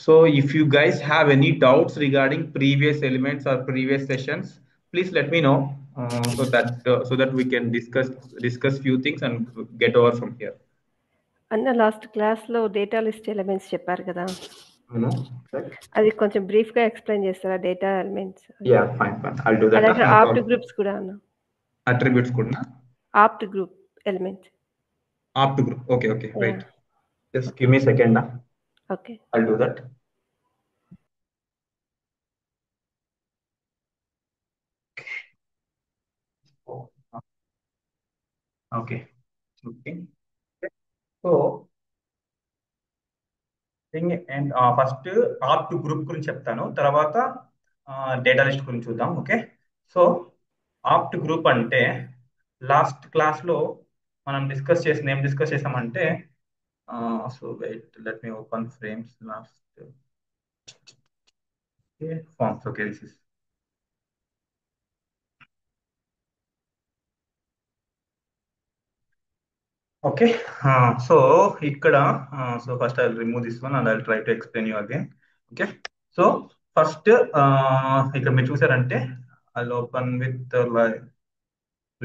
So if you guys have any doubts regarding previous elements or previous sessions, please let me know so that we can discuss few things and get over from here. అన్న last క్లాస్లో data list elements చెప్పారు కదా, Right? అది కొంచెం బ్రీఫ్గా explain చేస్తారా? Data elements Yeah, fine. I'll do that. అలాగే No opt problem. Groups కూడా అన్న. Attributes కూడా opt group element. Opt group. Okay. Wait. Yeah. Just give me a second. Okay. I'll do that. Okay. So and first optgroup గురించి చెప్తాను, తర్వాత datalist గురించి చూద్దాం. Okay, so optgroup అంటే last క్లాస్లో మనం ఏం డిస్కస్ చేసామంటే so wait let me open frames last forms. Okay, this is okay. So ఇక్కడ so first I remove this one and I try to explain you again. Okay, so first ఇక్కడ మీరు చూసారంటే I open with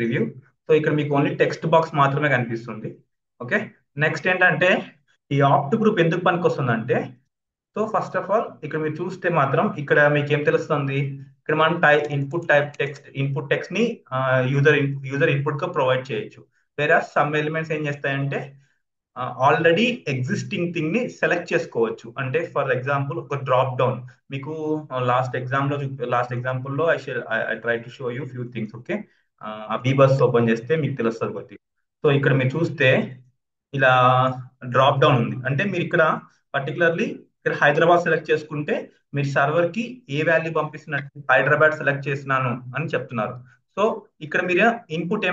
review. So ఇక్కడ మీకు only text box మాత్రమే కనిపిస్తుంది. Okay, next ఏంటంటే ఈ ఆప్ట్ గ్రూప్ ఎందుకు పనికి వస్తుందంటే, సో ఫస్ట్ ఆఫ్ ఆల్ ఇక్కడ మీరు చూస్తే మాత్రం ఇక్కడ మీకు ఏం తెలుస్తుంది, ఇక్కడ మనం ఇన్పుట్ టెక్స్ట్ ని యూజర్ ఇన్పుట్ గా ప్రొవైడ్ చేయొచ్చు. వేరే సమ్ ఎలిమెంట్స్ ఏం చేస్తాయంటే ఆల్రెడీ ఎగ్జిస్టింగ్ థింగ్ ని సెలెక్ట్ చేసుకోవచ్చు. అంటే ఫర్ ఎగ్జాంపుల్ ఒక డ్రాప్ డౌన్ మీకు లాస్ట్ ఎగ్జాంపుల్లో I try to show you few things. Okay, ఆ బస్ ఓపెన్ చేస్తే మీకు తెలుస్తుంది కొద్ది. సో ఇక్కడ మీరు చూస్తే ఇలా డ్రాప్ డౌన్ ఉంది, అంటే మీరు ఇక్కడ పర్టికులర్లీ ఇక్కడ హైదరాబాద్ సెలెక్ట్ చేసుకుంటే మీరు సర్వర్ కి ఏ వాల్యూ పంపిస్తున్నట్టు హైదరాబాద్ సెలెక్ట్ చేసినాను అని చెప్తున్నారు. సో ఇక్కడ మీరు input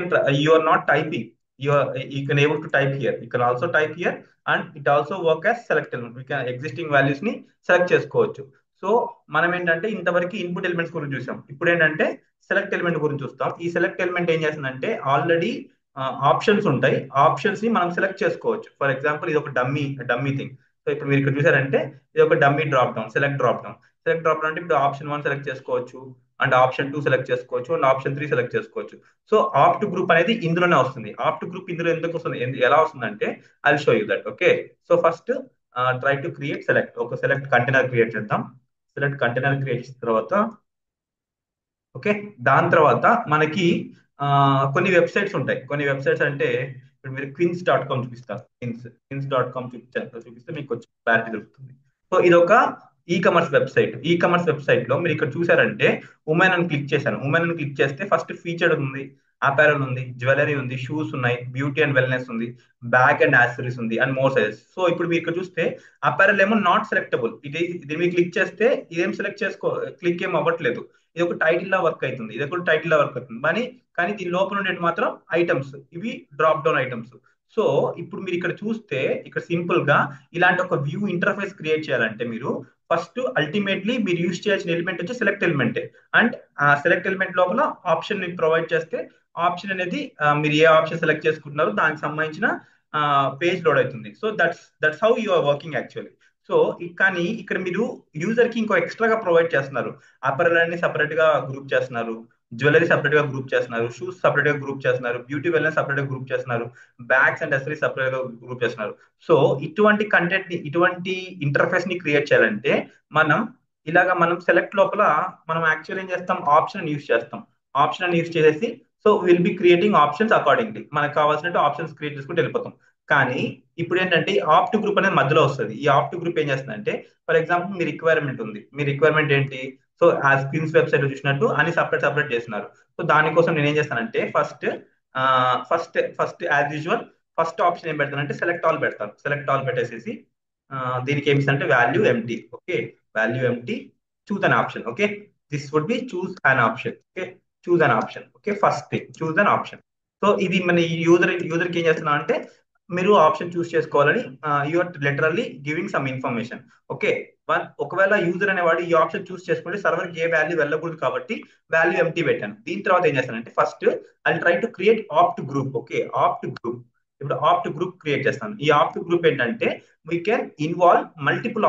you are not typing, you can able to type here, you can also type here and it also work as select element. We can existing values ని select చేసుకోవచ్చు. So మనం ఏంటంటే ఇంతవరకు ఇన్పుట్ ఎలిమెంట్స్ గురించి చూసాం, ఇప్పుడు ఏంటంటే select element గురించి చూస్తాం. ఈ సెలెక్ట్ ఎలిమెంట్ ఏం చేస్తుందంటే ఆల్రెడీ ఆప్షన్స్ ఉంటాయి, ఆప్షన్స్ ని మనం సెలెక్ట్ చేసుకోవచ్చు. ఫర్ ఎగ్జాంపుల్ ఇది ఒక డమ్మీ థింగ్. సో ఇప్పుడు మీరు ఇక్కడ చూసారంటే ఇది ఒక dummy drop down, select drop down అంటే ఇప్పుడు ఆప్షన్ 1 సెలెక్ట్ చేసుకోవచ్చు అండ్ ఆప్షన్ 2 సెలెక్ట్ చేసుకోవచ్చు అండ్ ఆప్షన్ 3 సెలెక్ట్ చేసుకోవచ్చు. సో ఆప్ట్ గ్రూప్ అనేది ఇందులోనే వస్తుంది. ఆప్ట్ గ్రూప్ ఇందులో ఎందుకు వస్తుంది, ఎలా వస్తుందంటే I show you that. Okay, so first try to create ఒక సెలెక్ట్ కంటైనర్ క్రియేట్ చేద్దాం. సెలెక్ట్ కంటైనర్ క్రియేట్ చేసిన తర్వాత ఓకే, దాని తర్వాత మనకి కొన్ని వెబ్సైట్స్ ఉంటాయి. కొన్ని వెబ్సైట్స్ అంటే ఇప్పుడు మీరు quins.com చూపిస్తారు, quins.com చూపిస్తే మీకు కొంచెం క్లారిటీ దొరుకుతుంది. సో ఇది ఒక ఈ కామర్స్ వెబ్సైట్ లో మీరు ఇక్కడ చూసారంటే ఉమెన్ అని క్లిక్ చేశాను. ఉమెన్ అని క్లిక్ చేస్తే ఫస్ట్ ఫీచర్డ్ ఉంది, అపారల్ ఉంది, జ్యువెలరీ ఉంది, షూస్ ఉన్నాయి, బ్యూటీ అండ్ వెల్నెస్ ఉంది, బ్యాగ్ అండ్ యాక్సెసరీస్ ఉంది అండ్ మోర్ సైజెస్. సో ఇప్పుడు మీరు ఇక్కడ చూస్తే అపారల్ ఏమో నాట్ సెలెక్టబుల్, ఇది మీరు క్లిక్ చేస్తే ఇదేం సెలెక్ట్ క్లిక్ ఏం అవ్వట్లేదు. ఇది ఒక టైటిల్ లా వర్క్ అవుతుంది, ఇది ఒక టైటిల్ లా వర్క్ అవుతుంది కానీ దీని లోపల ఉండేది మాత్రం ఐటమ్స్, ఇవి డ్రాప్ డౌన్ ఐటమ్స్. సో ఇప్పుడు మీరు ఇక్కడ చూస్తే ఇక్కడ సింపుల్ గా ఇలాంటి ఒక వ్యూ ఇంటర్ఫేస్ క్రియేట్ చేయాలంటే మీరు ఫస్ట్ అల్టిమేట్లీ మీరు యూజ్ చేయాల్సిన ఎలిమెంట్ వచ్చి సెలెక్ట్ ఎలిమెంట్ అండ్ ఆ సెలెక్ట్ ఎలిమెంట్ లోపల ఆప్షన్ ప్రొవైడ్ చేస్తే ఆప్షన్ అనేది మీరు ఏ ఆప్షన్ సెలెక్ట్ చేసుకుంటున్నారో దానికి సంబంధించిన పేజ్ లోడ్ అవుతుంది. So that's how you are working actually. So కానీ ఇక్కడ మీరు యూజర్ కి ఇంకో ఎక్స్ట్రాగా ప్రొవైడ్ చేస్తున్నారు, అపరల్ అన్ని సపరేట్ గా గ్రూప్ చేస్తున్నారు, జ్యువెలరీ సపరేట్ గా గ్రూప్ చేస్తున్నారు, షూస్ సపరేట్ గా గ్రూప్ చేస్తున్నారు, బ్యూటీ వెల్నెస్ సపరేట్ గా గ్రూప్ చేస్తున్నారు, బ్యాగ్స్ అండ్ అసెసరీస్ సపరేట్ గా గ్రూప్ చేస్తున్నారు. సో ఇటువంటి కంటెంట్ ని ఇటువంటి ఇంటర్ఫేస్ ని క్రియేట్ చేయాలంటే మనం సెలెక్ట్ లోపల మనం యాక్చువల్ ఏం చేస్తాం, ఆప్షన్ యూస్ చేస్తాం. ఆప్షన్ యూస్ చేసేసి so will be creating options accordingly, మనకు కావాల్సినట్టు ఆప్షన్స్ క్రియేట్ చేసుకుంటూ వెళ్ళిపోతాం. కానీ ఇప్పుడు ఏంటంటే ఆప్ట్ గ్రూప్ అనేది మధ్యలో వస్తుంది. ఈ ఆప్ట్ గ్రూప్ ఏం చేస్తుందంటే ఫర్ ఎగ్జాంపుల్ మీ రిక్వైర్మెంట్ ఉంది, మీ రిక్వైర్మెంట్ ఏంటి, సో ఆ క్విన్స్ వెబ్సైట్ చూసినట్టు అన్ని సపరేట్ చేస్తున్నారు. సో దానికోసం నేను ఏం చేస్తానంటే first as usual first option ఏం పెడతానంటే సెలెక్ట్ ఆల్ పెడతాను. సెలెక్ట్ ఆల్ పెట్టేసేసి దీనికి ఏమి అంటే value empty. Okay, value empty, choose an option. Okay, this would be choose an option. Okay, choose an option. Okay, first thing choose an option. So ఇది మన యూజర్కి ఏం చేస్తున్నా అంటే మీరు ఆప్షన్ చూస్ చేసుకోవాలని you are literally giving some information. Okay, ఒకవేళ user అనేవాడు ఈ ఆప్షన్ చూస్ చేసుకుంటే సర్వర్ ఏ వాల్యూ వెళ్ళకూడదు కాబట్టి వాల్యూ ఎంటీ పెట్టాను. దీని తర్వాత ఏం చేస్తానంటే first I try to create opt group. Okay, opt group ఇప్పుడు ఆప్ట్ గ్రూప్ క్రియేట్ చేస్తాను. ఈ ఆప్ట్ గ్రూప్ ఏంటంటే we can involve multiple,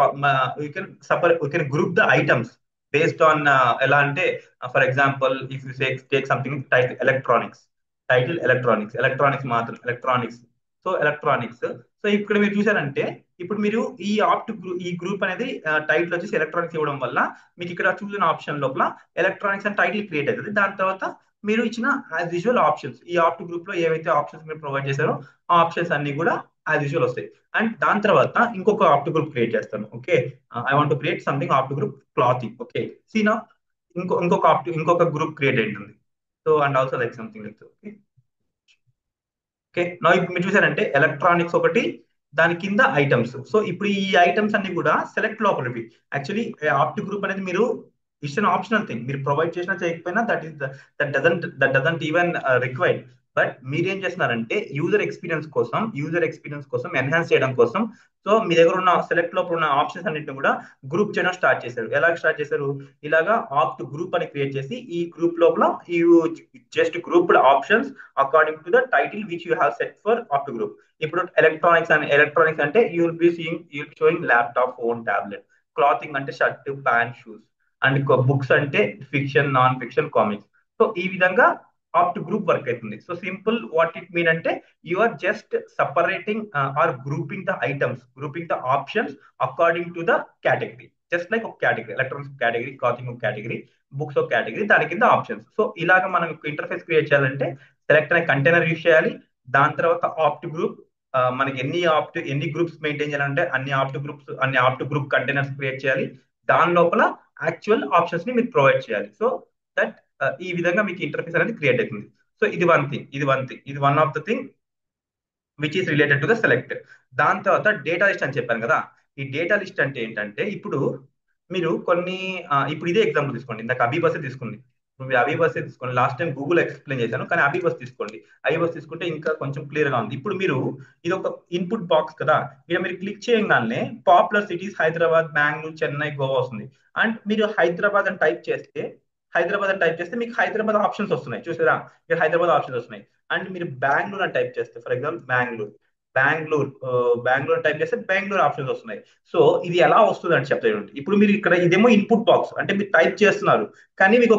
we can separate, we can group the items based on ఎలా అంటే, for example if you take something title electronics, electronics మాత్రం electronics. So electronics. So ఇక్కడ మీరు చూసారంటే ఇప్పుడు మీరు ఈ గ్రూప్ అనేది టైటిల్ వచ్చేసి ఎలక్ట్రానిక్స్ ఇవ్వడం వల్ల మీకు ఇక్కడ చూసిన ఆప్షన్ లోపల ఎలక్ట్రానిక్స్ అని టైటిల్ క్రియేట్ అవుతుంది. దాని తర్వాత మీరు ఇచ్చిన యాజ్ యూజువల్ ఆప్షన్స్, ఈ ఆప్ట్ గ్రూప్ లో ఏవైతే ఆప్షన్స్ మీరు ప్రొవైడ్ చేశారో ఆ ఆప్షన్స్ అన్ని కూడా యాజ్ యూజువల్ వస్తాయి. అండ్ దాని తర్వాత ఇంకొక ఆప్ట్ గ్రూప్ క్రియేట్ చేస్తాను. Okay, I want create something optgroup clothing. Okay, సీనా ఇంకొక గ్రూప్ క్రియేట్ అయింది. So and also like something like. Okay, okay, నా ఇప్పుడు మీరు చూసారంటే ఎలక్ట్రానిక్స్ ఒకటి, దాని కింద ఐటమ్స్. సో ఇప్పుడు ఈ ఐటమ్స్ అన్ని కూడా సెలెక్ట్ లోపలివి. యాక్చువల్లీ ఆప్ట్ గ్రూప్ అనేది మీరు ఇట్స్ ఆప్షనల్ థింగ్, మీరు ప్రొవైడ్ చేసినా చేయకపోయినా that doesn't even required. But మీరేం చేస్తున్నారంటే యూజర్ ఎక్స్పీరియన్స్ కోసం ఎన్హాన్స్ చేయడం కోసం, సో మీ దగ్గర ఉన్న సెలెక్ట్ లోపల ఉన్న ఆప్షన్స్ అన్నింటిని కూడా గ్రూప్ చేయడం స్టార్ట్ చేశారు. ఎలా స్టార్ట్ చేశారు? ఇలాగా ఆప్ట్ గ్రూప్ అని క్రియేట్ చేసి ఈ గ్రూప్ లోపల you just grouped options according to the title which you have set for optgroup. ఇప్పుడు ఎలక్ట్రానిక్స్ అంటే you'll showing laptop, phone, tablet. Clothing అంటే shirt, pant, shoes. And books అంటే fiction, non fiction, comics. So ఈ విధంగా optgroup work అవుతుంది. So simple what it mean అంటే you are just separating or grouping the items, grouping the options according to the category. Just like ఒక category, electronics category, clothing ఒక category, books ఒక category, దాని కింద options. So ఇలాగ మనం interface create చేయాలంటే select అనే కంటైనర్ యూజ్ చేయాలి. దాని తర్వాత ఆప్ట్ గ్రూప్, మనకి ఎన్ని గ్రూప్స్ మెయింటైన్ చేయాలంటే అన్ని ఆప్ట్ గ్రూప్ కంటైనర్స్ క్రియేట్ చేయాలి. దాని లోపల యాక్చువల్ ఆప్షన్స్ ని మీరు ప్రొవైడ్ చేయాలి. సో దట్ ఈ విధంగా మీకు ఇంటర్ఫేస్ అనేది క్రియేట్ అవుతుంది. సో ఇది one of the thing which is related to the select. దాని తర్వాత డేటా లిస్ట్ అని చెప్పాను కదా. ఈ డేటా లిస్ట్ అంటే ఏంటంటే ఇప్పుడు మీరు కొన్ని ఇప్పుడు ఇదే ఎగ్జాంపుల్ తీసుకోండి, ఇందాక అబీబస్ తీసుకోండి. ఇప్పుడు అబీబస్ తీసుకోండి, లాస్ట్ టైం గూగుల్ ఎక్స్ప్లెయిన్ చేశాను, కానీ అబీబస్ తీసుకోండి. అబీబస్ తీసుకుంటే ఇంకా కొంచెం క్లియర్ గా ఉంది. ఇప్పుడు మీరు ఇది ఒక ఇన్పుట్ బాక్స్ కదా, ఇక్కడ మీరు క్లిక్ చేయగానే పాపులర్ సిటీస్ హైదరాబాద్, బెంగళూరు, చెన్నై, గోవా వస్తుంది. అండ్ మీరు హైదరాబాద్ అని టైప్ చేస్తే మీకు హైదరాబాద్ ఆప్షన్స్ వస్తున్నాయి, చూసారా? ఇక్కడ హైదరాబాద్ ఆప్షన్స్ వస్తున్నాయి. అండ్ మీరు బెంగళూరు అని టైప్ చేస్తే, for example Bengaluru Bengaluru type చేస్తే బెంగళూరు ఆప్షన్స్ వస్తున్నాయి. సో ఇది ఎలా వస్తుంది అని చెప్తాను. ఇప్పుడు మీరు ఇక్కడ ఇదేమో ఇన్పుట్ బాక్స్ అంటే మీరు టైప్ చేస్తున్నారు, కానీ మీకు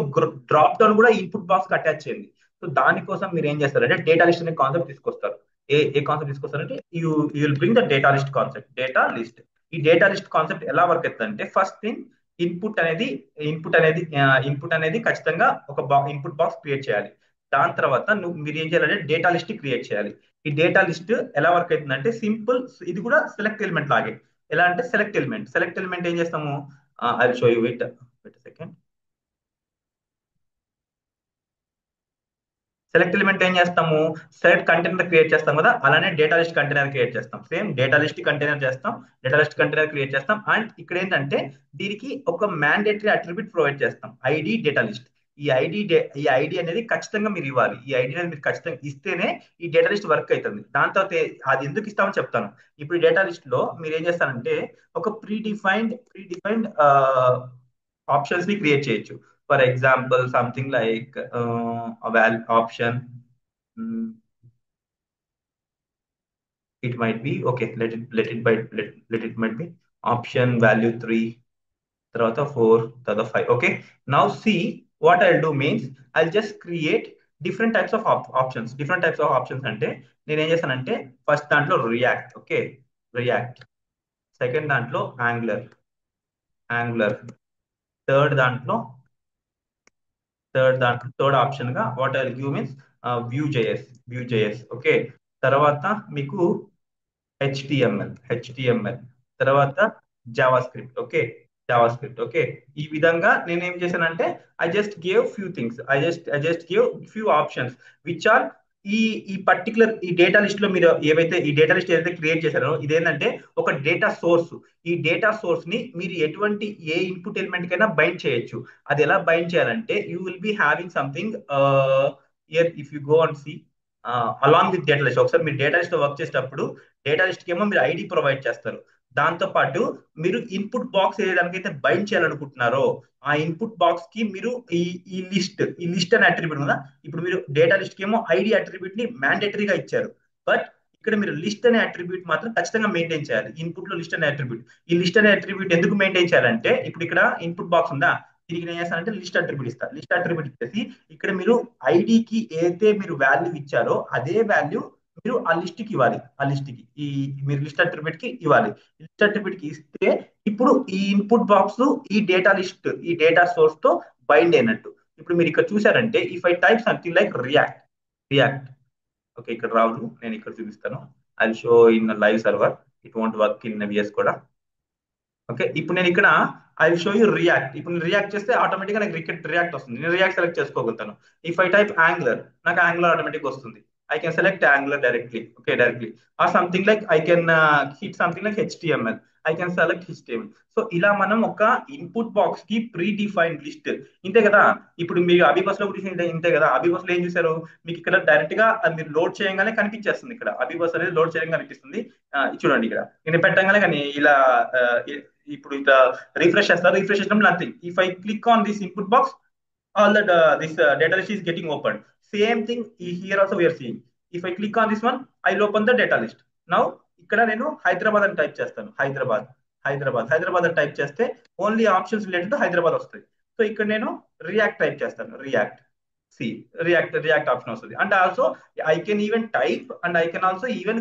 డ్రాప్ డౌన్ కూడా ఇన్పుట్ బాక్స్ అటాచ్ చేయండి. సో దానికోసం మీరు ఏం చేస్తారంటే డేటా లిస్ట్ అనే కాన్సెప్ట్ తీసుకొస్తారు. ఏ కాన్సెప్ట్ తీసుకొస్తారంటే you will bring the datalist concept. ఈ డేటా లిస్ట్ కాన్సెప్ట్ ఎలా వర్క్ అవుతుందంటే ఫస్ట్ థింగ్ ఇన్పుట్ అనేది ఇన్పుట్ అనేది ఖచ్చితంగా ఒక ఇన్పుట్ బాక్స్ క్రియేట్ చేయాలి. దాని తర్వాత మీరు ఏం చేయాలంటే డేటా లిస్ట్ క్రియేట్ చేయాలి. ఈ డేటా లిస్ట్ ఎలా వర్క్ అవుతుందంటే సింపుల్, ఇది కూడా సెలెక్ట్ ఎలిమెంట్ లాగే. ఎలా అంటే సెలెక్ట్ ఎలిమెంట్ ఏం చేస్తాము, I show you wait second. Select element ఏం చేస్తాము, సెలెక్ట్ కంటైనర్ క్రియేట్ చేస్తాం కదా, అలానే డేటా లిస్ట్ కంటైనర్ క్రియేట్ చేస్తాం. Same data list container create చేస్తాం. అండ్ ఇక్కడ ఏంటంటే దీనికి ఒక మ్యాండేటరీ అట్రిబ్యూట్ ప్రొవైడ్ చేస్తాం, ఐడి డేటా లిస్ట్. ఈ ఐడి అనేది ఖచ్చితంగా మీరు ఇవ్వాలి. ఈ ఐడి అనేది మీరు ఖచ్చితంగా ఇస్తేనే ఈ డేటా లిస్ట్ వర్క్ అవుతుంది. దాని తర్వాత అది ఎందుకు ఇస్తామని చెప్తాను. ఇప్పుడు డేటా లిస్ట్ లో మీరు ఏం చేస్తారంటే ఒక ప్రీ డిఫైన్డ్ ఆప్షన్స్ ని క్రియేట్ చేయొచ్చు. For example something like option, it might be okay, let it might be option value 3, తర్వాత 4, తర్వాత 5. Okay, now see what I'll do means I'll just create different types of options అంటే నేను ఏం చేస్తానంటే first దాంట్లో react. Okay, react. Second దాంట్లో angular. Third దాంట్లో third option గా what I give means view JS. Okay, తర్వాత మీకు హెచ్టిఎంఎల్, తర్వాత జావా స్క్రిప్ట్. ఓకే, ఈ విధంగా నేను ఏం చేశానంటే I just gave few things, I just gave few options which are ఈ ఈ పర్టికులర్ ఈ డేటా లిస్ట్ లో మీరు ఈ డేటా లిస్ట్ ఏదైతే క్రియేట్ చేశారో ఇదేంటంటే ఒక డేటా సోర్స్. ఈ డేటా సోర్స్ ని మీరు ఎటువంటి ఏ ఇన్పుట్ ఎలిమెంట్ కైనా బైండ్ చేయొచ్చు. అది ఎలా బైండ్ చేయాలంటే you will be having something here if you go and see along with data list. ఒకసారి మీరు డేటా లిస్ట్ వర్క్ చేసేటప్పుడు డేటా లిస్ట్ కి ఏమో మీరు ఐడి ప్రొవైడ్ చేస్తారు. దాంతో పాటు మీరు ఇన్పుట్ బాక్స్ ఏదానికైతే బైండ్ చేయాలనుకుంటున్నారో ఆ ఇన్పుట్ బాక్స్ కి మీరు ఈ లిస్ట్ అనే అట్రిబ్యూట్ కదా, ఇప్పుడు మీరు డేటా లిస్ట్ కి ఏమో ఐడి అట్రిబ్యూట్ ని మ్యాండేటరీగా ఇచ్చారు. బట్ ఇక్కడ మీరు లిస్ట్ అనే అట్రిబ్యూట్ మాత్రం ఖచ్చితంగా మెయింటైన్ చేయాలి. ఇన్పుట్ లో లిస్ట్ అనే అట్రిబ్యూట్. ఈ లిస్ట్ అనే అట్రిబ్యూట్ ఎందుకు మెయింటైన్ చేయాలంటే, ఇప్పుడు ఇక్కడ ఇన్పుట్ బాక్స్ ఉందా, దీనికి నేను చేస్తానంటే లిస్ట్ అట్రిబ్యూట్ ఇస్తా. లిస్ట్ అట్రిబ్యూట్ ఇచ్చేసి ఇక్కడ మీరు ఐడికి ఏదైతే మీరు వాల్యూ ఇచ్చారో అదే వాల్యూ మీరు ఆ లిస్ట్ కి ఇవ్వాలి. ఆ లిస్ట్ కి ఈ మీరు లిస్ట్ అట్రిబ్యూట్ కి ఇవ్వాలి. లిస్ట్ అట్రిబ్యూట్ కి ఇస్తే ఇప్పుడు ఈ ఇన్పుట్ బాక్స్ ఈ డేటా లిస్ట్ ఈ డేటా సోర్స్ తో బైండ్ అయినట్టు. ఇప్పుడు మీరు ఇక్కడ చూసారంటే if I type something like React. Okay, ఇక్కడ రాదు, నేను ఇక్కడ చూపిస్తాను. I show in live server. It won't work in VS కూడా. ఓకే, ఇప్పుడు నేను ఇక్కడ ఐ షో యూ రియాక్ట్. ఇప్పుడు నేను రియాక్ట్ చేస్తే ఆటోమేటిక్గా నాకు రియాక్ట్ వస్తుంది. నేను రియాక్ట్ సెలెక్ట్ చేసుకోగలుగుతాను. ఇఫ్ ఐ టైప్ యాంగులర్, నాకు యాంగులర్ ఆటోమేటిక్ వస్తుంది. I can select Angular directly, okay, directly, or something like I can hit something like HTML. I can select HTML. So ఇలా మనం ఒక ఇన్పుట్ బాక్స్ కి pre defined list, ఇంతే కదా. ఇప్పుడు మీరు అబిబస్ లో గురించి ఇంతే కదా. అబిబస్ లో ఏం చూసారు, మీకు ఇక్కడ డైరెక్ట్ గా మీరు లోడ్ చేయగానే కనిపించేస్తుంది. ఇక్కడ అబిబస్ అనేది లోడ్ చేయడం కనిపిస్తుంది. చూడండి ఇక్కడ నేను పెట్టగానే కానీ ఇలా ఇప్పుడు ఇట్లా రిఫ్రెష్ చేస్తారు. రిఫ్రెష్ చేసినప్పుడు nothing. If I click on this input box, all that this data list is getting opened. Same thing here also we are seeing. If I click on this one, I'll open the data list. Now ఇక్కడ నేను హైదరాబాద్ అని type చేస్తాను. హైదరాబాద్ అని type చేస్తే only options related to Hyderabad వస్తాయి. So ఇక్కడ నేను react type చేస్తాను. రియాక్ట్ ఆప్షన్ వస్తుంది. And also I can even type and I can also even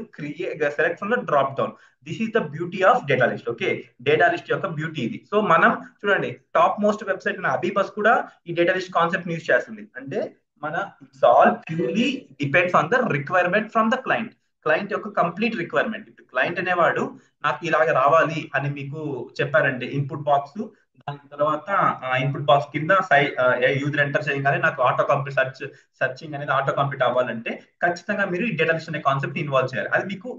select from the drop down. This is the beauty of data list. Okay, data list యొక్క beauty ఇది. So మనం చూడండి, top most website AbhiBus కూడా ఈ data list concept use చేస్తుంది. అంటే మన it's all purely depends on the requirement from the client యొక్క కంప్లీట్ రిక్వైర్మెంట్. ఇప్పుడు క్లయింట్ అనేవాడు నాకు ఇలాగ రావాలి అని మీకు చెప్పారంటే ఇన్పుట్ బాక్స్, దాని తర్వాత ఇన్పుట్ బాక్స్ కింద యూజర్ ఎంటర్ చేయగానే నాకు ఆటో కంప్లీట్ సర్చింగ్ అనేది ఆటో కంప్లీట్ అవ్వాలంటే ఖచ్చితంగా మీరు ఈ డేటా లిస్ట్ అనే కాన్సెప్ట్ ఇన్వాల్వ్ చేయాలి. అది మీకు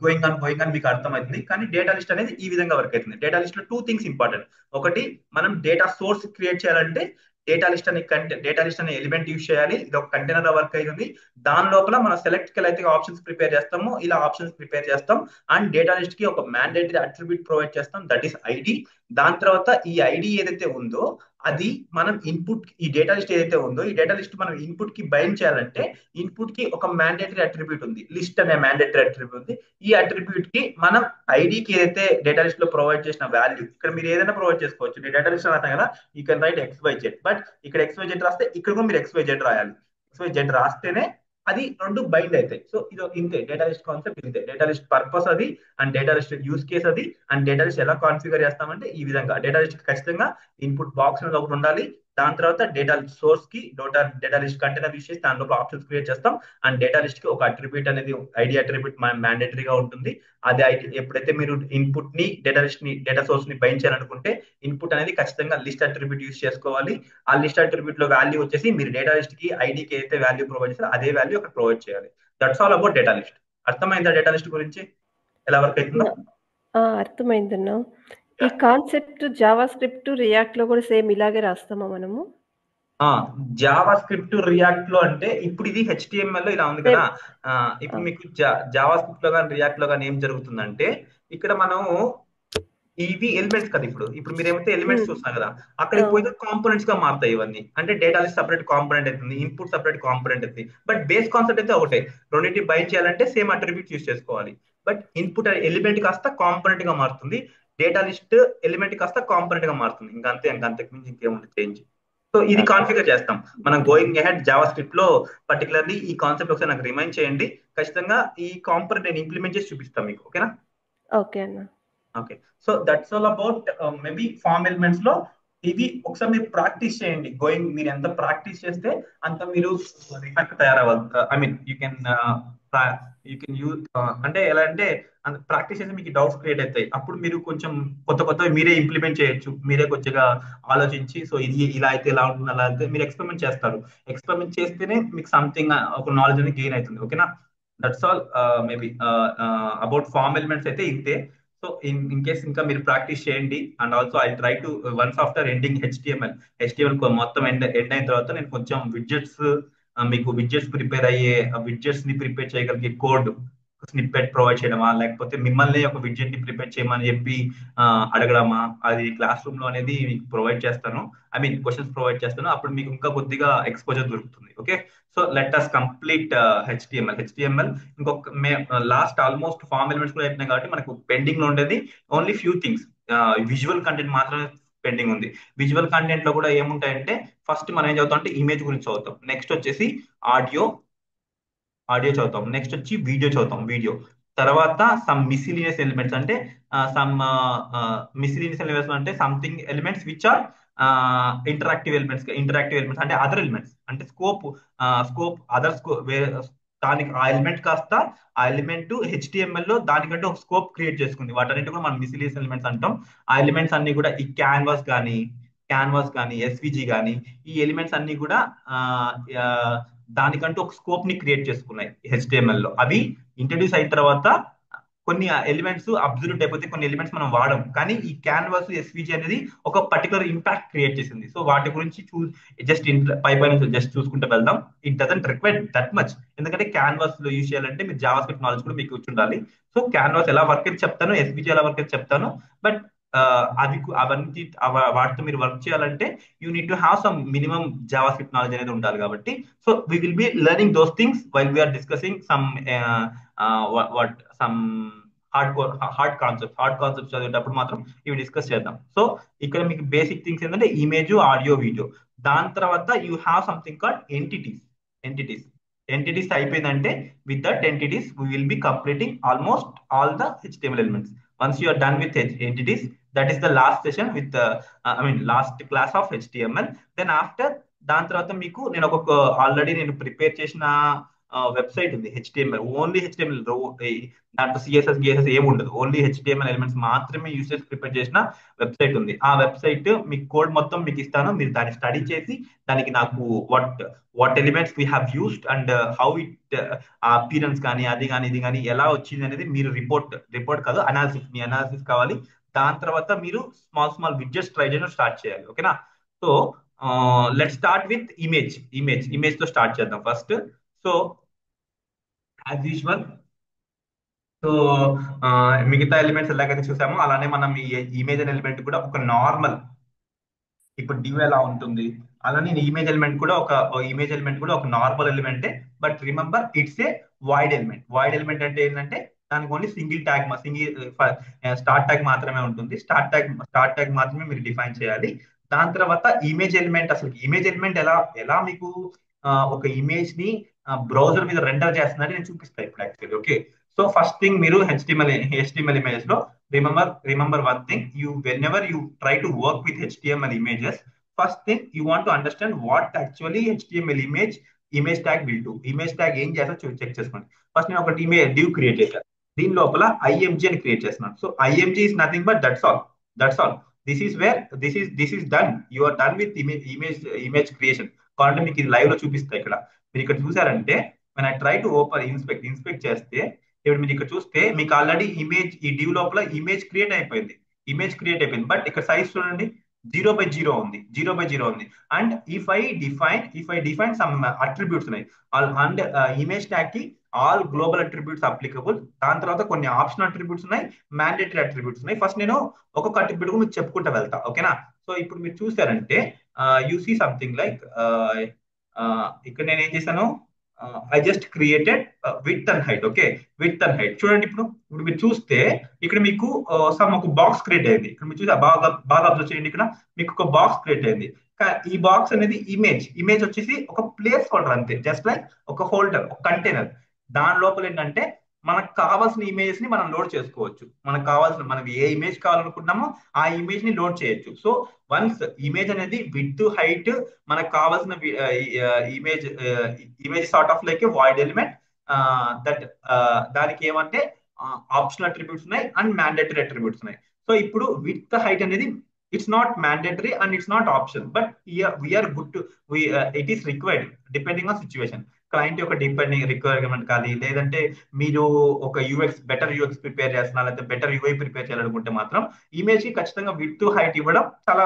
గోయింగ్ ఆన్ మీకు అర్థమవుతుంది. కానీ డేటా లిస్ట్ అనేది ఈ విధంగా వర్క్ అవుతుంది. డేటా లిస్ట్ లో టూ థింగ్స్ ఇంపార్టెంట్. ఒకటి, మనం డేటా సోర్స్ క్రియేట్ చేయాలంటే డేటా లిస్ట్ అనే ఎలిమెంట్ యూజ్ చేయాలి. ఇది ఒక కంటైనర్ వర్క్ అవుతుంది. దాని లోపల మనం సెలెక్ట్ అయితే ఆప్షన్స్ ప్రిపేర్ చేస్తాము. ఇలా ఆప్షన్స్ ప్రిపేర్ చేస్తాం అండ్ డేటా లిస్ట్ కి ఒక మ్యాండేటరీ అట్రిబ్యూట్ ప్రొవైడ్ చేస్తాం, దట్ ఈస్ ఐడి. దాని తర్వాత ఈ ఐడి ఏదైతే ఉందో అది మనం ఇన్పుట్, ఈ డేటా లిస్ట్ ఏదైతే ఉందో ఈ డేటా లిస్ట్ మనం ఇన్పుట్ కి బైండ్ చేయాలంటే ఇన్పుట్ కి ఒక మ్యాండేటరీ అట్రిబ్యూట్ ఉంది, లిస్ట్ అనే మ్యాండేటరీ అట్రిబ్యూట్ ఉంది. ఈ అట్రిబ్యూట్ కి మనం ఐడికి ఏదైతే డేటా లిస్ట్ లో ప్రొవైడ్ చేసిన వాల్యూ, ఇక్కడ మీరు ఏదైనా ప్రొవైడ్ చేసుకోవచ్చు. డేటా లిస్ట్ రాస్తాం కదా, you can write XYZ, but ఇక్కడ XYZ రాస్తే ఇక్కడ కూడా మీరు XYZ రాయాలి. XYZ రాస్తేనే అది రెండు బైండ్ అవుతాయి. సో ఇది ఇంతే డేటా లిస్ట్ కాన్సెప్ట్. ఇంతే డేటా లిస్ట్ పర్పస్ అది, and data list use case అది. అండ్ డేటా లిస్ట్ ఎలా కాన్ఫిగర్ చేస్తామంటే ఈ విధంగా డేటా లిస్ట్ ఖచ్చితంగా ఇన్పుట్ బాక్స్ అనేది ఒకటి ఉండాలి. దాని తర్వాత డేటా సోర్స్ కి డేటా లిస్ట్ కంటైనర్ యూస్ చేసి దాంట్లో ఆప్షన్స్ క్రియేట్ చేస్తాం. అండ్ డేటా లిస్ట్ కి ఒక అట్రిబ్యూట్ అనేది ఐడి అట్రిబ్యూట్ మ్యాండేటరీగా ఉంటుంది. అది ఎప్పుడైతే మీరు ఇన్పుట్ ని డేటా సోర్స్ ని బైండ్ చేయాలనుకుంటే ఇన్పుట్ అనేది ఖచ్చితంగా లిస్ట్ అట్రిబ్యూట్ యూస్ చేసుకోవాలి. ఆ లిస్ట్ అట్రిబ్యూట్ లో వాల్యూ వచ్చేసి మీరు డేటా లిస్ట్ కి ఐడికి ఏదైతే వాల్యూ ప్రొవైడ్ చేస్తారో అదే వాల్యూ అక్కడ ప్రొవైడ్ చేయాలి. That's all about data list. అర్థమైందా డేటా లిస్ట్ గురించి ఎలా వర్క్ అవుతుందో? అర్థమైందన్నా. ఈ కాన్సెప్ట్ జావా స్క్రిప్ట్ రియాక్ట్ లో కూడా సేమ్ ఇలాగే రాస్తామా మనము? జావా స్క్రిప్ట్ రియాక్ట్ లో అంటే ఇప్పుడు ఇది HTML లో ఇలా ఉంది కదా. ఇప్పుడు మీకు జావా స్క్రిప్ట్ లో కానీ రియాక్ట్ లో కానీ ఏం జరుగుతుందంటే ఇక్కడ మనం ఇవి ఎలిమెంట్స్ కదా. ఇప్పుడు మీరు ఏమైతే ఎలిమెంట్స్ చూస్తున్నారు కదా, అక్కడికి పోయితే కాంపోనెంట్స్ గా మారుతాయి ఇవన్నీ. అంటే డేటా లిస్ట్ సపరేట్ కాంపోనెంట్ అవుతుంది, ఇన్పుట్ సపరేట్ కాంపోనెంట్ అవుతుంది. బట్ బేస్ కాన్సెప్ట్ అయితే ఒకటే. రెండింటి బైండ్ చేయాలంటే సేమ్ అట్రిబ్యూట్ యూస్ చేసుకోవాలి. బట్ ఇన్పుట్ ఎలిమెంట్ కాస్త కాంపోనెంట్ గా మారుతుంది, డేటా లిస్ట్ ఎలిమెంట్ కాస్త కాంపోనెంట్ గా మారుతుంది. అంతకు మించి ఇంకేముంటుంది చేంజ్. సో ఇది కాన్ఫిగర్ చేస్తాం మనం గోయింగ్ అహెడ్. జావా స్క్రిప్ట్ లో పర్టికులర్లీ ఈ కాన్సెప్ట్ ఒకసారి నాకు రిమైండ్ చేయండి. ఖచ్చితంగా ఈ కాంపోనెంట్ నేను ఇంప్లిమెంట్ చేసి చూపిస్తాను మీకు. ఓకేనా? ఓకే అన్న. Okay, so that's all about maybe form elements లో. ఇది ఒకసారి మీరు ప్రాక్టీస్ చేయండి. మీరు ఎంత ప్రాక్టీస్ చేస్తే అంత మీరు రిఫాక్ట్ తయారవ్వాలి. I mean you can use. అంటే ఎలా అంటే ప్రాక్టీస్ చేస్తే మీకు డౌట్స్ క్రియేట్ అవుతాయి. అప్పుడు మీరు కొంచెం కొత్త మీరే ఇంప్లిమెంట్ చేయొచ్చు. మీరే కొద్దిగా ఆలోచించి సో ఇది ఇలా అయితే ఎలా ఉంటుంది అలా అయితే మీరు ఎక్స్పెరిమెంట్ చేస్తారు. ఎక్స్పెరిమెంట్ చేస్తేనే మీకు సంథింగ్ ఒక నాలెడ్జ్ అనేది గెయిన్ అవుతుంది. ఓకేనా? That's all maybe about form elements అయితే ఇంతే. సో ఇన్ కేస్ ఇంకా మీరు ప్రాక్టీస్ చేయండి. And also I try to once after ending HTML మొత్తం ఎండ్ అయిన తర్వాత నేను కొంచెం మీకు విడ్జెట్స్ ప్రిపేర్ చేయగలిగే కోడ్ స్నిప్పెట్ ప్రొవైడ్ చేయడమా, లేకపోతే మిమ్మల్ని ఒక విడ్జెట్ ని ప్రిపేర్ చేయమని చెప్పి ఆ, అడగడమా, అది క్లాస్ రూమ్ లో అనేది ప్రొవైడ్ చేస్తాను. ఐ మీన్ క్వశ్చన్స్ ప్రొవైడ్ చేస్తాను, అప్పుడు మీకు ఇంకా కొద్దిగా ఎక్స్పోజర్ దొరుకుతుంది. Okay, so let us complete HTML. ఇంకొక లాస్ట్ ఆల్మోస్ట్ ఫార్మ్ ఎలిమెంట్స్ కూడా అయిపోయినాయి కాబట్టి మనకు పెండింగ్ లో ఉండేది only few things. Visual content మాత్రమే పెండింగ్ ఉంది. విజువల్ కంటెంట్ లో కూడా ఏముంటాయంటే, ఫస్ట్ మనం ఏం చదువుతాం అంటే ఇమేజ్ గురించి చదువుతాం, నెక్స్ట్ వచ్చేసి ఆడియో ఆడియో చదువుతాం, నెక్స్ట్ వచ్చి వీడియో చదువుతాం, వీడియో తర్వాత సమ్ మిసిలీనియస్ ఎలిమెంట్స్ అంటే సమ్ మిసిలీనియస్ ఎలిమెంట్స్ అంటే something elements which are interactive elements అంటే అదర్ ఎలిమెంట్స్ అంటే స్కోప్ అదర్ దానికి ఆ ఎలిమెంట్ కాస్త ఆ ఎలిమెంట్ హెచ్టిఎంఎల్ లో దానికంటే ఒక స్కోప్ క్రియేట్ చేసుకుంది. వాటన్నిటి కూడా మనం మిసిలీనియస్ ఎలిమెంట్స్ అంటాం. ఆ ఎలిమెంట్స్ అన్ని కూడా ఈ క్యాన్వాస్ కానీ ఎస్విజి కానీ ఈ ఎలిమెంట్స్ అన్ని కూడా ఆ, ఆ, దానికంటూ ఒక స్కోప్ ని క్రియేట్ చేసుకున్నాయి హెచ్టిఎంఎల్ లో. అవి ఇంట్రడ్యూస్ అయిన తర్వాత కొన్ని ఎలిమెంట్స్ అబ్జర్వ్ అయిపోతే కొన్ని ఎలిమెంట్స్ మనం వాడడం, కానీ ఈ క్యాన్వాస్ ఎస్విజి అనేది ఒక పర్టికులర్ ఇంపాక్ట్ క్రియేట్ చేసింది. సో వాటి గురించి జస్ట్ పై పైన జస్ట్ చూసుకుంటూ వెళ్దాం. It doesn't require that much, ఎందుకంటే క్యాన్వాస్ లో యూజ్ చేయాలంటే మీరు జావా స్క్రిప్ట్ నాలెడ్జ్ కూడా మీకు వచ్చి ఉండాలి. సో క్యాన్వాస్ ఎలా వర్క్ అయితే చెప్తాను, ఎస్విజి ఎలా వర్క్ అయితే చెప్తాను. బట్ అవన్నీ వాటితో మీరు వర్క్ చేయాలంటే you need to have some minimum JavaScript knowledge అనేది ఉండాలి కాబట్టి. So we will be learning those things while we are discussing some what some hard concepts చదివేటప్పుడు మాత్రం ఇవి డిస్కస్ చేద్దాం. సో ఇక్కడ మీకు బేసిక్ థింగ్స్ ఏంటంటే ఇమేజ్, ఆడియో, వీడియో. దాని తర్వాత you have something called entities entities అయిపోయిందంటే with that entities we will be completing almost all the HTML elements. Once you are done with entities, that is the last session with I mean last class of HTML. Then after దాని తర్వాత మీకు నేను already నేను prepare చేసిన website ఉంది HTML, only HTML. దాంట్లో CSS గిఎస్ఎస్ ఏమి ఉండదు, ఓన్లీ హెచ్టిఎంఎల్ ఎలిమెంట్స్ మాత్రమే యూస్ చేసి ప్రిపేర్ చేసిన వెబ్సైట్ ఉంది. ఆ వెబ్సైట్ మీకు కోడ్ మొత్తం మీకు ఇస్తాను, మీరు దాన్ని స్టడీ చేసి దానికి నాకు what elements we have used and how it appearance కానీ అది కానీ ఇది కానీ ఎలా వచ్చింది అనేది మీరు రిపోర్ట్ కాదు అనాలిసిస్, మీ అనాలిసిస్ కావాలి. దాని తర్వాత మీరు స్మాల్ విడ్జెట్స్ ట్రై చేయడం స్టార్ట్ చేయాలి. ఓకేనా? So let start with image తో స్టార్ట్ చేద్దాం first. So as usual, so మిగతా ఎలిమెంట్స్ ఎలాగైతే చూసామో అలానే మనం ఈ ఇమేజ్ అనే ఎలిమెంట్ కూడా ఒక నార్మల్, ఇప్పుడు డివ్ ఎలా ఉంటుంది అలానే ఇమేజ్ ఎలిమెంట్ కూడా ఒక నార్మల్ ఎలిమెంటే. But remember it's a void element అంటే ఏంటంటే దానికి ఓన్లీ స్టార్ట్ ట్యాగ్ మాత్రమే ఉంటుంది. స్టార్ట్ ట్యాగ్ మాత్రమే మీరు డిఫైన్ చేయాలి. దాని తర్వాత ఇమేజ్ ఎలిమెంట్ ఎలా ఎలా మీకు ఒక ఇమేజ్ ని బ్రౌజర్ మీద రెండర్ చేస్తుందని నేను చూపిస్తాను ఇప్పుడు actually. Okay, so first thing మీరు హెచ్టిఎంఎల్ ఇమేజెస్ లో remember one thing, whenever you try to work with HTML images, first thing you want to understand what actually HTML image tag will do. Image tag ఏం చేస్తా check చేసుకోండి. First నేను ఒకటి div create చేశాను, దీని లోపల IMG అని create చేస్తున్నాను. So IMG is nothing but that's all. This is done. You are done with image creation. కాబట్టి మీకు ఇది లైవ్ లో చూపిస్తా. ఇక్కడ మీరు ఇక్కడ చూసారంటే when I try to open inspect చేస్తే, ఇప్పుడు మీరు ఇక్కడ చూస్తే మీకు ఆల్రెడీ ఈ డివ్ లోపల ఇమేజ్ క్రియేట్ అయిపోయింది. బట్ ఇక్కడ సైజ్ చూడండి, 0/0 ఉంది, 0/0 ఉంది. And if I define some attributes ఉన్నాయి, అండ్ ఇమేజ్ ట్యాగ్ కి ఆల్ గ్లోబల్ అట్రిబ్యూట్స్ అప్లికబుల్. దాని తర్వాత కొన్ని ఆప్షనల్ అట్రిబ్యూట్స్ ఉన్నాయి, మ్యాండేటరీ అట్రిబ్యూట్స్ ఉన్నాయి. ఫస్ట్ నేను ఒక్కొక్క అట్రిబ్యూట్ మీకు చెప్పుకుంటూ వెళ్తా. ఓకేనా? సో ఇప్పుడు మీరు చూసారంటే యూ సీ సంథింగ్ లైక్, ఇక్కడ నేను ఏం చేశాను, I just created width and height. Okay, width and height చూడండి. ఇప్పుడు మీరు చూస్తే ఇక్కడ మీకు ఒక బాక్స్ క్రియేట్ అయింది. ఇక్కడ మీరు చూసి బాగా అబ్జర్వ్ చేయండి. ఇక్కడ మీకు ఒక బాక్స్ క్రియేట్ అయింది. ఈ బాక్స్ అనేది ఇమేజ్ వచ్చేసి ఒక ప్లేస్ హోల్డర్ అంతే, జస్ట్ లైక్ ఒక హోల్డర్, ఒక కంటైనర్. దాని లోపల ఏంటంటే మనకు కావాల్సిన ఇమేజెస్ ని మనం లోడ్ చేసుకోవచ్చు. మనం ఏ ఇమేజ్ కావాలనుకుంటున్నామో ఆ ఇమేజ్ ని లోడ్ చేయొచ్చు. సో వన్స్ ఇమేజ్ అనేది విడ్త్ హైట్ మనకు కావాల్సిన image sort of like a void element, that దానికి ఏమంటే ఆప్షనల్ అట్రిబ్యూట్స్ ఉన్నాయి అండ్ మ్యాండేటరీ అట్రిబ్యూట్స్ ఉన్నాయి. సో ఇప్పుడు విడ్త్ హైట్ అనేది it's not mandatory and it's not option, but we are good to it is required depending on situation. Client యొక్క depending requirement కానీ, లేదంటే మీరు ఒక బెటర్ యూఎక్స్ ప్రిపేర్ చేస్తున్నా, లేకపోతే బెటర్ యూఐ ప్రిపేర్ చేయాలనుకుంటే మాత్రం ఇమేజ్ కి ఖచ్చితంగా విడ్త్ హైట్ ఇవ్వడం చాలా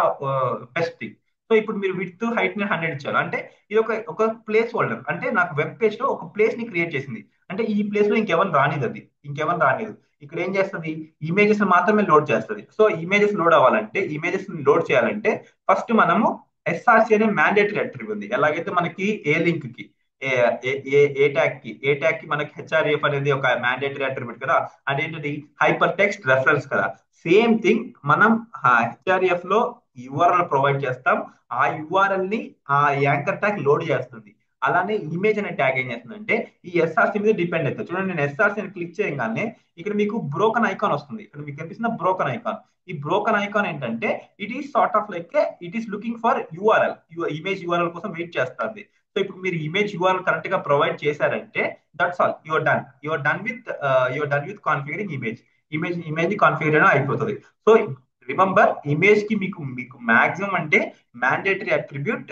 బెస్ట్ థింగ్. సో ఇప్పుడు మీరు విడ్త్ హైట్ ని 100 ఇచ్చారు అంటే ఇది ఒక ప్లేస్ హోల్డర్, అంటే నాకు వెబ్ పేజ్ లో ఒక ప్లేస్ ని క్రియేట్ చేసింది. అంటే ఈ ప్లేస్ లో ఇంకెవరు రానిది, అది ఇంకెవరు రానిది. ఇక్కడ ఏం చేస్తుంది, ఇమేజెస్ మాత్రమే లోడ్ చేస్తుంది. సో ఇమేజెస్ లోడ్ అవ్వాలంటే, ఇమేజెస్ లోడ్ చేయాలంటే ఫస్ట్ మనము ఎస్ఆర్సి అనే మ్యాండేటరీ అట్రిబ్యూట్ ఉంది. ఎలాగైతే మనకి ఏ లింక్ కి ఏ ఏ ట్యాగ్ కి మనకి హెచ్ఆర్ఎఫ్ అనేది ఒక మ్యాండేటరీ అట్రిబ్యూట్ కదా, అదేంటిది హైపర్ టెక్స్ట్ రెఫరెన్స్ కదా. సేమ్ థింగ్ మనం హెచ్ఆర్ఎఫ్ లో యుఆర్ఎల్ ప్రొవైడ్ చేస్తాం, ఆ యుఆర్ఎల్ ని ఆ యాంకర్ ట్యాగ్ లోడ్ చేస్తుంది. అలానే ఇమేజ్ అనే ట్యాగ్ ఏం చేస్తుందంటే ఈ ఎస్ఆర్సి మీద డిపెండ్ అవుతుంది. చూడండి, నేను ఎస్ఆర్సి క్లిక్ చేయగానే ఇక్కడ మీకు బ్రోకన్ ఐకాన్ వస్తుంది. ఇక్కడ మీకు కనిపిస్తున్న బ్రోకన్ ఐకాన్, ఈ బ్రోకన్ ఐకాన్ ఏంటంటే it is sort of like it is looking for URL, image URL కోసం వెయిట్ చేస్తుంది. సో ఇప్పుడు మీరు ఇమేజ్ యూఆర్ఎల్ కరెక్ట్ గా ప్రొవైడ్ చేశారంటే that's all, your done with configuring image configure అయినా అయిపోతుంది. సో రిమెంబర్, ఇమేజ్ కి మీకు మీకు మాక్సిమం అంటే మ్యాండేటరీ అట్రిబ్యూట్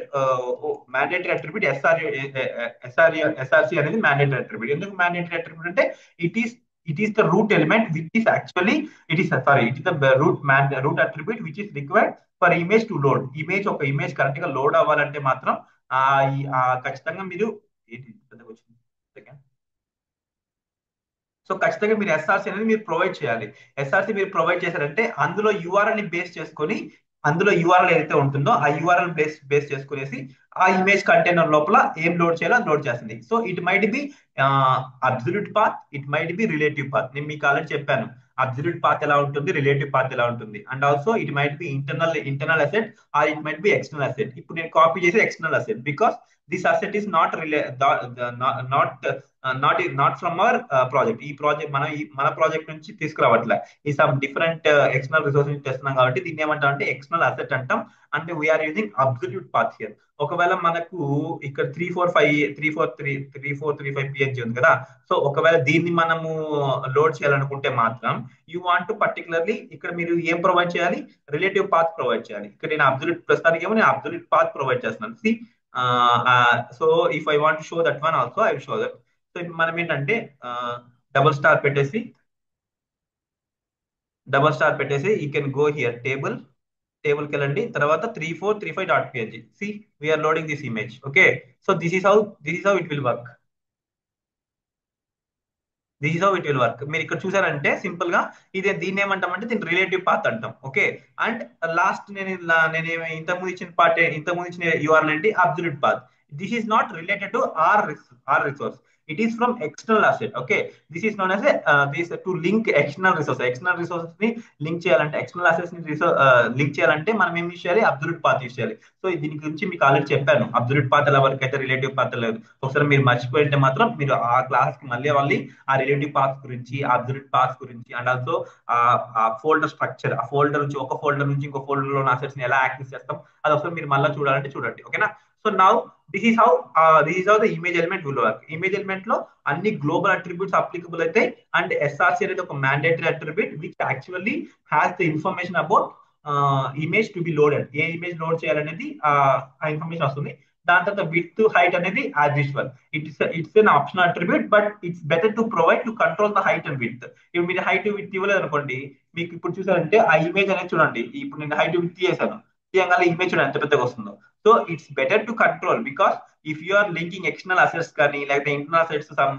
ఎస్ఆర్సి అనేది మ్యాండేటరీ అట్రిబ్యూట్. ఎందుకు మ్యాండేటరీ అట్రిబ్యూట్ అంటే it is it is the route element which is actually it is the route attribute which is required for image to load. ఒక image correct గా load అవ్వాలంటే మాత్రం ఖచ్చితంగా మీరు ఏంటి పెద్దగా వచ్చింది సెకండ్. సో ఖచ్చితంగా మీరు ఎస్ఆర్సి అనేది మీరు ప్రొవైడ్ చేయాలి. ఎస్ఆర్సి మీరు ప్రొవైడ్ చేశారంటే అందులో యూఆర్ఎల్ ని బేస్ చేసుకొని, అందులో యూఆర్ఎల్ ఏదైతే ఉంటుందో ఆ యూఆర్ఎల్ బేస్ చేసుకునేసి ఆ ఇమేజ్ కంటైనర్ లోపల ఏం లోడ్ చేయాలో అది లోడ్ చేస్తుంది. So it might be absolute path, it might be relative path. నేను మీకు ఆల్రెడీ చెప్పాను అబ్సల్యూట్ పాత్ ఎలా ఉంటుంది, రిలేటివ్ పాత్ ఎలా ఉంటుంది. And also it might be internal asset or it might be external asset. ఇప్పుడు నేను కాపీ చేసి external asset because this asset is not not from our project. ఈ ప్రాజెక్ట్ మన ప్రాజెక్ట్ నుంచి తీసుకురావట్లే, ఈ సమ్ డిఫరెంట్ ఎక్స్టర్నల్ రిసోర్స్ నుంచి తెస్తున్నాం కాబట్టి దీన్ని ఏమంటాం అంటే ఎక్స్టర్నల్ అసెట్ అంటాం. అంటే we are using absolute path here. ఒకవేళ మనకు ఇక్కడ 3435 పిహెచ్ ఉంది కదా, సో ఒకవేళ దీన్ని మనము లోడ్ చేయాలనుకుంటే మాత్రం యూ వాంట్ టు పర్టికులర్లీ ఇక్కడ మీరు ఏం ప్రొవైడ్ చేయాలి, రిలేటివ్ పాత్ ప్రొవైడ్ చేయాలి. ఇక్కడ నేను ప్రస్తుతానికి ఏమో నేను అబ్సల్యూట్ పాత్ ప్రొవైడ్ చేస్తున్నాను. So if I want show that one also I will show that. So ఇప్పుడు మనం ఏంటంటే డబుల్ స్టార్ పెట్టేసి you can go here table కి వెళ్ళండి, తర్వాత 3435.png. See we are loading this image. Okay, so this is how it will work. మీరు ఇక్కడ చూసారంటే సింపుల్ గా దీన్ని ఏమంటామంటే దీన్ని రిలేటివ్ పాత్ అంటాం. ఓకే, అండ్ లాస్ట్ నేను ఇంతకుముందు ఇచ్చిన యూఆర్ఎల్ ఏంటి, absolute path. This is not related to our resource, it is from external asset. Okay, this is known as this to link external resources ని లింక్ చేయాలంటే, external assets ని link చేయాలంటే మనం ఏం యూస్ చేయాలి, అబ్సల్యూట్ పాత్ యూస్ చేయాలి. So దీని గురించి మీకు ఆల్రెడీ చెప్పాను, అబ్సల్యూట్ పాత్ ఎలా వరకు అయితే రిలేటివ్ పాత్ లేదు. ఒకసారి మీరు మర్చిపోయింటే మాత్రం మీరు ఆ క్లాస్ కి మళ్ళీ ఆ రిలేటివ్ పాత్స్ గురించి, అబ్సల్యూట్ పాత్స్ గురించి, అండ్ ఆల్సో ఆ ఫోల్డర్ స్ట్రక్చర్, ఆ ఫోల్డర్ నుంచి ఒక ఫోల్డర్ నుంచి ఇంకో ఫోల్డర్ లో అసెట్స్ ని ఎలా యాక్సెస్ చేస్తాం అది ఒకసారి మీరు మళ్ళీ చూడాలంటే చూడండి. ఓకేనా. So now this is how the image element will work. Image element లో అన్ని గ్లోబల్ అట్రిబ్యూట్స్ అప్లికబుల్ అయితే, అండ్ ఎస్ఆర్సి అనేది ఒక mandatory attribute which actually has the information about image to be loaded. A image load చేయాలనేది ఆ information వస్తుంది. దాని తర్వాత విడ్త్ హైట్ అనేది as usual it's an optional attribute, but it's better to provide to control the height and width. ఇప్పుడు మీరు height width ఇవ్వలేదు అనుకోండి, మీకు ఇప్పుడు చూసారంటే ఆ ఇమేజ్ అనేది చూడండి, ఇప్పుడు నేను హైట్ విడ్త్ చేశాను, తీయగానే ఇమేజ్ చూడండి ఎంత పెద్దగా వస్తుందో. So it's better to control because if you are linking external assets కానీ లేకపోతే internal assets some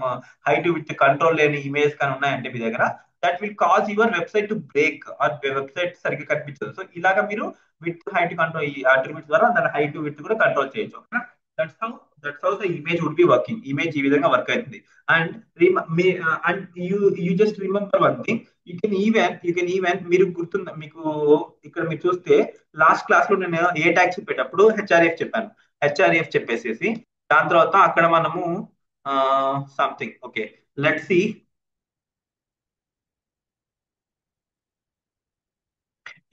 height width control లేని ఇమేజ్ కానీ ఉన్నాయంటే మీ దగ్గర, that will cause your website to break or website సరిగ్గా కనిపించదు. సో ఇలాగా మీరు విత్ హైట్ కంట్రోల్ ఈ అట్రిబ్యూట్ ద్వారా దాని హైట్ విత్ కూడా కంట్రోల్ చేయొచ్చు. That's how the image would be working. Image ఈ విధంగా వర్క్ అవుతుంది. And and you just remember one thing, you can even మీరు గుర్తుందా మీకు, ఇక్కడ మీరు చూస్తే లాస్ట్ క్లాస్ లో నేను ఏ ట్యాగ్ చెప్పేటప్పుడు హెచ్ఆర్ఎఫ్ చెప్పేసేసి దాని తర్వాత అక్కడ మనము సంథింగ్. Okay, let's see.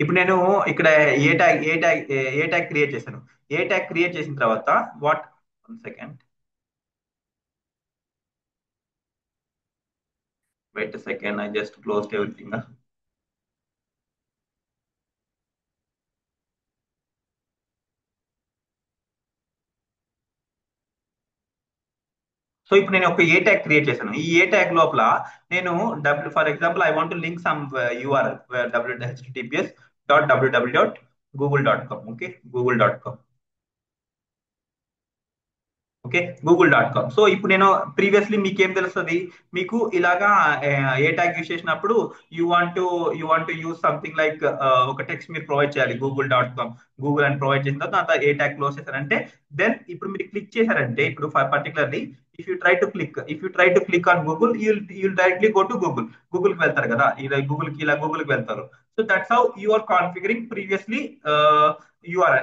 ఇప్పుడు నేను ఇక్కడ ఏ ట్యాగ్ క్రియేట్ చేశాను. ఏ ట్యాగ్ క్రియేట్ చేసిన తర్వాత what, one second, wait second, I just closed everything. So ఇప్పుడు నేను ఒక ఏ ట్యాగ్ క్రియేట్ చేశాను. ఈ ఏ ట్యాగ్ లోపల నేను for example I want link some URL https://www.google.com. Okay, google.com. Okay, google.com. So ఇప్పుడు నేను ప్రీవియస్లీ మీకేం తెలుస్తుంది, మీకు ఇలాగా ఏ ట్యాగ్ యూస్ చేసినప్పుడు you want to you want to use something like ఒక టెక్స్ట్ మీరు ప్రొవైడ్ చేయాలి google.com. గూగుల్ అని ప్రొవైడ్ చేసిన తర్వాత ఏ ట్యాగ్ క్లోజ్ చేశారంటే, దెన్ ఇప్పుడు మీరు క్లిక్ చేశారంటే, ఇప్పుడు particularly if you try to click on Google, you'll directly go to Google కి వెళ్తారు కదా, ఇలా గూగుల్ కి వెళ్తారు. So that's how you are configuring previously, you are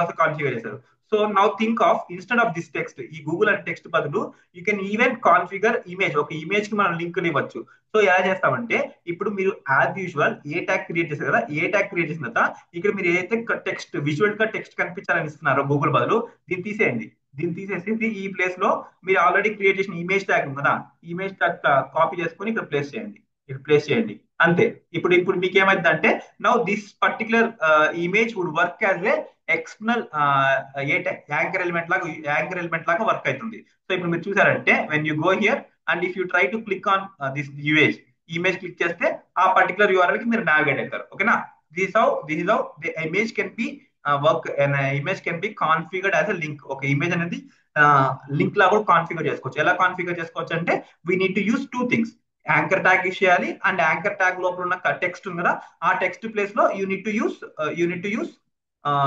also configure చేశారు. So now think of instead of this text, ఈ Google అనే text బదులు you can even configure image, ఒక ఇమేజ్ కి మనం లింక్ ఇవ్వచ్చు. సో ఎలా చేస్తామంటే, ఇప్పుడు మీరు as usual a tag create చేశారు కదా, ఏ ట్యాగ్ క్రియేట్ చేసిన తర్వాత ఇక్కడ మీరు ఏదైతే టెక్స్ట్ విజువల్ గా టెక్స్ట్ కనిపించాలని ఇస్తున్నారో గూగుల్ బదులు, దీన్ని తీసేయండి. దీన్ని తీసేసి ఈ ప్లేస్ లో మీరు ఆల్రెడీ క్రియేట్ చేసిన ఇమేజ్ ట్యాగ్ ఉంది కదా, ఇమేజ్ ట్యాగ్ కాపీ చేసుకొని ఇక్కడ ప్లేస్ చేయండి. అంతే. ఇప్పుడు ఇప్పుడు మీకు ఏమైందంటే, now this particular image wood work as a external anchor element లాగా వర్క్ అవుతుంది. సో ఇప్పుడు మీరు చూసారంటే, when you go here and if you try to click on this image click చేస్తే ఆ పర్టికులర్ యూఆర్ఎల్ కి మీరు నావిగేట్ అవుతారు. ఓకేనా? This is how the image can be work, image can be configured as a link. ఒక image అనేది link లా కూడా configure చేసుకోవచ్చు. ఎలా కాన్ఫిగర్ చేసుకోవచ్చు అంటే, we need to use two things. Anchor tag use చేయాలి, అండ్ యాంకర్ ట్యాగ్ లోపల ఉన్న టెక్స్ట్ ఉంది కదా, ఆ టెక్స్ట్ ప్లేస్ లో you need to use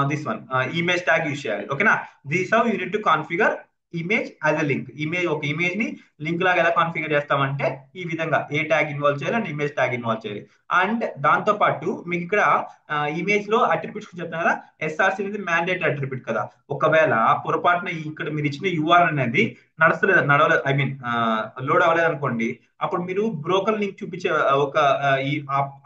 this one image tag use చేయాలి. ఓకేనా? This how you need to configure image as a link. ఒక ఇమేజ్ ని లింక్ లాగా ఎలా కాన్ఫిగర్ చేస్తామంటే, ఈ విధంగా ఏ ట్యాగ్ ఇన్వాల్వ్ చేయాలి అండ్ ఇమేజ్ ట్యాగ్ ఇన్వాల్వ్ చేయాలి. అండ్ దాంతో పాటు మీకు ఇక్కడ ఇమేజ్ లో అట్రిబ్యూట్స్ చెప్తాను కదా, ఎస్ఆర్సి అనేది మ్యాండేటరీ అట్రిబ్యూట్ కదా. ఒకవేళ పొరపాటున ఇక్కడ మీరు ఇచ్చిన యూఆర్ఎల్ అనేది నడవలేదు, ఐ మీన్ లోడ్ అవ్వలేదు అనుకోండి, అప్పుడు మీరు బ్రోకన్ లింక్ చూపించే ఒక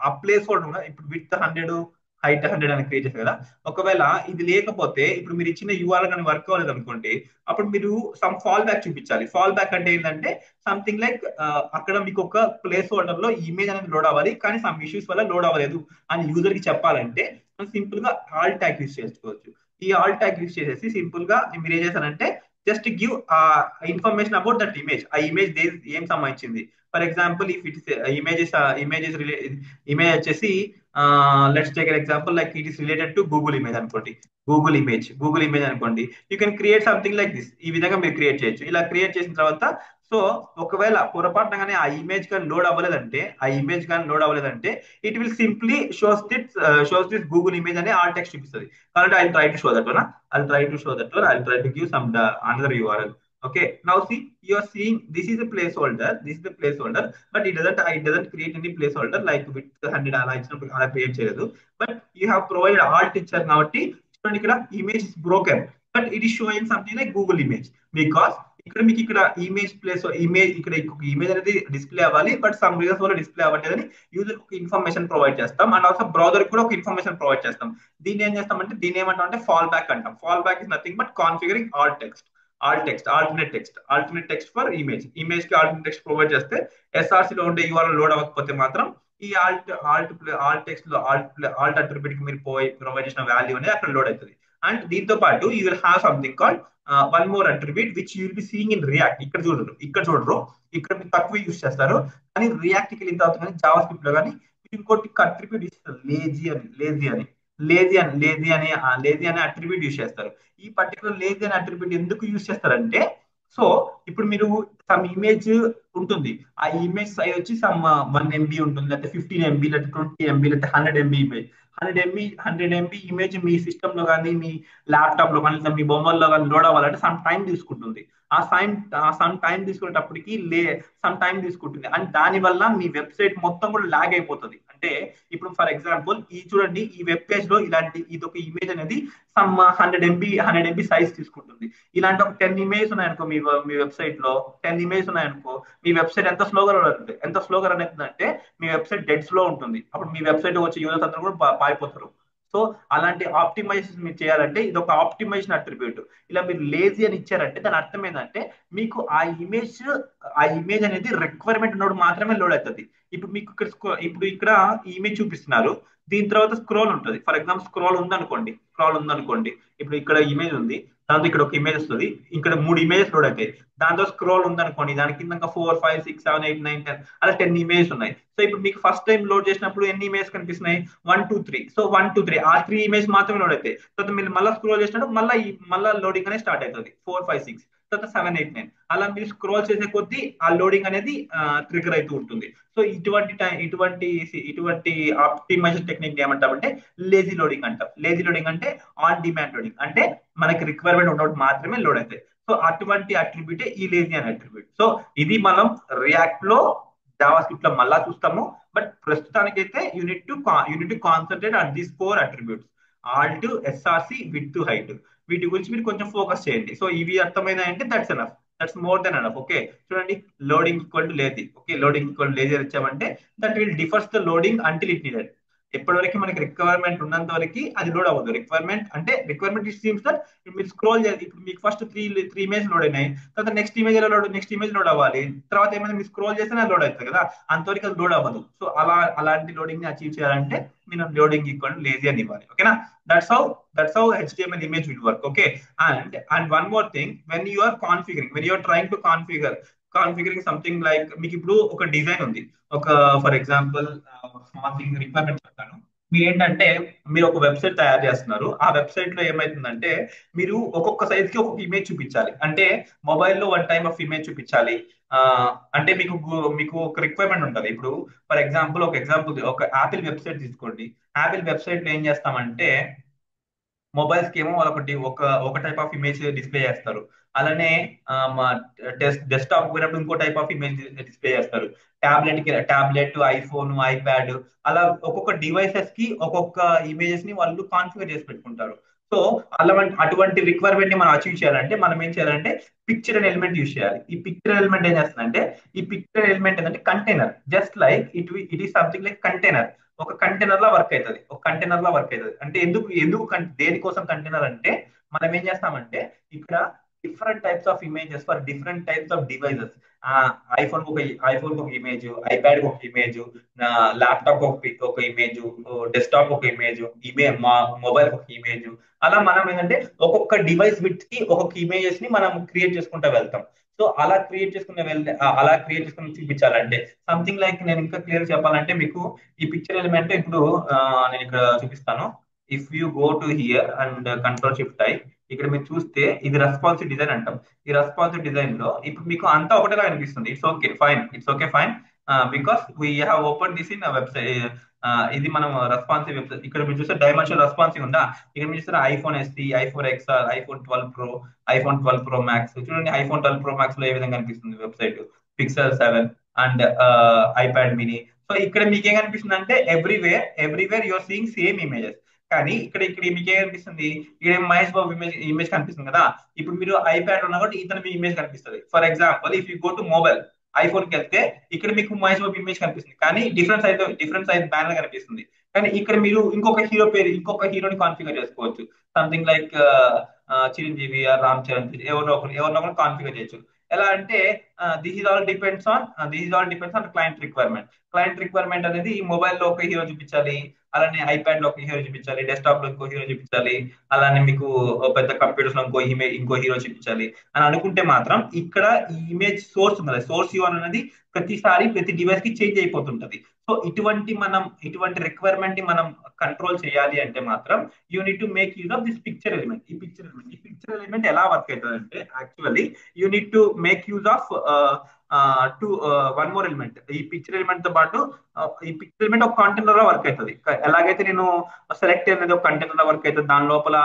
ఆ ప్లేస్ హోల్డర్ ఇప్పుడు విత్ 100 హైట్ 100 అని క్రియేట్ చేశారు కదా, ఒకవేళ ఇది లేకపోతే, ఇప్పుడు మీరు ఇచ్చిన యూఆర్ఎల్ కానీ వర్క్ అవ్వలేదు అనుకోండి, అప్పుడు మీరు సమ్ ఫాల్ బ్యాక్ చూపించాలి. ఫాల్ బ్యాక్ అంటే ఏంటంటే, సంథింగ్ లైక్ అక్కడ మీకు ఒక ప్లేస్ హోల్డర్ లో ఇమేజ్ అనేది లోడ్ అవ్వాలి, కానీ సమ్ ఇష్యూస్ వల్ల లోడ్ అవ్వలేదు అని యూజర్ కి చెప్పాలంటే, సింపుల్ గా ఆల్ ట్యాగ్ యూస్ చేసుకోవచ్చు. ఈ ఆల్ ట్యాగ్ యూస్ చేసేసి సింపుల్ గా మీరు ఏం చేశారంటే, just give information about that image. ఆ ఇమేజ్ ఏం సంబంధించింది. For example, if it image వచ్చేసి, let's take an example like it is related to Google image అనుకోండి. గూగుల్ ఇమేజ్ అనుకోండి. You can create something like this. ఈ విధంగా మీరు create చేయొచ్చు. ఇలా క్రియేట్ చేసిన తర్వాత, సో ఒకవేళ పొరపాటునగానే ఆ ఇమేజ్ కానీ లోడ్ అవ్వలేదంటే it will simply shows this Google image అనే ఆల్ టెక్స్ట్ చూపిస్తుంది. కాబట్టి I try to show that one. I'll try to give some another URL. Okay, now see, you are seeing this is a placeholder, but it doesn't create any placeholder like with 100 అలా ఇచ్చినప్పుడు అలా create చేయలేదు. But you have provided all teacher కాబట్టి చూడండి, ఇక్కడ image is broken, but it is showing something like Google image. Because మీకు ఇక్కడ image అనేది డిస్ప్లే అవ్వాలి, బట్ సమ్ రీజన్స్ వల్ల డిస్ప్లే అవ్వట్లేదని యూజర్ ఒక ఇన్ఫర్మేషన్ ప్రొవైడ్ చేస్తాం, అండ్ ఆల్సో బ్రౌజర్ కూడా ఒక ఇన్ఫర్మేషన్ ప్రొవైడ్ చేస్తాం. దీన్ని ఏం చేస్తామంటే, దీన్ని ఏమంటాం ఫాల్ బ్యాక్ అంటాం. Fall back is nothing but configuring alternate text for image కి ఆల్టర్నేట్ టెక్స్ట్ ప్రొవైడ్ చేస్తే, ఎస్ఆర్సి లో ఉండే యూఆర్ఎల్ లోడ్ అవ్వకపోతే మాత్రం ఈ ఆల్ట్ అట్రిబ్యూట్ కి మీరు ప్రొవైడ్ చేసిన వాల్యూ అనేది అక్కడ లోడ్ అవుతుంది. అండ్ దీంతో పాటు you will have something called one more attribute which you will be seeing in react. ఇక్కడ చూడరు, ఇక్కడ మీరు తక్కువ యూస్ చేస్తారు, కానీ రియాక్ట్ కి లింక్ అవుతుంది. కానీ జావా స్క్రిప్ట్ లో కానీ ఇంకోటి అట్రిబ్యూట్ ఇస్తారు, లేజీ అనే అట్రిబ్యూట్ యూస్ చేస్తారు. ఈ పర్టికులర్ లేజీ అనే అట్రిబ్యూట్ ఎందుకు యూస్ చేస్తారంటే, సో ఇప్పుడు మీరు సమ్ ఇమేజ్ ఉంటుంది, ఆ ఇమేజ్ సైజ్ వచ్చి సమ్ 1 MB ఉంటుంది, లేకపోతే 15 MB, లేకపోతే 20 MB, లేకపోతే 100 MB ఇమేజ్. 100 MB ఇమేజ్ మీ సిస్టమ్ లో కానీ, మీ ల్యాప్టాప్ లో కానీ, మీ మొబైల్లో కానీ లోడ్ అవ్వాలంటే సమ్ టైం తీసుకుంటుంది. సమ్ టైం తీసుకునేటప్పటికి సమ్ టైం తీసుకుంటుంది, అండ్ దాని వల్ల మీ వెబ్సైట్ మొత్తం కూడా లాగ్ అయిపోతుంది. అంటే ఇప్పుడు ఫర్ ఎగ్జాంపుల్ చూడండి, ఈ వెబ్ పేజ్ లో ఇది ఒక ఇమేజ్ అనేది సమ్ 100 MB సైజ్ తీసుకుంటుంది. ఇలాంటి ఒక 10 ఇమేజ్ ఉన్నాయనుకో, మీ వెబ్సైట్ లో 10 ఇమేజ్ ఉన్నాయనుకో, మీ వెబ్సైట్ ఎంత స్లోగా రన్ అవుతుందంటే మీ వెబ్సైట్ డెడ్ స్లో ఉంటుంది. అప్పుడు మీ వెబ్సైట్ వచ్చే యూజర్స్ అందరూ కూడా పారిపోతారు. సో అలాంటి ఆప్టిమైజేషన్ మీరు చేయాలంటే ఇది ఒక ఆప్టిమైజేషన్ అట్రిబ్యూట్. ఇలా మీరు లేజీ అని ఇచ్చారంటే దాని అర్థం ఏంటంటే, మీకు ఆ ఇమేజ్ అనేది రిక్వైర్మెంట్ ఉన్నప్పుడు మాత్రమే లోడ్ అవుతుంది. ఇప్పుడు మీకు ఇక్కడ ఇమేజ్ చూపిస్తున్నారు, దీని తర్వాత స్క్రోల్ ఉంటుంది. ఫర్ ఎగ్జాంపుల్ స్క్రోల్ ఉందనుకోండి, ఇప్పుడు ఇక్కడ ఇమేజ్ ఉంది, దాంతో ఇక్కడ ఒక ఇమేజ్ వస్తుంది, ఇక్కడ 3 ఇమేజెస్ లోడ్ అవుతాయి. దాంతో స్క్రోల్ ఉందనుకోండి, దాని కింద 4, 5, 6, 7, 8, 9, 10 అలా 10 ఇమేజెస్ ఉన్నాయి. సో ఇప్పుడు మీకు ఫస్ట్ టైం లోడ్ చేసినప్పుడు ఎన్ని ఇమేజ్ కనిపిస్తున్నాయి? 1, 2, 3. సో 1, 2, 3 ఆ 3 ఇమేజ్ మాత్రమే లోడ్ అవుతాయి. తర్వాత మీరు మళ్ళీ స్క్రోల్ చేసినప్పుడు మళ్ళీ లోడింగ్ అనేది స్టార్ట్ అవుతుంది, 4, 5, 6. తర్వాత 789 అలా మీరు స్క్రోల్ చేసే కొద్దీ ఆ లోడింగ్ అనేది ట్రిగర్ అవుతూ ఉంటుంది. సో ఇటువంటి ఆప్టిమైజేషన్ టెక్నిక్ ఏమంటామంటే లేజీ లోడింగ్ అంటాం. లేజీ లోడింగ్ అంటే ఆన్ డిమాండ్ లోడింగ్, అంటే మనకి రిక్వైర్మెంట్ ఉన్నప్పుడు మాత్రమే లోడ్ అవుతాయి. సో అటువంటి అట్రిబ్యూటే ఈ లేజీ అనే అట్రిబ్యూట్. సో ఇది మనం రియాక్ట్ లో జావా స్క్రిప్ట్ లో మళ్ళా చూస్తాము. బట్ ప్రస్తుతానికైతే you need to concentrate on these four attributes: alt, SRC, width, height. వీటి గురించి మీరు కొంచెం ఫోకస్ చేయండి. సో ఇవి అర్థమైనాయంటే that's enough, that's more than enough. Okay, చూడండి, loading equal to lazy. Okay, loading equal to lazy వచ్చామంటే that will defers the loading until it needed. ఎప్పటివరకు మనకి రిక్వైర్మెంట్ ఉన్నంత వరకు అది లోడ్ అవ్వదు. రిక్వైర్మెంట్ ఇట్ సీమ్స్ దట్ మీరు స్క్రోల్ చేయాలి. ఇప్పుడు మీకు ఫస్ట్ త్రీ ఇమేజ్ లోడ్ అయినాయి, తర్వాత నెక్స్ట్ ఇమేజ్ లోడ్ అవ్వాలి, తర్వాత ఏమైనా మీరు స్క్రోల్ చేస్తే లోడ్ అవుతుంది కదా, అంతవరకు అది లోడ్ అవ్వదు. సో అలాంటి లోడింగ్ ని అచీవ్ చేయాలంటే మీరు లోడింగ్ ఈక్వల్ టు లేజీ అని ఇవ్వాలి. ఓకేనా? That's how HTML image will work. Okay, and one more thing, when you are trying to configuring something like, మీకు ఇప్పుడు ఒక డిజైన్ ఉంది, ఒక for example small thing requirement చెప్తాను. మీరు ఏంటంటే మీరు ఒక వెబ్సైట్ తయారు చేస్తున్నారు. ఆ వెబ్సైట్ లో ఏమైతుందంటే మీరు ఒక్కొక్క సైజ్ కి ఒక్కొక్క ఇమేజ్ చూపించాలి. అంటే మొబైల్లో వన్ టైప్ ఆఫ్ ఇమేజ్ చూపించాలి. ఆ, అంటే మీకు ఒక రిక్వైర్మెంట్ ఉంటుంది. ఇప్పుడు ఫర్ ఎగ్జాంపుల్ ఒక యాపిల్ వెబ్సైట్ తీసుకోండి. యాపిల్ వెబ్సైట్ లో ఏం చేస్తామంటే మొబైల్స్ కి ఏమో ఒకటి ఒక టైప్ ఆఫ్ ఇమేజ్ డిస్ప్లే చేస్తారు. అలానే డెస్క్టాప్ పోయినప్పుడు ఇంకో టైప్ ఆఫ్ ఇమేజ్ డిస్ప్లే చేస్తారు. టాబ్లెట్, ఐఫోన్, ఐప్యాడ్, అలా ఒక్కొక్క డివైసెస్ కి ఒక్కొక్క ఇమేజెస్ ని వాళ్ళు కాన్ఫిగర్ చేసి పెట్టుకుంటారు. సో అటువంటి రిక్వైర్మెంట్ ని మనం అచీవ్ చేయాలంటే మనం ఏం చేయాలంటే పిక్చర్ అనే ఎలిమెంట్ యూజ్ చేయాలి. ఈ పిక్చర్ ఎలిమెంట్ ఏం చేస్తుందంటే, ఈ పిక్చర్ ఎలిమెంట్ ఏంటంటే container, just like it is something like container. ఒక కంటైనర్ లా వర్క్ అవుతుంది. అంటే దేనికోసం కంటైనర్ అంటే, మనం ఏం చేస్తామంటే ఇక్కడ different types of images for different types of devices. IPhone ఒక ఇమేజ్, ఐప్యాడ్ ఒక ఇమేజ్, ల్యాప్టాప్ ఒక ఇమేజ్, డెస్క్టాప్ ఒక ఇమేజ్, మొబైల్ ఒక ఇమేజ్. అలా మనం ఏంటంటే ఒక్కొక్క డివైస్ విత్ కి ఒక్కొక్క ఇమేజెస్ ని మనం క్రియేట్ చేసుకుంటూ వెళ్తాం. సో అలా క్రియేట్ చేసుకుని చూపించాలంటే సంథింగ్ లైక్, నేను ఇంకా క్లియర్ చెప్పాలంటే మీకు ఈ పిక్చర్ ఎలిమెంట్ ఇప్పుడు నేను ఇక్కడ చూపిస్తాను. If you go to hear and control shift I, ఇక్కడ మీరు చూస్తే ఇది రెస్పాన్సివ్ డిజైన్ అంటాం. ఈ రెస్పాన్సివ్ డిజైన్ లో ఇప్పుడు మీకు అంతా ఒకటేలా అనిపిస్తుంది. It's okay fine, because we have open this in website. ఇది మనం రెస్పాన్సివ్ వెబ్సైట్. ఇక్కడ మీరు చూస్తే డైమెన్షన్ రెస్పాన్సివ్ ఉందా? ఇక్కడ మీరు చూస్తే iPhone SE, iPhone XR, iPhone 12 Pro, iPhone 12 Pro Max. చూడండి, ఐఫోన్ 12 Pro Max లో ఏ విధంగా అనిపిస్తుంది website. Pixel 7 and iPad mini. So ఇక్కడ మీకు ఏం కనిపిస్తుంది అంటే everywhere you're seeing same images. కానీ ఇక్కడ మీకు ఏం కనిపిస్తుంది? ఇక్కడ మహేష్ బాబు ఇమేజ్ కనిపిస్తుంది కదా. ఇప్పుడు మీరు ఐప్యాడ్ ఉన్నా కాబట్టి ఇతను మీ ఇమేజ్ కనిపిస్తుంది. For example, if you go to mobile, iPhone కి వెళ్తే ఇక్కడ మీకు మహేష్ బాబు ఇమేజ్ కనిపిస్తుంది, కానీ డిఫరెంట్ సైజ్ బ్యానర్ కనిపిస్తుంది. కానీ ఇక్కడ మీరు ఇంకొక హీరోని కాన్ఫిగర్ చేసుకోవచ్చు. సంథింగ్ లైక్ చిరంజీవి, రామ్ చరణ్, ఎవరినో కాన్ఫిగర్ చేయొచ్చు. ఎలా అంటే this is all depends on client requirement అనేది మొబైల్లో ఒక హీరో చూపించాలి, అలానే ఐప్యాడ్ లో ఒక హీరో చూపించాలి, డెస్క్టాప్ లో ఇంకో హీరో చూపించాలి, అలానే మీకు పెద్ద కంప్యూటర్స్ లో ఇంకో హీరో చూపించాలి అని అనుకుంటే మాత్రం ఇక్కడ ఈ ఇమేజ్ సోర్స్ ఉంది, సోర్స్ యూఆర్ అనేది ప్రతిసారి ప్రతి డివైస్ కి చేంజ్ అయిపోతుంటది. సో ఇటువంటి రిక్వైర్మెంట్ ని మనం కంట్రోల్ చేయాలి అంటే మాత్రం you need to make use of this picture element. ఈ పిక్చర్ ఎలిమెంట్ ఎలా వర్క్ అవుతుంది అంటే, actually you need to make use of one more element. ఈ పిక్చర్ ఎలిమెంట్ తో పాటు ఈ పిక్చర్ ఎలిమెంట్ ఒక కంటైనర్ లో వర్క్ అవుతుంది. ఎలాగైతే నేను సెలెక్ట్ అనేది ఒక కంటైనర్ లో వర్క్ అవుతుంది, దాని లోపల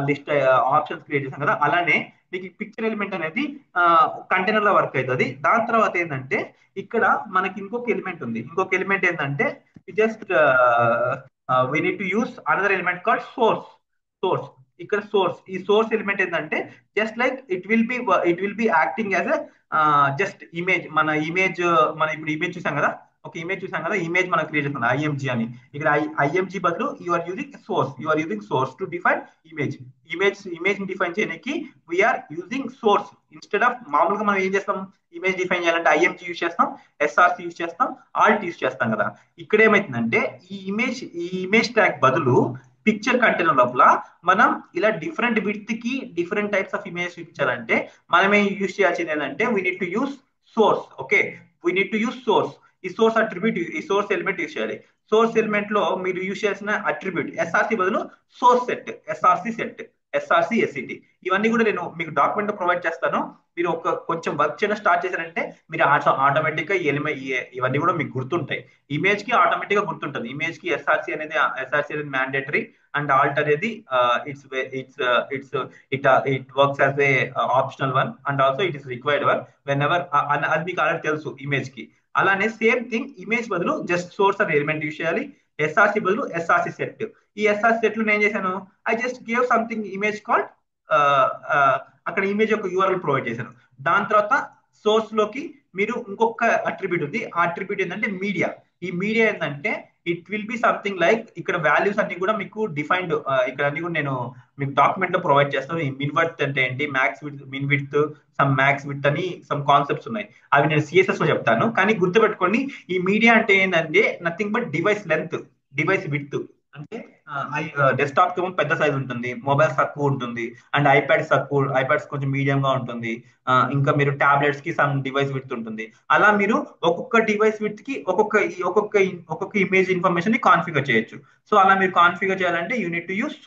లిస్ట్ ఆప్షన్స్ క్రియేట్ చేశాను కదా, అలానే మీకు పిక్చర్ ఎలిమెంట్ అనేది కంటైనర్ లో వర్క్ అవుతుంది. దాని తర్వాత ఏంటంటే ఇక్కడ మనకి ఇంకొక ఎలిమెంట్ ఏంటంటే just we need to use another element called source. ఇక్కడ ఈ సోర్స్ ఎలిమెంట్ ఏంటంటే just like it will B acting as just image. మన ఇప్పుడు ఇమేజ్ చూసాం కదా, ఇమేజ్ మనం క్రియేట్ చేస్తాం IMG అని. ఇక్కడ IMG బదులు you are using source to define image define చేయడానికి we are using source instead of. మామూలుగా మనం ఏం చేస్తాం, ఇమేజ్ డిఫైన్ చేయాలంటే IMG యూజ్ చేస్తాం, SRC యూజ్ చేస్తాం, ఆల్ట్ యూజ్ చేస్తాం కదా. ఇక్కడ ఏమైతుందంటే ఈ ఇమేజ్ ట్యాగ్ బదులు పిక్చర్ కంటైనర్ లోపల మనం ఇలా డిఫరెంట్ విడ్త్ కి డిఫరెంట్ టైప్స్ ఆఫ్ ఇమేజ్ చూపించాలంటే మనమే యూజ్ చేయాల్సింది ఏంటంటే we need to use source. Okay, we need to use source. ఈ సోర్స్ ఎలిమెంట్ యూజ్ చేయాలి. సోర్స్ ఎలిమెంట్ లో మీరు యూజ్ చేసిన అట్రిబ్యూట్ SRC బదులు SRC సెట్. SRC, SCT. ఇవన్నీ కూడా నేను మీకు డాక్యుమెంట్ లో ప్రొవైడ్ చేస్తాను. మీరు ఒక కొంచెం వర్క్ చేయడం స్టార్ట్ చేశారంటే మీరు ఆటోమేటిక్ గా ఇవన్నీ కూడా మీకు గుర్తుంటాయి. ఇమేజ్ కి ఆటోమేటిక్ గా గుర్తుంటుంది. ఇమేజ్ కి ఎస్ఆర్సి అనేది మ్యాండేటరీ, అండ్ ఆల్ట్ అనేది it's it's it's it works as a optional one, and also it is required one when ever. అది మీకు ఆల్రెడీ తెలుసు ఇమేజ్ కి. అలానే సేమ్ థింగ్ ఇమేజ్ బదులు జస్ట్ సోర్స్ అనే ఎలిమెంట్ యూస్ చేయాలి. ఎస్ఆర్సి బదులు ఎస్ఆర్సి సెట్. ఈ ఎస్ఆర్సి సెట్ లో నేను ఏం చేశాను, I just gave something image called, అక్కడ ఇమేజ్ యొక్క యూఆర్ఎల్ ప్రొవైడ్ చేశాను. దాని తర్వాత సోర్స్ లోకి మీరు ఇంకొక అట్రిబ్యూట్ ఉంది. ఆ అట్రిబ్యూట్ ఏంటంటే మీడియా. ఈ మీడియా ఏంటంటే it will be something like, ఇక్కడ వాల్యూస్ అన్ని కూడా మీకు డిఫైన్డ్, ఇక్కడ అన్ని కూడా నేను మీకు డాక్యుమెంట్ లో ప్రొవైడ్ చేస్తాను. ఈ మిన్ వర్త్ అంటే ఏంటి, max width, min width, some max width అని సమ్ కాన్సెప్ట్స్ ఉన్నాయి. అవి నేను సిఎస్ఎస్ లో చెప్తాను. కానీ గుర్తుపెట్టుకోండి, ఈ మీడియా అంటే ఏంటంటే nothing but device length, device width. అంటే డెస్క్టాప్ కి పెద్ద సైజ్ ఉంటుంది, మొబైల్స్ తక్కువ ఉంటుంది, అండ్ ఐప్యాడ్స్ కొంచెం మీడియం గా ఉంటుంది. ఇంకా మీరు టాబ్లెట్స్ కి సమ్ డివైస్ విడ్త్ ఉంటుంది. అలా మీరు ఒక్కొక్క డివైస్ విడ్త్ కి ఒక్కొక్క ఇమేజ్ ఇన్ఫర్మేషన్ ని కాన్ఫిగర్ చేయొచ్చు. సో అలా మీరు కాన్ఫిగర్ చేయాలంటే you need to use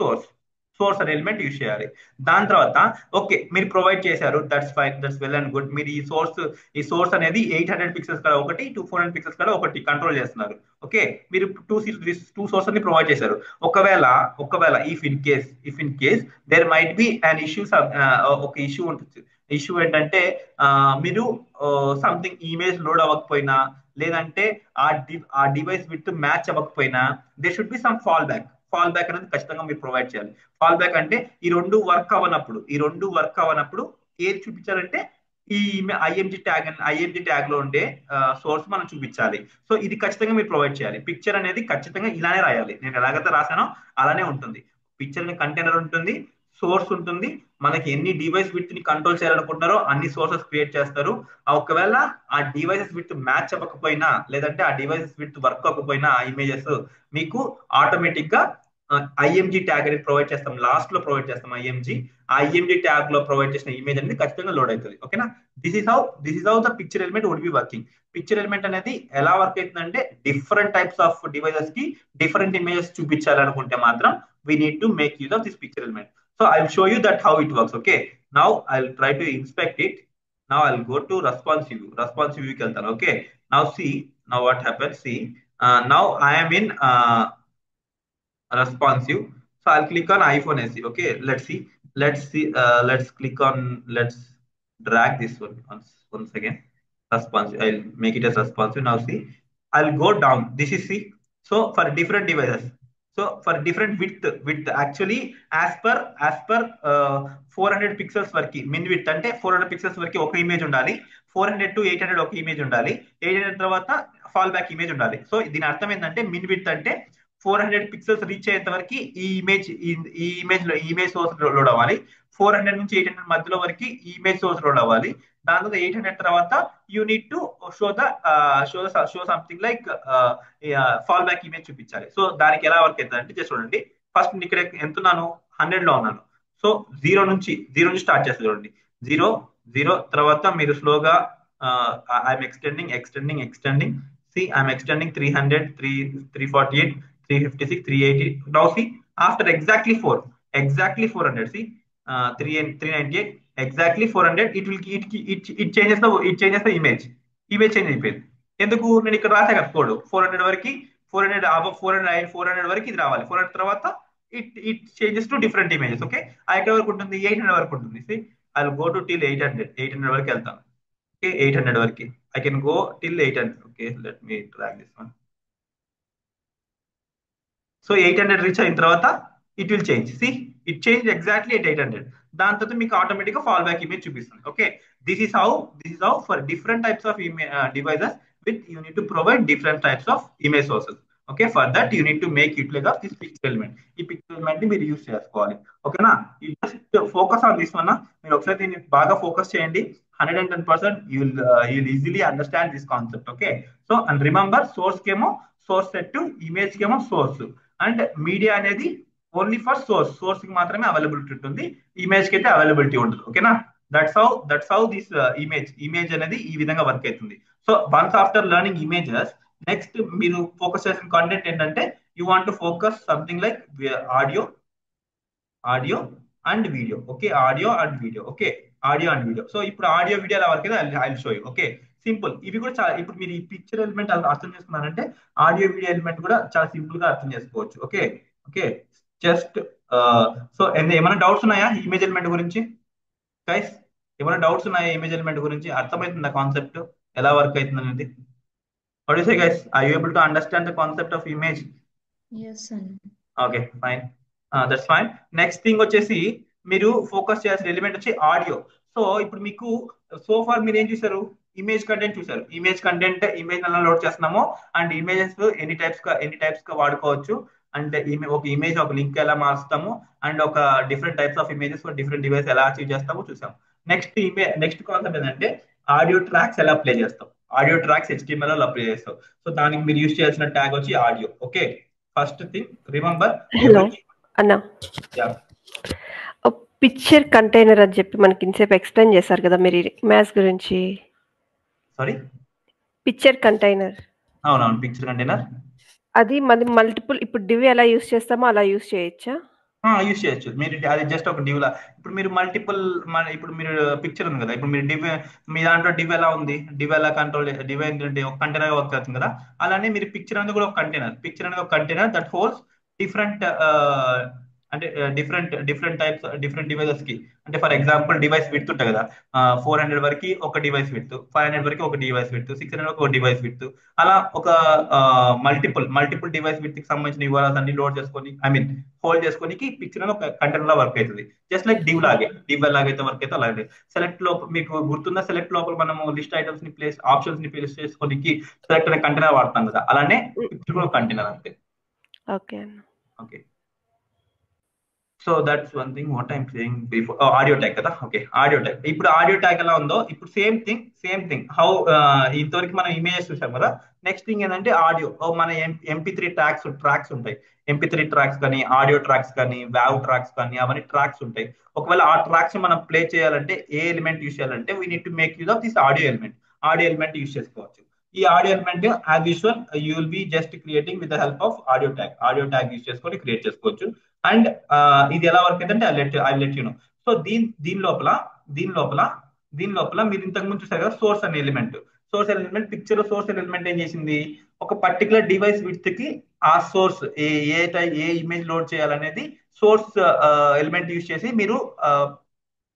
source అనే ఎలిమెంట్ యూస్ చేయాలి. దాని తర్వాత ఓకే మీరు ప్రొవైడ్ చేశారు, that's fine, that's well and good. మీరు ఈ సోర్స్ అనేది 800 పిక్సెల్స్ కల ఒకటి, 400 పిక్సెల్స్ కల ఒకటి కంట్రోల్ చేస్తున్నారు. ఓకే, మీరు టూ సోర్స్ ని ప్రొవైడ్ చేశారు. ఒకవేళ if in case there might be an issue, ఒక ఇష్యూ ఉంటుంది. ఇష్యూ ఏంటంటే మీరు సంథింగ్ ఇమేజ్ లోడ్ అవ్వకపోయినా, లేదంటే ఆ డివైస్ విత్ మ్యాచ్ అవ్వకపోయినా, they should be some fall back అనేది ఖచ్చితంగా మీరు ప్రొవైడ్ చేయాలి. ఫాల్ బ్యాక్ అంటే ఈ రెండు వర్క్ అవనప్పుడు ఏది చూపించాలంటే ఈ ఐఎంజి ట్యాగ్ లో ఉండే సోర్స్ మనం చూపించాలి. సో ఇది ఖచ్చితంగా మీరు ప్రొవైడ్ చేయాలి. పిక్చర్ అనేది ఖచ్చితంగా ఇలానే రాయాలి. నేను ఎలాగైతే రాశానో అలానే ఉంటుంది. పిక్చర్ కంటైనర్ ఉంటుంది, సోర్స్ ఉంటుంది. మనకి ఎన్ని డివైస్ విత్ ని కంట్రోల్ చేయాలనుకుంటారో అన్ని సోర్సెస్ క్రియేట్ చేస్తారు. ఒకవేళ ఆ డివైసెస్ విత్ మ్యాచ్ అవ్వకపోయినా, లేదంటే ఆ డివైసెస్ విత్ వర్క్ అవ్వకపోయినా ఆ ఇమేజెస్ మీకు ఆటోమేటిక్ గా ఐఎంజి ట్యాగ్ అనేది ప్రొవైడ్ చేస్తాం. లాస్ట్ లో ప్రొవైడ్ చేస్తాం ఐఎంజి ట్యాగ్ లో ప్రొవైడ్ చేసిన ఇమేజ్ అనేది ఖచ్చితంగా లోడ్ అవుతుంది. ఓకేనా, this is how the picture element would be working. Picture element అనేది ఎలా వర్క్ అవుతుందంటే, డిఫరెంట్ టైప్స్ ఆఫ్ డివైసెస్ కి డిఫరెంట్ ఇమేజెస్ చూపించాలనుకుంటే మాత్రం we need to make use of this picture element. So I'll show you that how it works. Okay, now I'll try to inspect it. Now I'll go to responsive view ki veltanu. Okay, now see, now what happens, see, now I am in responsive. So I'll click on iPhone SE. Okay, let's click on, let's drag this one once again. Responsive, I'll make it as responsive. Now see, I'll go down. This is see. So for different devices, so for different width actually as per 400 pixels వరకు మిన్ width అంటే 400 pixels వరకు ఒక image ఉండాలి. 400 to 800 ఒక image ఉండాలి. 800 తర్వాత fall back image ఉండాలి. So దీని అర్థం ఏంటంటే, మిన్ విడ్త్ అంటే 400 పిక్సెల్స్ రీచ్ అయ్యేంత వరకు ఈ ఇమేజ్ సోర్స్ లోడ్ అవ్వాలి. 400 నుంచి 800 మధ్యలో వరకు ఈ ఇమేజ్ సోర్స్ లోడ్ అవ్వాలి. దాని తర్వాత 800 తర్వాత you need to show something like fall back image చూపించాలి. సో దానికి ఎలా వర్క్ అవుతుంది అంటే, జస్ట్ చూడండి. ఫస్ట్ నేను ఇక్కడ ఎంత ఉన్నాను, 100 లో ఉన్నాను. సో జీరో నుంచి స్టార్ట్ చేస్తాను. చూడండి, జీరో తర్వాత మీరు స్లోగా I'm extending. See, I'm extending 300, 348, 356, 380. Now see, after exactly 400, see, 398, exactly 400, it changes the image. Image change అయిపోయింది. ఎందుకు, నేను ఇక్కడ రాసా కదా కోడ్ 400 వరకు, 400 వరకు ఇది రావాలి. 400 తర్వాత it changes to different images. Okay, ఎక్కడ వరకు ఉంటుంది, 800 వరకు ఉంటుంది. See, I'll go to till 800 వరకు వెళ్తాను. Okay, 800 వరకు I can go till 800. Okay, let me drag this one. So 800 reach అయిన తర్వాత it will change. See, it change exactly at 800. దాని తర్వాత మీకు ఆటోమేటిక్ గా ఫాల్ బ్యాక్ ఇమేజ్ చూపిస్తుంది. Okay, this is how for different types of devices with you need to provide different types of image sources. Okay, for that you need to make utilize of this picture element. ఈ picture element ని మీరు use చేసుకోవాలి. ఓకేనా, you just focus on this one. మీరు ఒకసారి దీన్ని బాగా focus చేయండి. 110% you'll easily understand this concept. Okay, so and remember, source set to image కేమో source, and media అనేది ఓన్లీ ఫర్ సోర్స్ కి మాత్రమే అవైలబిలిటీ ఉంటుంది, ఇమేజ్ కి అయితే అవైలబిలిటీ ఉండదు. ఓకేనా, దట్స్ హౌ దిస్ ఇమేజ్ అనేది ఈ విధంగా వర్క్ అవుతుంది. So once after learning images, next మీరు ఫోకస్ చేసిన కంటెంట్ ఏంటంటే, you want to focus something like audio and video. Okay, audio and video. Okay, audio and video. So ఇప్పుడు audio video ఎలా work అయితే I show you. Okay, simple. ఇవి కూడా చాలా, ఇప్పుడు మీరు ఈ పిక్చర్ ఎలిమెంట్ అర్థం చేసుకున్నారంటే ఆడియో వీడియో ఎలిమెంట్ కూడా చాలా సింపుల్ గా అర్థం చేసుకోవచ్చు. ఓకే. ఓకే, జస్ట్ సో ఏమైనా డౌట్స్ ఉన్నాయా ఇమేజ్ ఎలిమెంట్ గురించి గైస్? ఏమైనా డౌట్స్ ఉన్నాయా ఇమేజ్ ఎలిమెంట్ గురించి? అర్థమవుతుందా కాన్సెప్ట్ ఎలా వర్క్ అవుతుంది అనేది? What you say guys, are you able to understand the concept of image? Yes, Sun. Okay, fine. That's fine. Next thing వచ్చేసి మీరు ఫోకస్ చేయాల్సిన ఎలిమెంట్ వచ్చి ఆడియో. సో ఇప్పుడు మీకు సో ఫార్ మీరు ఏం చూసారు? ఇమేజ్ కంటెంట్ చూసారు. ఇమేజ్ కంటెంట్, ఇమేజ్ ఎలా లోడ్ చేస్తున్నామో అండ్ ఇమేజెస్ ఎన్ని టైప్స్ గా వాడుకోవచ్చు. అంటే ఒక ఇమేజ్ ఒక లింక్ ఎలా మారుస్తాము అండ్ ఒక different types of images different device ఎలా అచీవ్ చేస్తామో చూసాం. నెక్స్ట్ కాన్సెప్ట్ ఏంటంటే ఆడియో ట్రాక్స్ ఎలా ప్లే చేస్తాం. ఆడియో ట్రాక్స్ HTML లో ప్లే చేస్తాం. సో దానికి మీరు యూజ్ చేయాల్సిన ట్యాగ్ వచ్చి audio. Okay, first thing remember hello every. అన్న, యా. పిక్చర్ కంటైనర్ అని చెప్పి మనకి ఇంతసేపు ఎక్స్ప్లెయిన్ చేశారు కదా మీరు మ్యాథ్స్ గురించి. సారీ. పిక్చర్ కంటైనర్ అవునవును, పిక్చర్ కంటైనర్. అది మన మల్టిపుల్, ఇప్పుడు డివ్ ఎలా యూస్ చేస్తామో అలా యూస్ చేయొచ్చా? యూస్ చేయొచ్చు మీరు. అది జస్ట్ ఒక డివ్ లా. ఇప్పుడు మీరు మల్టిపుల్, ఇప్పుడు మీరు పిక్చర్ ఉంది కదా, ఇప్పుడు మీరు డివ్, మీ దాంట్లో డివ్ ఎలా ఉంది, డివ్ ఎలా కంట్రోల్, డివ్ ఏంటంటే ఒక కంటైనర్ వర్క్ అవుతుంది కదా. అలానే మీరు పిక్చర్ అనేది కూడా ఒక కంటైనర్. పిక్చర్ అనేది ఒక కంటైనర్ దట్ హోల్స్ డిఫరెంట్, అంటే డిఫరెంట్ టైప్స్, డిఫరెంట్ డివైసెస్ కి. అంటే ఫర్ ఎగ్జాంపుల్ డివైస్ విడ్త్ ఉంటుంది కదా, 400 వరకు ఒక డివైస్ విడ్త్, 500 వరకు ఒక డివైస్ విడ్త్, 600 వరకు ఒక డివైస్ విడ్త్. అలా ఒక మల్టిపుల్ డివైస్ విత్ కి సంబంధించిన యూఆర్ఎల్స్ అన్ని లోడ్ చేసుకొని, ఐ మీన్ హోల్డ్ చేసుకొని పిక్చర్ అని ఒక కంటెంట్ లా వర్క్ అవుతుంది. జస్ట్ లైక్ డివ్ ఎలాగైతే వర్క్ అయితే అలాగే. సెలెక్ట్ లో మీకు గుర్తుందా, సెలెక్ట్ లోపల మనము లిస్ట్ ఐటమ్స్ ని ప్లేస్, ఆప్షన్స్ ని ప్లేస్ చేసుకొని సెలెక్ట్ అనే కంటైనర్ వాడతాం కదా, అలానే పిక్చర్ కూడా కంటైనర్ అంతే. ఓకే అన్న. Okay, so that's one thing what I'm saying before. Audio tag కదా. Okay, audio tag. ఇప్పుడు ఆడియో ట్యాగ్ ఎలా ఉందో ఇప్పుడు సేమ్ థింగ్ హౌ, ఇంతవరకు మనం ఇమేజెస్ చూసాం కదా. నెక్స్ట్ థింగ్ ఏంటంటే ఆడియో. మన MP3 ట్రాక్స్ ఉంటాయి. MP3 ట్రాక్స్ కానీ, ఆడియో ట్రాక్స్ కానీ, వ్యావ్ ట్రాక్స్ కానీ, అవన్నీ ట్రాక్స్ ఉంటాయి. ఒకవేళ ఆ ట్రాక్స్ మనం ప్లే చేయాలంటే ఏ ఎలిమెంట్ యూస్ చేయాలంటే we need to make use of this audio element. Audio element use చేసుకోవచ్చు. ఈ audio element as usual you will be just creating with the help of audio tag use చేసుకొని create చేసుకోవచ్చు. And ఇది ఎలా work అయితే I let you know. So దీని లోపల దీని లోపల మీరు ఇంతకు ముందు చూసారు కదా, source element picture. Source element ఏం చేసింది, ఒక పర్టికులర్ డివైస్ విడ్త్ కి ఆ సోర్స్ ఏ ఇమేజ్ లోడ్ చేయాలనేది సోర్స్ ఎలిమెంట్ యూస్ చేసి మీరు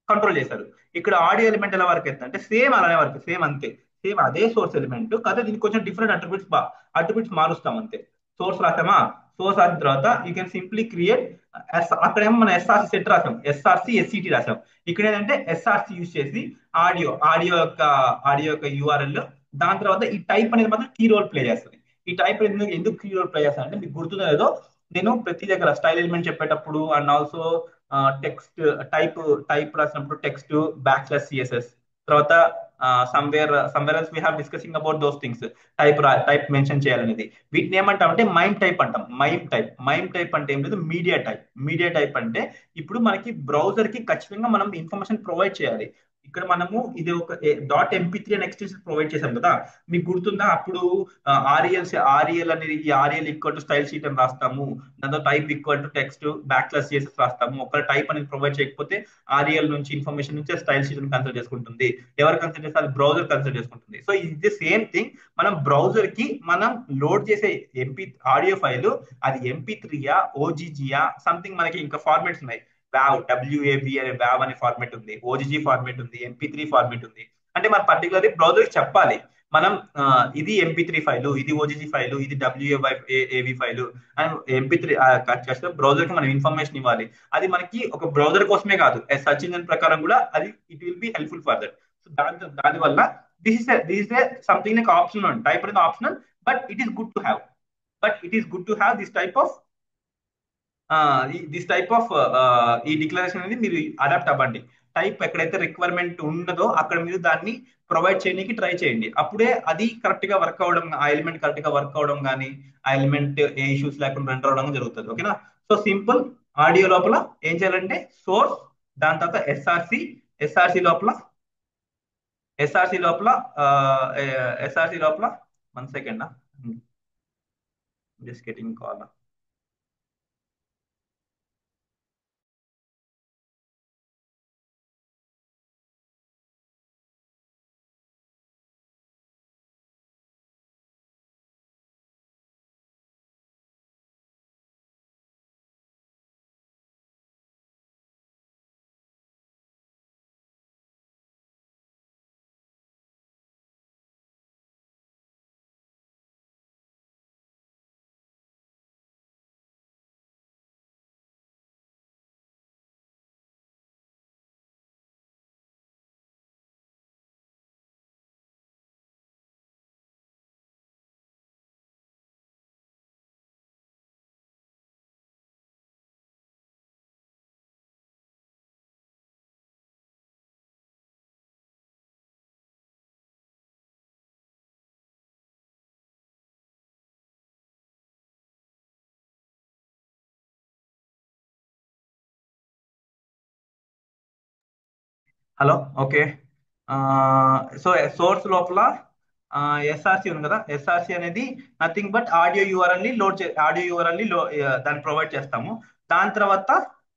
కంట్రోల్ చేశారు. ఇక్కడ ఆడియో ఎలిమెంట్ ఎలా వర్క్ అవుతుంది అంటే సేమ్ అలానే వర్క్, సేమ్ అంతే. సేమ్ అదే సోర్స్ ఎలిమెంట్ కదా, దీనికి కొంచెం డిఫరెంట్ అట్రిబ్యూట్స్ మారుస్తాం అంతే. సోర్స్ రాసామా, సోర్స్ రాసిన తర్వాత యూ కెన్ సింప్లీ క్రియేట్. అక్కడేమో మనం SRC సెట్ రాసాం, SRC SCT రాసాం. ఇక్కడ ఏంటంటే SRC యూజ్ చేసి ఆడియో యొక్క URL, దాని తర్వాత ఈ టైప్ అనేది మాత్రం కీ రోల్ ప్లే చేస్తుంది. ఈ టైప్ ఎందుకు కీ రోల్ ప్లే చేస్తాను అంటే మీకు గుర్తుందో లేదో, నేను ప్రతి దగ్గర స్టైల్ ఎలిమెంట్ చెప్పేటప్పుడు and also text type type రాసినప్పుడు టెక్స్ట్ /CSS, తర్వాత somewhere else we have discussing about those things. Type mention చేయాలనేది వీటిని ఏమంటాం అంటే మైమ్ టైప్ అంటాం. మైమ్ టైప్ అంటే ఏం లేదు, మీడియా టైప్ అంటే ఇప్పుడు మనకి బ్రౌజర్ కి ఖచ్చితంగా మనం ఇన్ఫర్మేషన్ ప్రొవైడ్ చేయాలి. ఇక్కడ మనము ఇది ఒక .mp3 అనే ఎక్స్టెన్షన్ ప్రొవైడ్ చేశాం కదా, మీకు గుర్తుందా? అప్పుడు ఆర్ఎల్ అనేది, ఈ rel equal to style sheet అని రాస్తాము, దాంతో type equal to text /CSS రాస్తాము. ఒకవేళ టైప్ అనేది ప్రొవైడ్ చేయకపోతే ఆర్ఎల్ నుంచి ఇన్ఫర్మేషన్ నుంచి స్టైల్ షీట్ కన్సిడర్ చేసుకుంటుంది. ఎవరు కన్సిడర్ చేస్తే అది బ్రౌజర్ కన్సిడర్ చేసుకుంటుంది. సో ఇది సేమ్ థింగ్. మనం బ్రౌజర్ కి మనం లోడ్ చేసే ఆడియో ఫైల్ అది MP3యా, OGGయా, సంథింగ్ మనకి ఇంకా ఫార్మాట్స్ ఉన్నాయి. WAV అనే వ్యావ్ అనే ఫార్మేట్ ఉంది, OGG ఫార్మేట్ ఉంది, MP3 ఫార్మేట్ ఉంది. అంటే మన పర్టికులర్లీ బ్రౌజర్ చెప్పాలి మనం ఇది MP3 ఫైలు, ఇది OGG ఫైలు, ఇది WAV file and MP3 browser కి మనం ఇన్ఫర్మేషన్ ఇవ్వాలి. అది మనకి ఒక బ్రౌజర్ కోసమే కాదు, సెర్చ్ ఇంజిన్ ప్రకారం కూడా అది it will be helpful for that. So దానివల్ల this is something like optional. Type అనేది optional, but it is good to have. This type of ఈ డిక్లరేషన్ అనేది మీరు అడాప్ట్ అవ్వండి. టైప్ ఎక్కడైతే రిక్వైర్మెంట్ ఉండదో అక్కడ మీరు దాన్ని ప్రొవైడ్ చేయడానికి ట్రై చేయండి. అప్పుడే అది కరెక్ట్ గా వర్క్ అవడం, ఆ ఎలిమెంట్ కరెక్ట్ గా వర్క్ అవడం కానీ ఆ ఎలిమెంట్ ఏ ఇష్యూస్ లేకుండా రన్ అవడం జరుగుతుంది. ఓకేనా? So simple. ఆడియో లోపల ఏం చేయాలంటే సోర్స్, దాని తర్వాత ఎస్ఆర్సి లోపల ఎస్ఆర్సి లోపల ఎస్ఆర్సి లోపల 1 second, just getting call. Hello. Okay. So source లోపల ఎస్ఆర్సి ఉంది కదా, ఎస్ఆర్సి అనేది నథింగ్ బట్ ఆడియో యూఆర్ఎల్ ని లోడ్ ఆడియో యూఆర్ఎల్ ని దాన్ని ప్రొవైడ్ చేస్తాము. దాని తర్వాత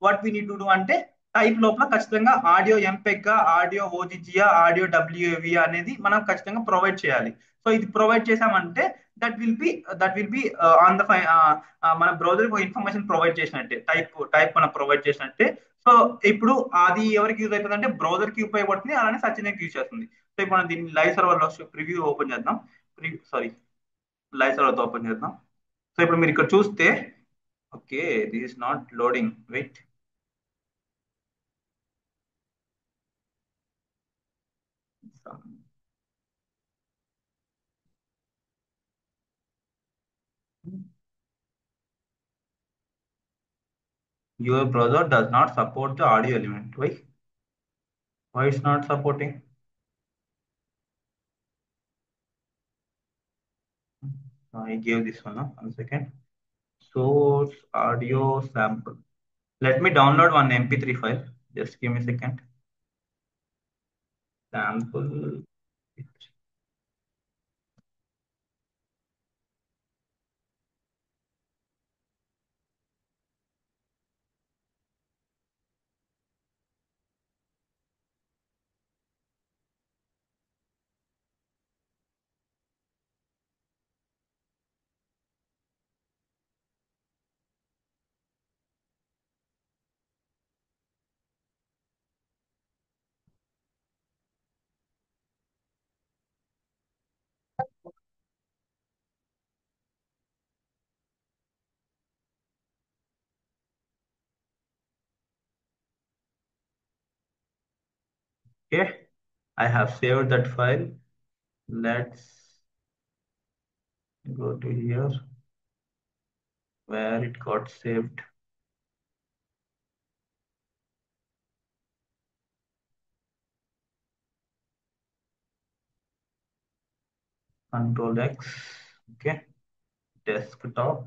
what we need to do అంటే టైప్ లోపల ఖచ్చితంగా ఆడియో ఎంపెగ్ గా, ఆడియో ఓజిజియా, ఆడియో డబ్ల్యూఏవి అనేది మనం ఖచ్చితంగా ప్రొవైడ్ చేయాలి. సో ఇది ప్రొవైడ్ చేసామంటే that will be that will be on the మన బ్రౌజర్ ఇన్ఫర్మేషన్ ప్రొవైడ్ చేసినట్టే, టైప్ మనం ప్రొవైడ్ చేసినట్టే. సో ఇప్పుడు అది ఎవరికి యూజ్ అవుతుంది అంటే బ్రౌజర్ కి ఉపయోగపడుతుంది, అలానే సర్చ్ ఇంజిన్ యూజ్ చేస్తుంది. సో ఇప్పుడు మనం దీన్ని లైవ్ సర్వర్ లో ప్రివ్యూ ఓపెన్ చేద్దాం. సారీ, లైవ్ సర్వర్ తో ఓపెన్ చేద్దాం. సో ఇప్పుడు మీరు ఇక్కడ చూస్తే, okay, this is not loading, wait. Your browser does not support the audio element. Why it's not supporting? I gave this one, 1 second. Source audio sample. Let me download one MP3 file. Just give me a second. Sample. Okay, I have saved that file. Let's go to here where it got saved. Control X. Okay, desktop,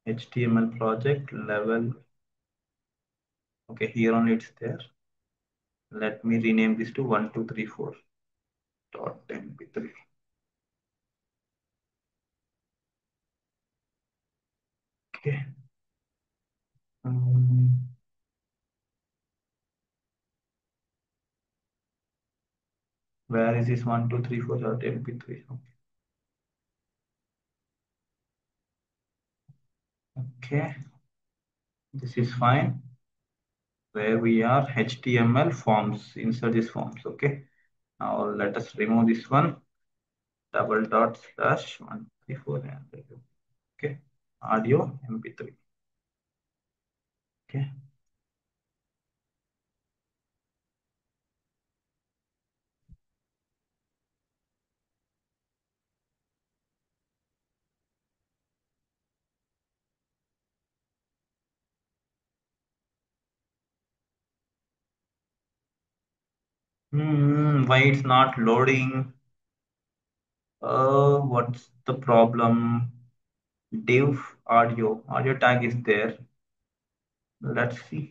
HTML project level. Okay, here only it's there. Let me rename this to 1234.mp3. Okay. Um, where is this 1234.mp3? Okay, this is fine. Where we are, HTML forms, insert these forms. Okay, now let us remove this one. Double dot slash 134 and okay, audio mp3. Okay. Why it's not loading? What's the problem? Div audio tag is there. Let's see.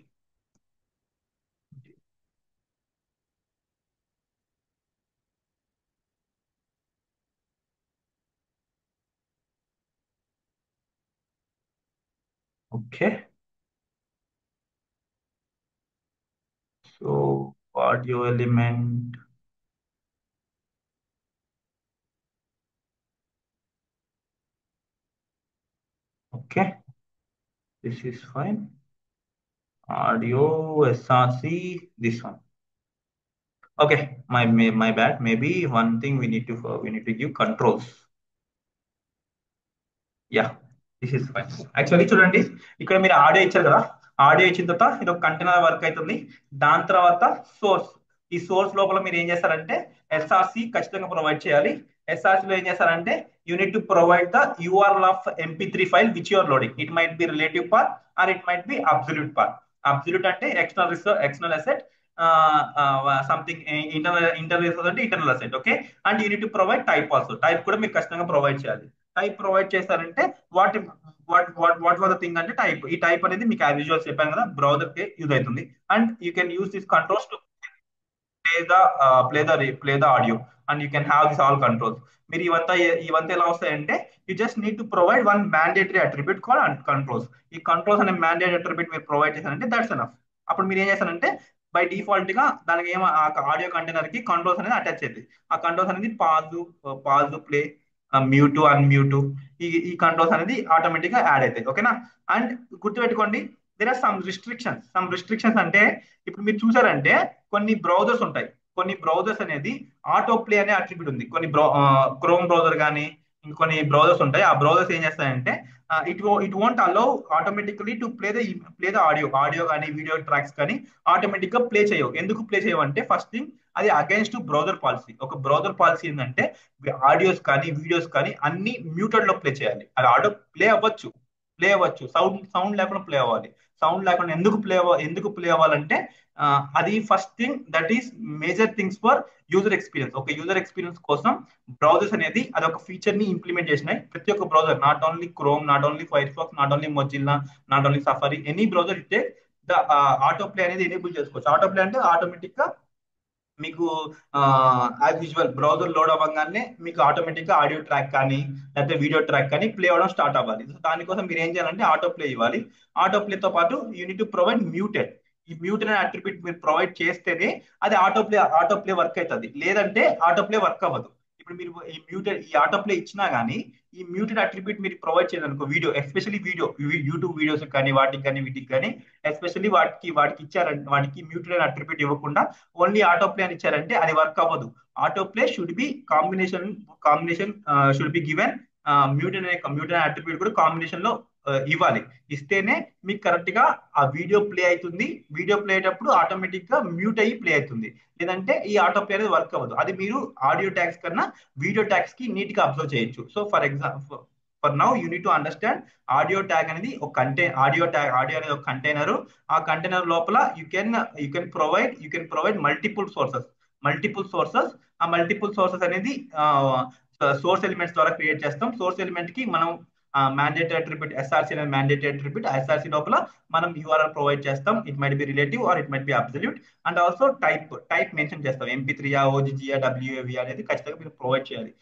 Okay. So audio element. Okay. This is fine. Audio SRC, this one. Okay, my bad. Maybe one thing we need to give controls. Yeah, this is fine. Actually చూడండి, ఇక్కడ మీరు audio ఇచ్చారు కదా, audio ఇచ్చిన తర్వాత ఇది ఒక container work అవుతుంది. దాని తర్వాత సోర్స్, ఈ సోర్స్ లోపల మీరు ఏం చేస్తారంటే ఎస్ఆర్సి ఖచ్చితంగా ప్రొవైడ్ చేయాలి. ఎస్ఆర్సి లో ఏం చేస్తారంటే you need to provide the URL of MP3 file which you're loading. It might be relative part or it might be absolute part. Absolute అంటే external asset, something internal resource అంటే internal asset. Okay, and you need to provide type also. Type కూడా మీరు ఖచ్చితంగా provide చేయాలి. Type provide చేస్తారంటే what what what the thing అంటే type. ఈ type అనేది మీకు యాజ్ యూజువల్ చెప్పాను కదా, బ్రౌజర్ కి యూజ్ అవుతుంది. And you can use this controls to play the audio and you can have this all controls. మీరు ఇవంతా ఎలా వస్తాయంటే you just need to provide one mandatory attribute call controls. ఈ controls అనే మ్యాండేటరీ అట్రిబ్యూట్ మీరు provide చేశారంటే that's enough. అప్పుడు మీరు ఏం చేస్తారంటే బై డిఫాల్ట్ గా దానికి ఏమో ఆ ఆడియో కంటైనర్ కి కంట్రోల్స్ అనేది అటాచ్ అయింది. ఆ కంట్రోల్స్ అనేది పాజ్ ప్లే, మ్యూట్ అన్మ్యూట్, ఈ కంట్రోల్స్ అనేది ఆటోమేటిక్ గా యాడ్ అవుతాయి. ఓకేనా? అండ్ గుర్తుపెట్టుకోండి, దేర్ ఆర్ సమ్ రిస్ట్రిక్షన్స్ అంటే ఇప్పుడు మీరు చూసారంటే కొన్ని బ్రౌజర్స్ ఉంటాయి. కొన్ని బ్రౌజర్స్ అనేది ఆటో ప్లే అనే అట్రిబ్యూట్ ఉంది. క్రోమ్ బ్రౌజర్ కానీ ఇంకొన్ని బ్రౌజర్స్ ఉంటాయి. ఆ బ్రౌజర్స్ ఏం చేస్తాయంటే it won't allow automatically to play the audio కానీ వీడియో ట్రాక్స్ కానీ ఆటోమేటిక్ గా ప్లే చేయవు. ఎందుకు ప్లే చేయవు అంటే ఫస్ట్ థింగ్ అది అగైన్స్ బ్రౌజర్ పాలసీ. ఒక బ్రౌజర్ పాలసీ ఏంటంటే ఆడియోస్ కానీ వీడియోస్ కానీ అన్ని మ్యూటెడ్ లో ప్లే చేయాలి. అది ఆడియో ప్లే అవ్వచ్చు, సౌండ్ లేకుండా ప్లే అవ్వాలి. సౌండ్ లేకుండా ఎందుకు ప్లే అవ్వాలంటే అది first thing that is major things for user experience. ఒక యూజర్ ఎక్స్పీరియన్స్ కోసం బ్రౌజర్స్ అనేది అది ఒక ఫీచర్ ని ఇంప్లిమెంట్ చేసినాయి. ప్రతి ఒక్క browser, not only Chrome, not only Firefox, not only Mozilla, not only Safari, any browser ఇస్తే ద ఆటో ప్లే అనేది ఎనేబుల్ చేసుకోవచ్చు. ఆటో ప్లే అంటే ఆటోమేటిక్ గా మీకు యాజ్ యూజువల్ బ్రౌజర్ లోడ్ అవ్వగానే మీకు ఆటోమేటిక్ గా ఆడియో ట్రాక్ కానీ లేకపోతే వీడియో ట్రాక్ కానీ ప్లే అవ్వడం స్టార్ట్ అవ్వాలి. సో దానికోసం మీరు ఏం చేయాలంటే ఆటో ప్లే ఇవ్వాలి. ఆటో ప్లే తో పాటు యూనిట్ టు ప్రొవైడ్ మ్యూటెడ్. ఈ మ్యూటెడ్ అనే అట్రిబ్యూట్ మీరు ప్రొవైడ్ చేస్తేనే అది ఆటో ప్లే వర్క్ అవుతుంది, లేదంటే ఆటో ప్లే వర్క్ అవ్వదు. ఇప్పుడు మీరు ఈ ఆటో ప్లే ఇచ్చినా గానీ ఈ మ్యూటెడ్ అట్రిబ్యూట్ మీరు ప్రొవైడ్ చేయాలి అనుకో, వీడియో ఎస్పెషల్లీ యూట్యూబ్ వీడియోస్ కానీ వీటికి కానీ ఎస్పెషల్లీ వాటికి ఇచ్చారంటే వాటికి మ్యూటెడ్ అట్రిబ్యూట్ ఇవ్వకుండా ఓన్లీ ఆటో ప్లే అని ఇచ్చారంటే అది వర్క్ అవ్వదు. Auto play should B combination should be given. Muted attribute కూడా కాంబినేషన్ లో ఇవ్వాలి. ఇస్తేనే మీకు కరెక్ట్ గా ఆ వీడియో ప్లే అవుతుంది. వీడియో ప్లే అయ్యేటప్పుడు ఆటోమేటిక్ గా మ్యూట్ అయ్యి ప్లే అవుతుంది. లేదంటే ఈ ఆటో ప్లే అనేది వర్క్ అవ్వదు. అది మీరు ఆడియో ట్యాగ్స్ కన్నా వీడియో ట్యాగ్స్ కి నీట్ గా అబ్జర్వ్ చేయొచ్చు. So for now you need to understand audio tag అనేది ఆడియో అనేది ఒక కంటైనర్. ఆ కంటైనర్ లోపల you can provide multiple sources. ఆ మల్టిపుల్ సోర్సెస్ అనేది సోర్స్ ఎలిమెంట్స్ ద్వారా క్రియేట్ చేస్తాం. సోర్స్ ఎలిమెంట్ కి మనం మ్యాండేటరీ అట్రిబ్యూట్ ఎస్ఆర్సి అనేది మ్యాండేటరీ అట్రిబ్యూట్. ఎస్ఆర్సి లోపల మనం యూఆర్ఎల్ ప్రొవైడ్ చేస్తాం. It might be relative or it might be absolute. And also type mention చేస్తాం. MP3 ఓజీజీ డబ్ల్యూఏవి అనేది ఖచ్చితంగా మీరు ప్రొవైడ్ చేయాలి.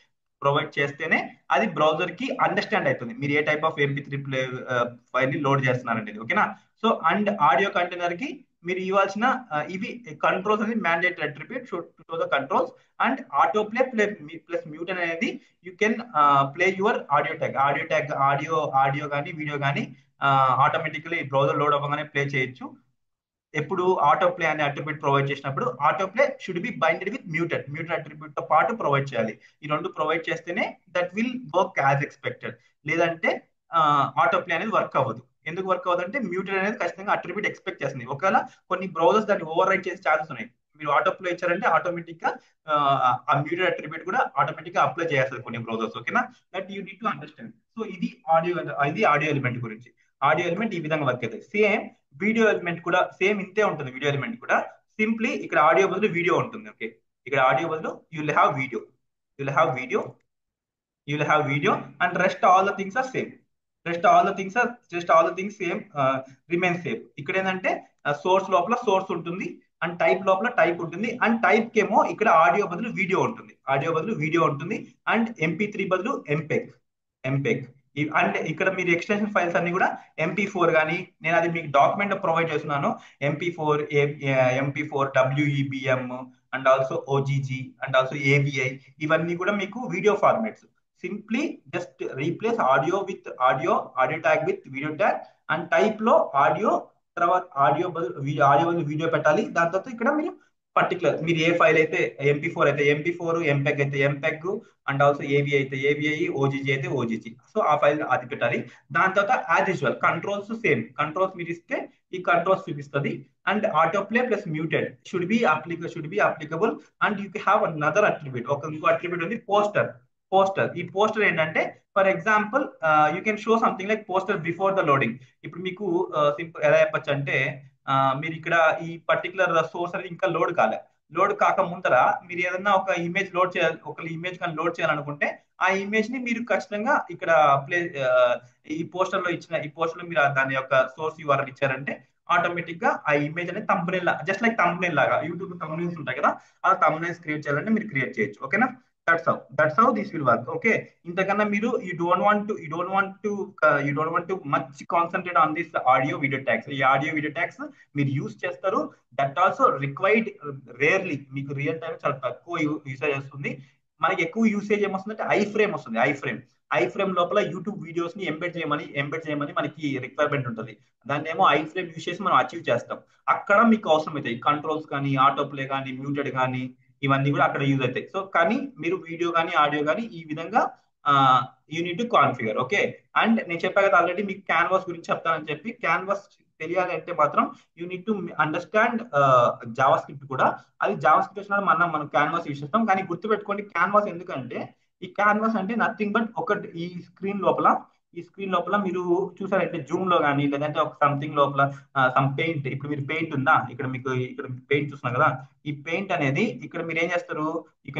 ప్రొవైడ్ చేస్తేనే అది బ్రౌజర్ కి అండర్స్టాండ్ అవుతుంది మీరు ఏ టైప్ ఆఫ్ MP3 ఫైల్ ని లోడ్ చేస్తున్నారండి. ఓకేనా? సో అండ్ ఆడియో కంటైనర్ కి మీరు ఇవ్వాల్సిన ఇవి కంట్రోల్స్ అనేది mandatory attribute show the controls. And auto play plus mute అనేది you can play your audio కానీ వీడియో కానీ ఆటోమేటికలీ బ్రౌజర్ లోడ్ అవ్వగానే ప్లే చేయొచ్చు. ఎప్పుడు ఆటో ప్లే అనే అట్రిబ్యూట్ ప్రొవైడ్ చేసినప్పుడు auto play should be binded with muted attribute తో పాటు ప్రొవైడ్ చేయాలి. ఈ రెండు ప్రొవైడ్ చేస్తేనే that will work as expected. లేదంటే ఆటో ప్లే అనేది వర్క్ అవ్వదు. ఎందుకు వర్క్ అవ్వదు అంటే మ్యూటెడ్ అనేది ఖచ్చితంగా అట్రిబ్యూట్ ఎక్స్పెక్ట్ చేస్తుంది. ఒకవేళ కొన్ని బ్రౌజర్స్ దాన్ని ఓవర్ రైట్ చేసే ఛాన్సెస్ ఉన్నాయి. మీరు ఆటో ప్లే ఇచ్చారంటే ఆటోమేటిక్ గా ఆ మ్యూటెడ్ అట్రిబ్యూట్ కూడా ఆటోమేటిక్ గా అప్లై చేస్తుంది కొన్ని బ్రౌజర్స్. ఓకేనా? That you need to understand. So ఇది ఆడియో ఎలిమెంట్ గురించి. ఆడియో ఎలిమెంట్ ఈ విధంగా వర్క్ అవుతుంది. సేమ్ వీడియో ఎలిమెంట్ కూడా సేమ్ ఇంతే ఉంటుంది. వీడియో ఎలిమెంట్ కూడా సింప్లీ ఇక్కడ ఆడియో బదులు వీడియో ఉంటుంది. ఓకే, ఇక్కడ ఆడియో బదులు you will have video and rest all the things are same. Rest all the things same remain same. ఇక్కడ ఏంటంటే సోర్స్ లోపల సోర్స్ ఉంటుంది అండ్ టైప్ లోపల టైప్ ఉంటుంది. అండ్ టైప్ కేమో ఇక్కడ ఆడియో బదులు వీడియో ఉంటుంది అండ్ MP3 బదులు ఎంపెగ్. అండ్ ఇక్కడ మీరు ఎక్స్టెన్షన్ ఫైల్స్ అన్ని కూడా MP4 కానీ నేను అది మీకు డాక్యుమెంట్ ప్రొవైడ్ చేస్తున్నాను. MP4 WEBM and also OGG and also AVI ఇవన్నీ కూడా మీకు video formats. Simply just replace audio tag with video tag and type లో తర్వాత ఆడియో బదులు వీడియో పెట్టాలి. దాని తర్వాత ఇక్కడ మీరు పర్టికులర్ మీరు ఏ ఫైల్ అయితే MP4 అయితే MP4, ఎంపెగ్ అయితే ఎంపెగ్ అండ్ ఆల్సో ఏవి అయితే ఏవిఐ, OGG అయితే OGG. సో ఆ ఫైల్ అది పెట్టాలి. దాని తర్వాత as usual controls same controls మీరు ఇస్తే ఈ కంట్రోల్స్ చూపిస్తుంది. And auto play plus muted should be applicable. And you have another attribute. ఇంకో అట్రిబ్యూట్ ఉంది పోస్టర్. ఈ పోస్టర్ ఏంటంటే for example you can show something like poster before the loading. ఇప్పుడు మీకు సింపుల్ ఎలా చెప్పచ్చు అంటే మీరు ఇక్కడ ఈ పర్టికులర్ సోర్స్ అనేది ఇంకా లోడ్ కాక ముందర మీరు ఏదన్నా ఒక ఇమేజ్ కానీ లోడ్ చేయాలనుకుంటే ఆ ఇమేజ్ ని మీరు ఖచ్చితంగా ఇక్కడ ఈ పోస్టర్ లో మీరు దాని యొక్క సోర్స్ URL ఇచ్చారంటే ఆటోమేటిక్ గా ఆ ఇమేజ్ అనేది థంబ్నెయిల్ జస్ట్ లైక్ థంబ్నెయిల్ లాగా యూట్యూబ్ థంబ్నెయిల్స్ ఉంటాయి కదా, ఆ థంబ్నెయిల్స్ క్రియేట్ చేయాలంటే మీరు క్రియేట్ చేయొచ్చు. ఓకేనా? That's how this will work. Okay, ఇంతకన్నా మీరు you don't want too much concentrate on this audio video tags. ఈ ఆడియో వీడియో ట్యాగ్స్ మీరు యూస్ చేస్తారు, దట్ ఆల్సో రిక్వైర్డ్ రేర్లీ. మీకు రియల్ టైం చాలా తక్కువ యూసేజ్ వస్తుంది. మనకి ఎక్కువ యూసేజ్ ఏమొస్తుందంటే ఐ ఫ్రేమ్ వస్తుంది. ఐ ఫ్రేమ్ లోపల యూట్యూబ్ వీడియోస్ ని ఎంబెడ్ చేయమని మనకి రిక్వైర్మెంట్ ఉంటుంది. దాన్ని ఏమో ఐ ఫ్రేమ్ యూస్ చేసి మనం అచీవ్ చేస్తాం. అక్కడ మీకు అవసరం అవుతాయి కంట్రోల్స్ కానీ, ఆటో ప్లే కానీ, మ్యూటెడ్ కానీ, ఇవన్నీ కూడా అక్కడ యూజ్ అవుతాయి. సో కానీ మీరు వీడియో కానీ ఆడియో కానీ ఈ విధంగా unit to configure. Okay, and నేను చెప్పా కదా ఆల్రెడీ మీకు క్యాన్వాస్ గురించి చెప్తానని చెప్పి. క్యాన్వాస్ తెలియాలి అంటే మాత్రం you need to understand Java script కూడా. అది జావా స్క్రిప్ట్ వచ్చినప్పుడు మనం క్యాన్వాస్ యూస్ చేస్తాం. కానీ గుర్తుపెట్టుకోండి క్యాన్వాస్ ఎందుకంటే, ఈ క్యాన్వాస్ అంటే నథింగ్ బట్ ఒకటి ఈ స్క్రీన్ లోపల మీరు చూసారంటే జూమ్ లో కానీ, లేదంటే ఒక సంథింగ్ లోపల సమ్ పెయింట్. ఇప్పుడు మీరు పెయింట్ ఉందా, ఇక్కడ పెయింట్ చూస్తున్నారు కదా, ఈ పెయింట్ అనేది ఇక్కడ మీరు ఏం చేస్తారు, you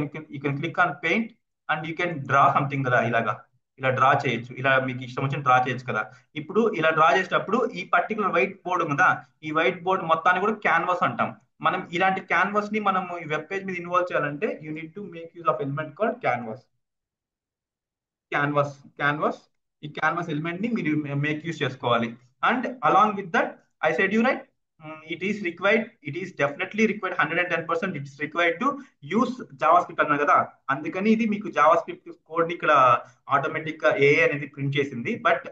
can click on paint and you can draw something కదా, ఇలా డ్రా చేయొచ్చు. ఇలా మీకు ఇష్టం వచ్చిన డ్రా చేయొచ్చు కదా. ఇప్పుడు ఇలా డ్రా చేసేటప్పుడు ఈ పర్టికులర్ వైట్ బోర్డు ఉంది కదా, ఈ వైట్ బోర్డు మొత్తాన్ని కూడా క్యాన్వాస్ అంటాం. మనం ఇలాంటి క్యాన్వాస్ ని మనం ఈ వెబ్ పేజ్ మీద ఇన్వాల్వ్ చేయాలంటే you need to make use of element called canvas. ఈ క్యాన్వాస్ ఎలిమెంట్ ని మీరు మేక్ యూస్ చేసుకోవాలి. And along with that I said you right, it is definitely required 110%. It's required to use Java script అన్నారు కదా, అందుకని ఇది మీకు Java script code ని ఇక్కడ ఆటోమేటిక్ గా ఏఐ అనేది ప్రింట్ చేసింది. But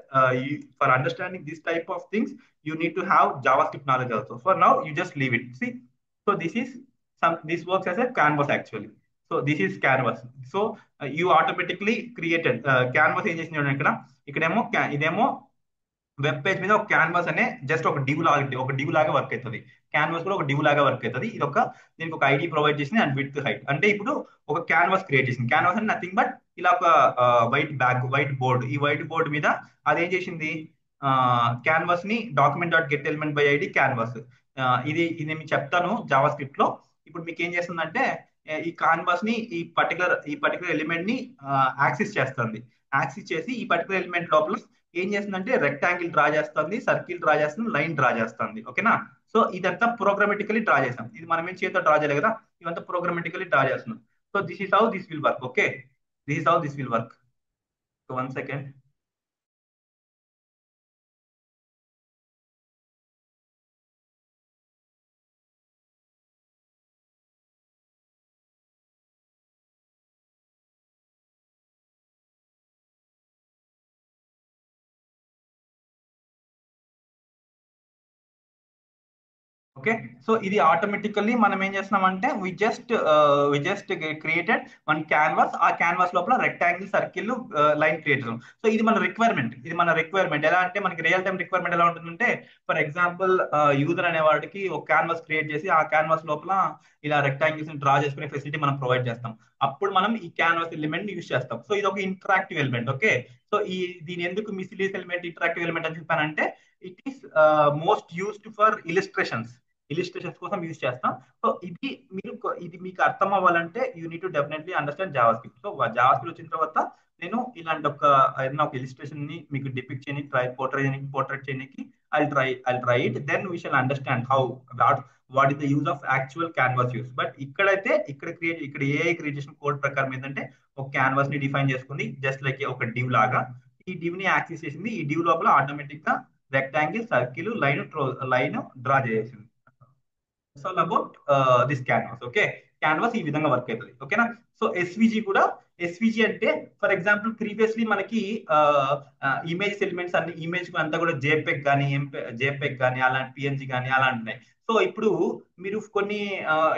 for understanding this type of things you need to have JavaScript knowledge also. For now you just leave it. See, so this works as a canvas actually. So this is canvas. So you automatically created canvas ఏం చేసింది చూడండి. ఇక్కడేమో ఇదేమో web page మీద ఒక canvas అనే just ఒక div లాగా వర్క్ అవుతుంది. క్యాన్వాస్ కూడా ఒక డివ్ లాగా వర్క్ అవుతుంది. దీనికి ఒక ఐడి ప్రొవైడ్ చేసింది అండ్ విత్ హైట్. అంటే ఇప్పుడు ఒక క్యాన్వాస్ క్రియేట్ చేసింది. క్యాన్వాస్ అంటే నథింగ్ బట్ ఇలా ఒక వైట్ బోర్డ్. ఈ వైట్ బోర్డ్ మీద అదేం చేసింది, క్యాన్వాస్ ని document.getElementById క్యాన్వాస్. ఇది మీకు చెప్తాను జావా స్క్రిప్ట్ లో. ఇప్పుడు మీకు ఏం చేస్తుందంటే, ఈ కాన్వాస్ ని ఈ పర్టికులర్ ఎలిమెంట్ ని యాక్సెస్ చేసి ఈ పర్టికులర్ ఎలిమెంట్ లోపల ఏం చేస్తుందంటే రెక్టాంగిల్ డ్రా చేస్తుంది, సర్కిల్ డ్రా చేస్తుంది, లైన్ డ్రా చేస్తుంది. ఓకేనా? సో ఇదంతా ప్రోగ్రామెటికలీ డ్రా చేస్తాం. ఇది మనం ఏం చేతితో డ్రా చేయలేదు కదా, ఇదంతా ప్రోగ్రామెటికలీ డ్రా చేస్తున్నాం. So this is how this will work. Okay, this is how this will work. So 1 second. Okay, so ఇది ఆటోమేటికల్లీ మనం ఏం చేస్తున్నామంటే we just created one canvas. ఆ క్యాన్వాస్ లోపల రెక్టాంగిల్, సర్కిల్, లైన్ క్రియేట్ చేసాం. So ఇది మన రిక్వైర్మెంట్ ఎలా అంటే, మనకి రియల్ టైం రిక్వైర్మెంట్ ఎలా ఉంటుందంటే, ఫర్ ఎగ్జాంపుల్ యూజర్ అనే వాడికి ఒక క్యాన్వాస్ క్రియేట్ చేసి ఆ క్యాన్వాస్ లోపల ఇలా రెక్టాంగిల్స్ డ్రా చేసుకునే ఫెసిలిటీ మనం ప్రొవైడ్ చేస్తాం. అప్పుడు మనం ఈ క్యాన్వాస్ ఎలిమెంట్ యూస్ చేస్తాం. సో ఇది ఒక ఇంటరాక్టివ్ ఎలిమెంట్. ఓకే, సో దీని ఎందుకు మిస్లీనియస్ ఎలిమెంట్, ఇంటరాక్టివ్ ఎలిమెంట్ అని చెప్పానంటే, it is most used for illustrations కోసం యూజ్ చేస్తాం. సో ఇది మీకు అర్థం అవ్వాలంటే you need to definitely understand Java script. So Java script వచ్చిన తర్వాత నేను ఇలాంటి ఏదైనా ఒక ఇలిస్ట్రేషన్ ని మీకు డిపిక్ట్ చేయడానికి పోర్ట్రేట్ చేయడానికి I try it. Then we shall understand what is the use of actual canvas use. But ఇక్కడ ఏఐ క్రియేట్ చేసిన కోడ్ ప్రకారం ఏంటంటే, ఒక క్యాన్వాస్ ని డిఫైన్ చేసుకుంది జస్ట్ లైక్ ఒక డివ్ లాగా. ఈ డివ్ ని యాక్సెస్ చేసింది. ఈ డివ్ లోపల ఆటోమేటిక్ గా రెక్టాంగిల్, సర్కిల్, లైన్ డ్రా చేసింది. All about this canvas. Okay, canvas ఈ విధంగా వర్క్ అవుతుంది. ఓకేనా? సో ఎస్విజి అంటే, ఫర్ ఎగ్జాంపుల్ ప్రీవియస్లీ మనకి ఇమేజ్ ఎలిమెంట్స్ అన్ని ఇమేజ్ అంతా కూడా జేపెగ్ కానీ అలాంటి పిఎన్జి కానీ అలాంటి ఉన్నాయి. సో ఇప్పుడు మీరు కొన్ని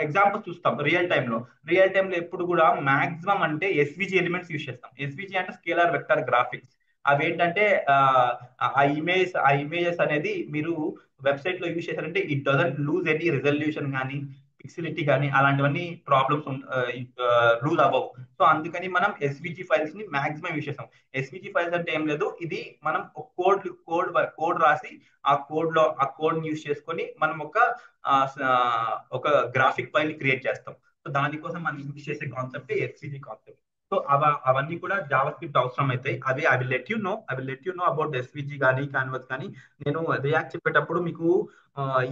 ఎగ్జాంపుల్స్ చూస్తాం రియల్ టైమ్ లో ఎప్పుడు కూడా మాక్సిమం అంటే ఎస్విజి ఎలిమెంట్స్ యూస్ చేస్తాం. ఎస్విజి అంటే స్కేలార్ వెక్టర్ గ్రాఫిక్స్. అవేంటంటే ఆ ఇమేజెస్ అనేది మీరు వెబ్సైట్ లో యూజ్ చేశారంటే it doesn't lose any resolution కానీ, పిక్సిలిటీ కానీ అలాంటివన్నీ ప్రాబ్లమ్స్ లూజ్ అవ్వవు. సో అందుకని మనం ఎస్విజి ఫైల్స్ ని మాక్సిమం యూజ్ చేస్తాం. ఎస్విజి ఫైల్స్ అంటే ఏం లేదు, ఇది మనం కోడ్ రాసి ఆ కోడ్ ని యూజ్ చేసుకొని మనం ఒక గ్రాఫిక్ ఫైల్ ని క్రియేట్ చేస్తాం. సో దానికోసం మనం యూజ్ చేసే కాన్సెప్ట్ ఎస్విజి కాన్సెప్ట్. సో అవన్నీ కూడా జావా స్క్రిప్ట్ అవసరం అవుతాయి. అవి I will let you know about SVG కానీ క్యాన్వాస్ కానీ. నేను రియాక్ట్ చెప్పేటప్పుడు మీకు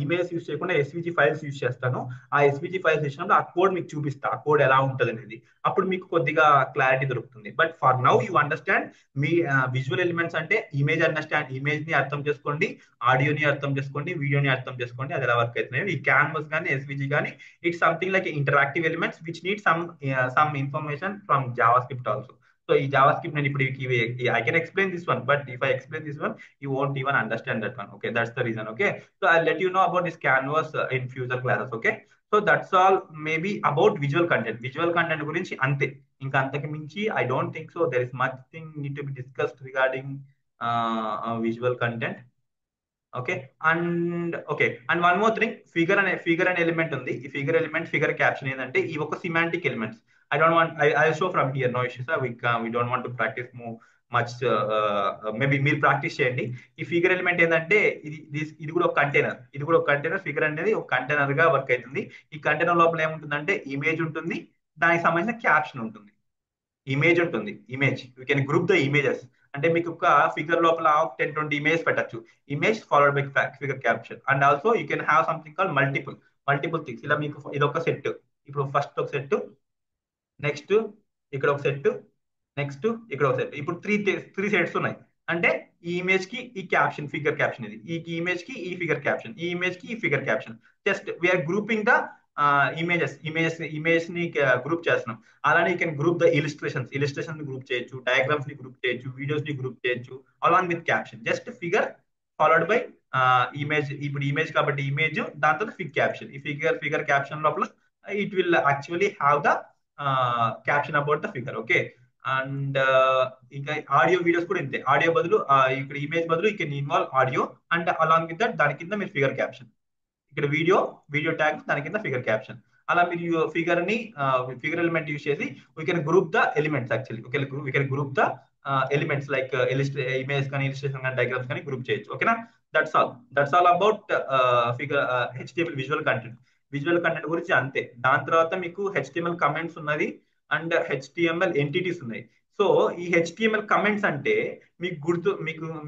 ఇమేజెస్ యూస్ చేయకుండా ఎస్విజి ఫైల్స్ యూస్ చేస్తాను. ఆ ఎస్విజి ఫైల్స్ ఇచ్చినప్పుడు ఆ కోడ్ మీకు చూపిస్తా, ఆ కోడ్ ఎలా ఉంటుంది అనేది. అప్పుడు మీకు కొద్దిగా క్లారిటీ దొరుకుతుంది. But for now you understand me visual elements అంటే ఇమేజ్ ని అర్థం చేసుకోండి, ఆడియోని అర్థం చేసుకోండి, వీడియోని అర్థం చేసుకోండి, అది ఎలా వర్క్ అవుతున్నాయి. ఈ క్యాన్వస్ కానీ ఎస్విజి కానీ it's something like interactive elements which need some information from Java script also. So ఈ జావా స్క్రిప్ట్ నేను ఇప్పుడు I can explain this one, but if I explain this one you won't even understand that one. Okay, that's the reason. Okay, so I'll let you know about this canvas in future classes. Okay, so that's all maybe about visual content గురించి అంతే. ఇంకా అంతకు మించి I don't think so there is much thing need to be discussed regarding visual content. Okay, and one more thing, figure అనే element ఉంది. ఈ figure element, figure caption ఏంటంటే ఈ ఒక semantic elements. I don't want I show from here, no issues. We don't want to practice much. Maybe మీరు practice చేయండి. ఈ figure element ఏంటంటే ఇది కూడా ఒక కంటైనర్, ఫిగర్ అనేది ఒక కంటైనర్ గా వర్క్ అవుతుంది. ఈ కంటైనర్ లోపల ఏముంటుందంటే ఇమేజ్ ఉంటుంది, దానికి సంబంధించిన క్యాప్షన్ ఉంటుంది. Image you can group the images. అంటే మీకు ఒక ఫిగర్ లోపల 10-20 ఇమేజ్ పెట్టచ్చు. Image followed by figure caption. And also you can have something call multiple things. ఇలా మీకు ఇది ఒక సెట్, ఇప్పుడు ఫస్ట్ ఒక సెట్, నెక్స్ట్ ఇక్కడ ఒక సెట్, నెక్స్ట్ ఇక్కడ ఒక సెట్. ఇప్పుడు త్రీ సెట్స్ ఉన్నాయి. అంటే ఈ ఇమేజ్ కి ఈ క్యాప్షన్, ఫిగర్ క్యాప్షన్ ఇది, ఈ ఇమేజ్ కి ఈ ఫిగర్ క్యాప్షన్, ఈ ఇమేజ్ కి ఈ figure caption. Just we're grouping the image ని గ్రూప్ చేస్తున్నాం. అలానే you can group the illustration ని గ్రూప్ చేయొచ్చు, డయాగ్రామ్స్ ని గ్రూప్ చేయొచ్చు, వీడియోస్ ని గ్రూప్ చేయొచ్చు along with caption. Just figure followed by image. ఇప్పుడు ఇమేజ్ కాబట్టి ఇమేజ్, దాని తర్వాత క్యాప్షన్. ఈ ఫిగర్ క్యాప్షన్ లోపల it will actually have the caption about the figure. Okay, and ఇంకా ఆడియో వీడియోస్ కూడా ఇంతే. ఆడియో బదులు ఇక్కడ ఇమేజ్ బదులు you can involve audio, and along with that దాని కింద మీరు ఫిగర్ క్యాప్షన్. ఇక్కడ వీడియో ట్యాగ్, దాని కింద ఫిగర్ క్యాప్షన్. అలా మీరు ఫిగర్ ఎలిమెంట్ యూస్ చేసి we can group the elements. Actually we can group the elements like image కానీ, ఇలిస్ట్రేషన్ కానీ, డయాగ్రామ్స్ కానీ గ్రూప్ చేయొచ్చు. ఓకేనా, that's all about figure HTML visual content గురించి అంతే. దాని తర్వాత మీకు హెచ్టిఎంఎల్ కమెంట్స్ ఉన్నది అండ్ హెచ్టిఎంఎల్ ఎంటిటీస్ ఉన్నాయి. సో ఈ హెచ్టిఎంఎల్ కమెంట్స్ అంటే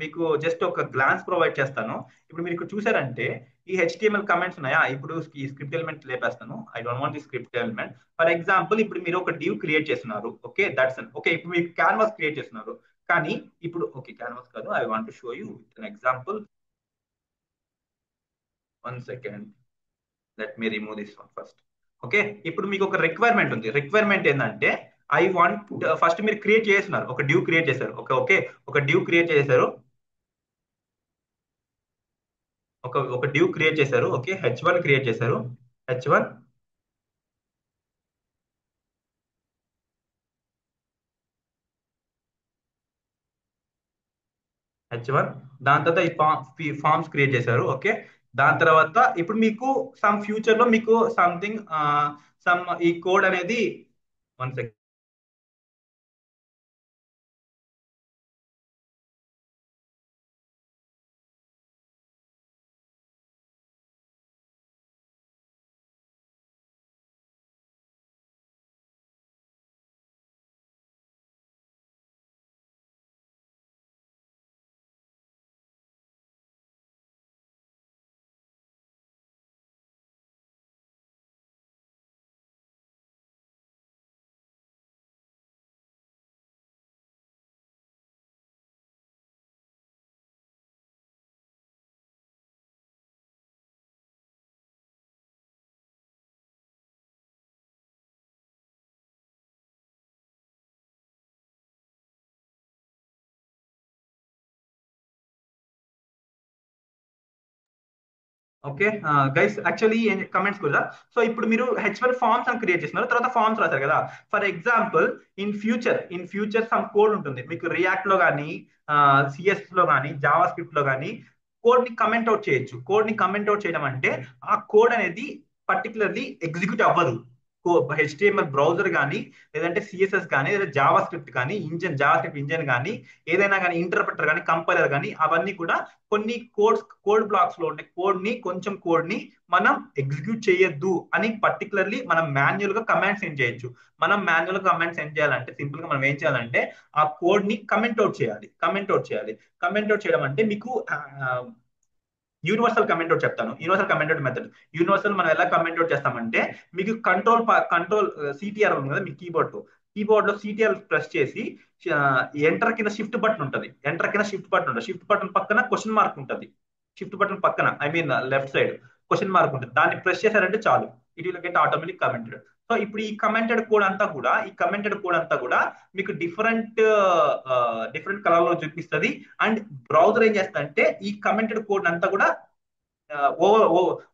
మీకు జస్ట్ ఒక గ్లాన్స్ ప్రొవైడ్ చేస్తాను. ఇప్పుడు మీరు ఇక్కడ చూసారంటే ఈ హెచ్టిఎంఎల్ కమెంట్స్ ఉన్నాయా. ఇప్పుడు ఈ స్క్రిప్ట్ ఎలిమెంట్ లేపేస్తాను. I don't want the script element. For example ఇప్పుడు మీరు ఒక డివ్ క్రియేట్ చేస్తున్నారు. ఓకే, ఓకే, ఇప్పుడు మీరు క్యాన్వాస్ క్రియేట్ చేస్తున్నారు. కానీ ఇప్పుడు ఓకే, క్యాన్వాస్ కాదు, I want to show you with an example. 1 second, let me remove this one first. Okay, ఇప్పుడు మీకు ఒక రిక్వైర్మెంట్ ఉంది. రిక్వైర్మెంట్ ఏంటంటే ఐ వాంట్ ఫస్ట్ మీరు క్రియేట్ చేస్తున్నారు, ఒక డివ్ క్రియేట్ చేశారు. ఓకే, ఒక డివ్ క్రియేట్ చేశారు, ఒక డివ్ క్రియేట్ చేశారు. ఓకే, హెచ్1 క్రియేట్ చేశారు. హెచ్1 దాని తర్వాత ఈ ఫార్మ్స్ క్రియేట్ చేశారు. ఓకే, దాని తర్వాత ఇప్పుడు మీకు ఫ్యూచర్ లో మీకు సంథింగ్ ఈ కోడ్ అనేది 1 second. Okay guys, actually comments కూడా. సో ఇప్పుడు మీరు హెచ్వల్ ఫార్మ్స్ అని క్రియేట్ చేస్తున్నారు, తర్వాత ఫార్మ్స్ రాశారు కదా. For example in future some code ఉంటుంది మీకు రియాక్ట్ లో కానీ, సిఎస్ లో కానీ, జావా స్క్రిప్ట్ లో కానీ. కోడ్ ని కమెంట్ అవుట్ చేయడం అంటే ఆ కోడ్ అనేది పర్టికులర్లీ ఎగ్జిక్యూట్ అవ్వదు. హెచ్టిఎంఎల్ బ్రౌజర్ కానీ, లేదంటే సిఎస్ఎస్ కానీ, లేదా జావా స్క్రిప్ట్ కానీ, జావా స్క్రిప్ట్ ఇంజన్ కానీ, ఏదైనా కానీ, ఇంటర్ప్రిటర్ కానీ, కంపైలర్ కానీ, అవన్నీ కూడా కొన్ని కోడ్ బ్లాక్స్ లో ఉండే కొంచెం కోడ్ ని మనం ఎగ్జిక్యూట్ చేయొద్దు అని పర్టికులర్లీ మనం మాన్యువల్ గా కమాండ్ సెండ్ చేయొచ్చు. మనం మాన్యువల్ గా కమాండ్ సెండ్ చేయాలంటే సింపుల్ గా మనం ఏం చేయాలంటే ఆ కోడ్ ని కమెంట్ అవుట్ చేయాలి. కమెంట్ అవుట్ చేయడం అంటే మీకు యూనివర్సల్ కమెంట్ అవుట్ చెప్తాను. Universal comment out method. Universal మనం ఎలా కమెంట్ అవుట్ చేస్తామంటే, మీకు కంట్రోల్ సిటిఆర్ ఉంది కదా మీ కీబోర్డ్ లో సిటిఆర్ ప్రెస్ చేసి ఎంటర్ కింద షిఫ్ట్ బటన్ ఉంటుంది. ఎంటర్ కింద షిఫ్ట్ బటన్ ఉంటుంది. షిఫ్ట్ బటన్ పక్కన క్వశ్చన్ మార్క్ ఉంటుంది. షిఫ్ట్ బటన్ పక్కన I mean left side question mark ఉంటుంది. దాన్ని ప్రెస్ చేశారంటే చాలు, it will get automatic commented. So ఇప్పుడు ఈ కమెంటెడ్ కోడ్ అంతా కూడా మీకు డిఫరెంట్ కలర్ లో చూపిస్తుంది. అండ్ బ్రౌజర్ ఏం చేస్తుందంటే ఈ కమెంటెడ్ కోడ్ అంతా కూడా ఓవర్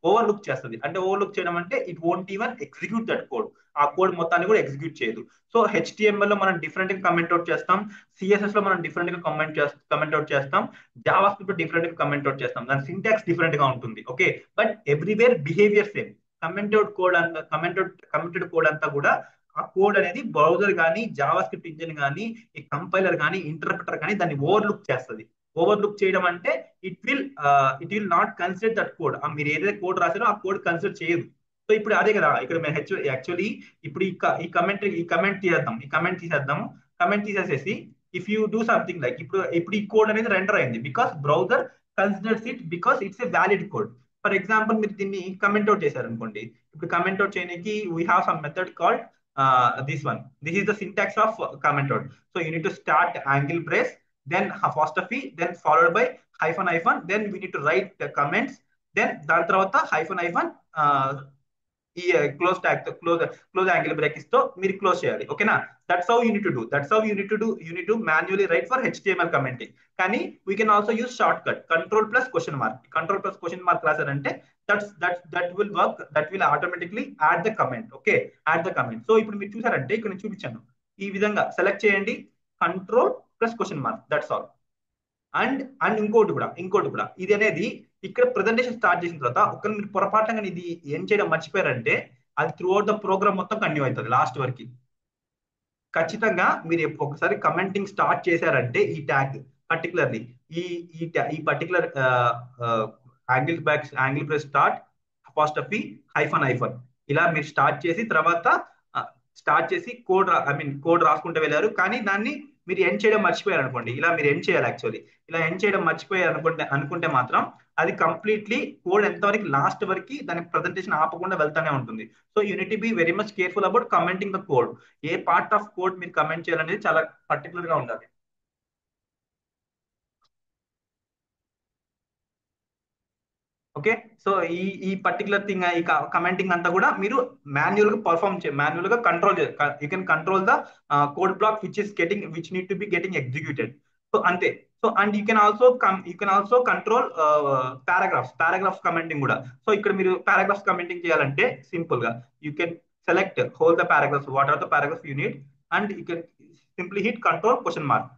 ఓవర్లుక్ చేస్తుంది. అంటే ఓవర్లుక్ చేయడం అంటే it won't even execute that code. ఆ కోడ్ మొత్తాన్ని కూడా ఎగ్జిక్యూట్ చేయదు. సో హెచ్టిఎంఎల్ లో మనం డిఫరెంట్ గా కమెంట్ అవుట్ చేస్తాం. సిఎస్ఎస్ లో మనం డిఫరెంట్ గా కమెంట్ అవుట్ చేస్తాం. జావా స్క్రిప్ట్ డిఫరెంట్ గా కమెంట్ అవుట్ చేస్తాం. దాని సింటాక్స్ డిఫరెంట్ గా ఉంటుంది. Okay, but everywhere behaviour same. Commented code అంతా కూడా ఆ కోడ్ అనేది బ్రౌజర్ కానీ, జావా స్క్రిప్ట్ ఇంజిన్ కానీ, ఈ కంపైలర్ కానీ, ఇంటర్ప్రిటర్ కానీ దాన్ని ఓవర్లుక్ చేస్తుంది. ఓవర్లుక్ చేయడం అంటే it will not consider that code. మీరు ఏదైతే కోడ్ రాసారో ఆ కోడ్ కన్సిడర్ చేయదు. సో ఇప్పుడు అదే కదా ఇక్కడ మేము యాక్చువల్లీ ఇప్పుడు ఈ కమెంట్ తీసేద్దాము. కమెంట్ తీసేసేసి if you do something like ఇప్పుడు ఈ కోడ్ అనేది రెండర్ అయింది because browser considers it because it's a valid code. For example మీరు దీన్ని కమెంట్ అవుట్ చేశారు అనుకోండి. ఇప్పుడు కమెంట్ అవుట్ చేయడానికి we have some method called this is the syntax of comment out. So you need to start angle brace, then apostrophe, then followed by hyphen, then we need to write the comments, then దాని తర్వాత hyphen ఈ close angle break ఇస్తూ మీరు close చేయాలి. ఓకేనా? That's how you need to do. You need to manually write for HTML commenting. కానీ we can also use shortcut control plus question mark రాశారంటే that will work. That will automatically add the comment. Okay, add the comment. So ఇప్పుడు మీరు చూసారంటే ఇక్కడ నేను చూపించాను. ఈ విధంగా సెలెక్ట్ చేయండి, కంట్రోల్+క్వశ్చన్ మార్క్, దట్స్ ఆల్. అండ్ ఇంకోటి కూడా ఇది అనేది ఇక్కడ ప్రెజెంటేషన్ స్టార్ట్ చేసిన తర్వాత ఒక మీరు పొరపాటుగా ఇది ఏం చేయడం మర్చిపోయారంటే అది త్రూ అవుట్ ద ప్రోగ్రామ్ మొత్తం కంటిన్యూ అవుతుంది లాస్ట్ వరకు. ఖచ్చితంగా మీరు ఒకసారి కమెంటింగ్ స్టార్ట్ చేశారంటే ఈ ట్యాగ్ పర్టికులర్లీ ఈ ఈ particular angle press start apostrophe hyphen ఇలా మీరు స్టార్ట్ చేసి కోడ్ రాసుకుంటూ వెళ్ళారు. కానీ దాన్ని మీరు ఎండ్ చేయడం మర్చిపోయారు అనుకోండి. ఇలా మీరు ఎండ్ చేయాలి. యాక్చువల్లీ ఇలా ఎండ్ చేయడం మర్చిపోయారు అనుకుంటే మాత్రం అది కంప్లీట్లీ కోడ్ ఎంతవరకు లాస్ట్ వరకు దాని ప్రజెంటేషన్ ఆపకుండా వెళ్తానే ఉంటుంది. So you need be very much careful about commenting the code. ఏ పార్ట్ ఆఫ్ కోడ్ మీరు కమెంట్ చేయాలనేది చాలా పర్టికులర్ గా ఉండాలి. ఓకే, సో ఈ పర్టికులర్ థింగ్ ఈ కమెంటింగ్ అంతా కూడా మీరు మాన్యువల్ గా you can control the code block which need to be getting executed. So అంతే. So and you can also control paragraphs commenting కూడా. సో ఇక్కడ మీరు పారాగ్రాఫ్స్ కమెంటింగ్ చేయాలంటే సింపుల్ గా you can select whole the paragraphs, what are the paragraphs you need, and you can simply hit question mark.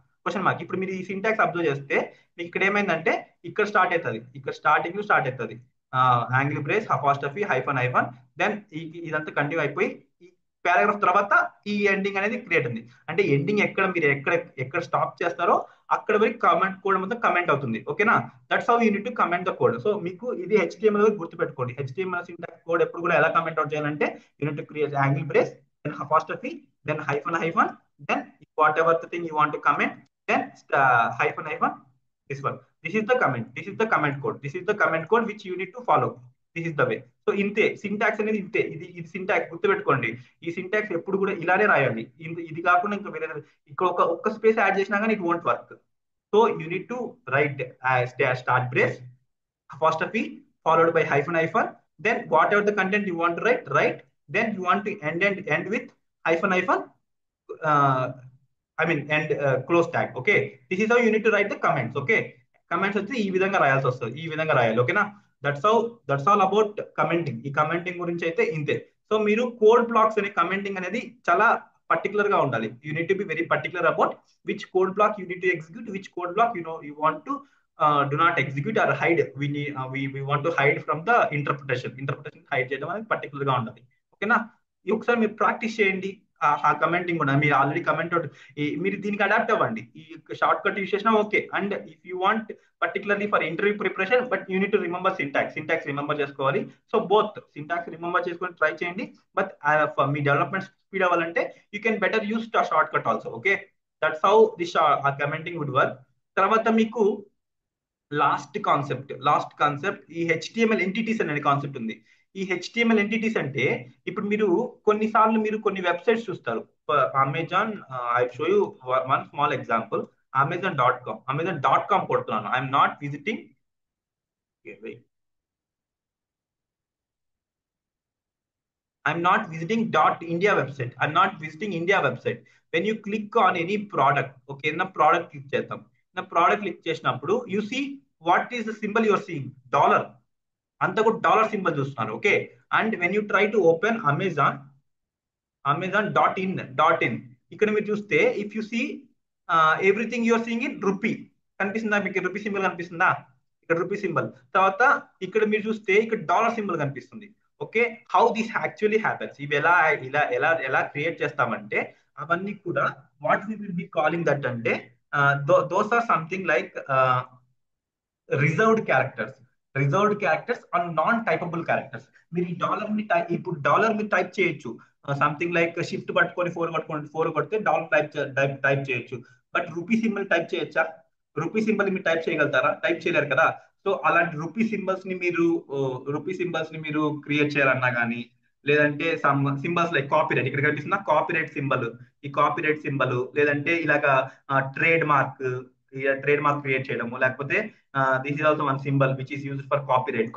ఇప్పుడు మీరు ఈ syntax observe చేస్తే మీకు ఇక్కడ ఏమైందంటే ఇక్కడ స్టార్టింగ్ స్టార్ట్ అవుతుంది angle brace apostrophe hyphen then ఇదంతా కంటిన్యూ అయిపోయి ఈ పారాగ్రాఫ్ తర్వాత ఈ ఎండింగ్ అనేది క్రియేట్ ఉంది. అంటే ఎండింగ్ మీరు ఎక్కడ స్టాప్ చేస్తారో అక్కడ వరకు కమెంట్ కోడ్ మొత్తం కమెంట్ అవుతుంది. ఓకేనా? That's how you need to comment the code. So మీకు ఇది హెచ్టిఎంఎల్ గుర్తుపెట్టుకోండి. హెచ్టిఎంఎల్ సింటాక్స్ కోడ్ ఎప్పుడు కూడా ఎలా కమెంట్ అవుట్ చేయాలంటే you need to create angle brace, then apostrophe, then hyphen, then whatever the thing you want to comment, then hyphen this one. This is the comment code which you need to follow. This is the way. So ఇంతే syntax అనేది ఇంతే. ఇది syntax గుర్తుపెట్టుకోండి. ఈ syntax ఎప్పుడు కూడా ఇలానే రాయాలి. ఇది కాకుండా ఇంకా వేరే ఇక్కడ ఒక్క స్పేస్ యాడ్ చేసినా కానీ it won't work. So you need to right start brace apostrophe followed by hyphen, then whatever the content you want to write, then you want to end with hyphen, and close tag. Okay, this is how you need to write the comments. Okay, comments వచ్చి ఈ విధంగా రాయాల్సి వస్తుంది. ఈ విధంగా రాయాలి. ఓకేనా? That's all about commenting. ఈ కమెంటింగ్ గురించి అయితే ఇంతే. సో మీరు కోడ్ బ్లాక్స్ అనే కమెంటింగ్ అనేది చాలా పర్టికులర్ గా ఉండాలి. You need to be very particular about which code block you need to execute, which code block you want to do not execute or hide. We want to hide from the interpretation hide చేయడం అనేది particular గా ఉండాలి. ఓకేనా? ఒకసారి మీరు practice చేయండి. ఆ commenting కూడా మీరు ఆల్రెడీ కమెంట్ అవుట్ మీరు దీనికి అడాప్ట్ అవ్వండి. ఈ షార్ట్ కట్ యూస్ చేసినా okay. And if you want particularly for interview preparation, but you need to remember syntax remember చేసుకోవాలి. సో బోత్ సింటాక్స్ రిమెంబర్ చేసుకొని ట్రై చేయండి. బట్ మీ డెవలప్మెంట్ స్పీడ్ అవ్వాలంటే you can better use short cut also. Okay, that's how the commenting wood work. తర్వాత మీకు last concept ఈ HTML entities అనే concept ఉంది. ఈ హెచ్టిఎంఎల్ ఎంటిటీస్ అంటే ఇప్పుడు మీరు కొన్నిసార్లు మీరు కొన్ని వెబ్సైట్స్ చూస్తారు. Amazon, I show you one small example. Amazon dot com కొడుతున్నాను. I'm not visiting. I'm not visiting dot India website. I'm not visiting India website. When you click on any product, okay, na product click చేద్దాం. నా product click చేసినప్పుడు you see what is the symbol you are seeing? Dollar. అంతా కూడా dollar symbol చూస్తున్నారు. Okay. And when you try to open Amazon dot in ఇక్కడ మీరు చూస్తే if you see everything you're seeing in rupee. కనిపిస్తుందా మీకు? Rupee symbol కనిపిస్తుందా? ఇక్కడ రూపీ సింబల్ తర్వాత ఇక్కడ మీరు చూస్తే ఇక్కడ డాలర్ సింబల్ కనిపిస్తుంది. Okay. How this actually happens, ఇవి ఎలా ఇలా ఎలా ఎలా క్రియేట్ చేస్తామంటే అవన్నీ కూడా what we will be calling that అంటే those are something like reserved characters. Reserved characters and non typable characters. మీరు ఈ డాలర్ ని ఇప్పుడు డాలర్ మీరు టైప్ చేయొచ్చు. సంథింగ్ లైక్ షిఫ్ట్ పట్టుకొని ఫోర్ కొడితే డాలర్ టైప్ చేయొచ్చు. బట్ రూపీ సింబల్ టైప్ చేయొచ్చా? రూపీ సింబల్ మీరు టైప్ చేయగలుగుతారా? టైప్ చేయలేరు కదా. సో అలాంటి రూపీ సింబల్స్ ని మీరు క్రియేట్ చేయాలన్నా కానీ, లేదంటే సమ్ సింబల్స్ లైక్ కాపీరైట్, ఇక్కడ కనిపిస్తున్న కాపీరైట్ సింబల్, ఈ కాపీరైట్ సింబల్, లేదంటే ఇలాగా trade mark trade mark create చేయడము, లేకపోతే this is also one symbol which is used for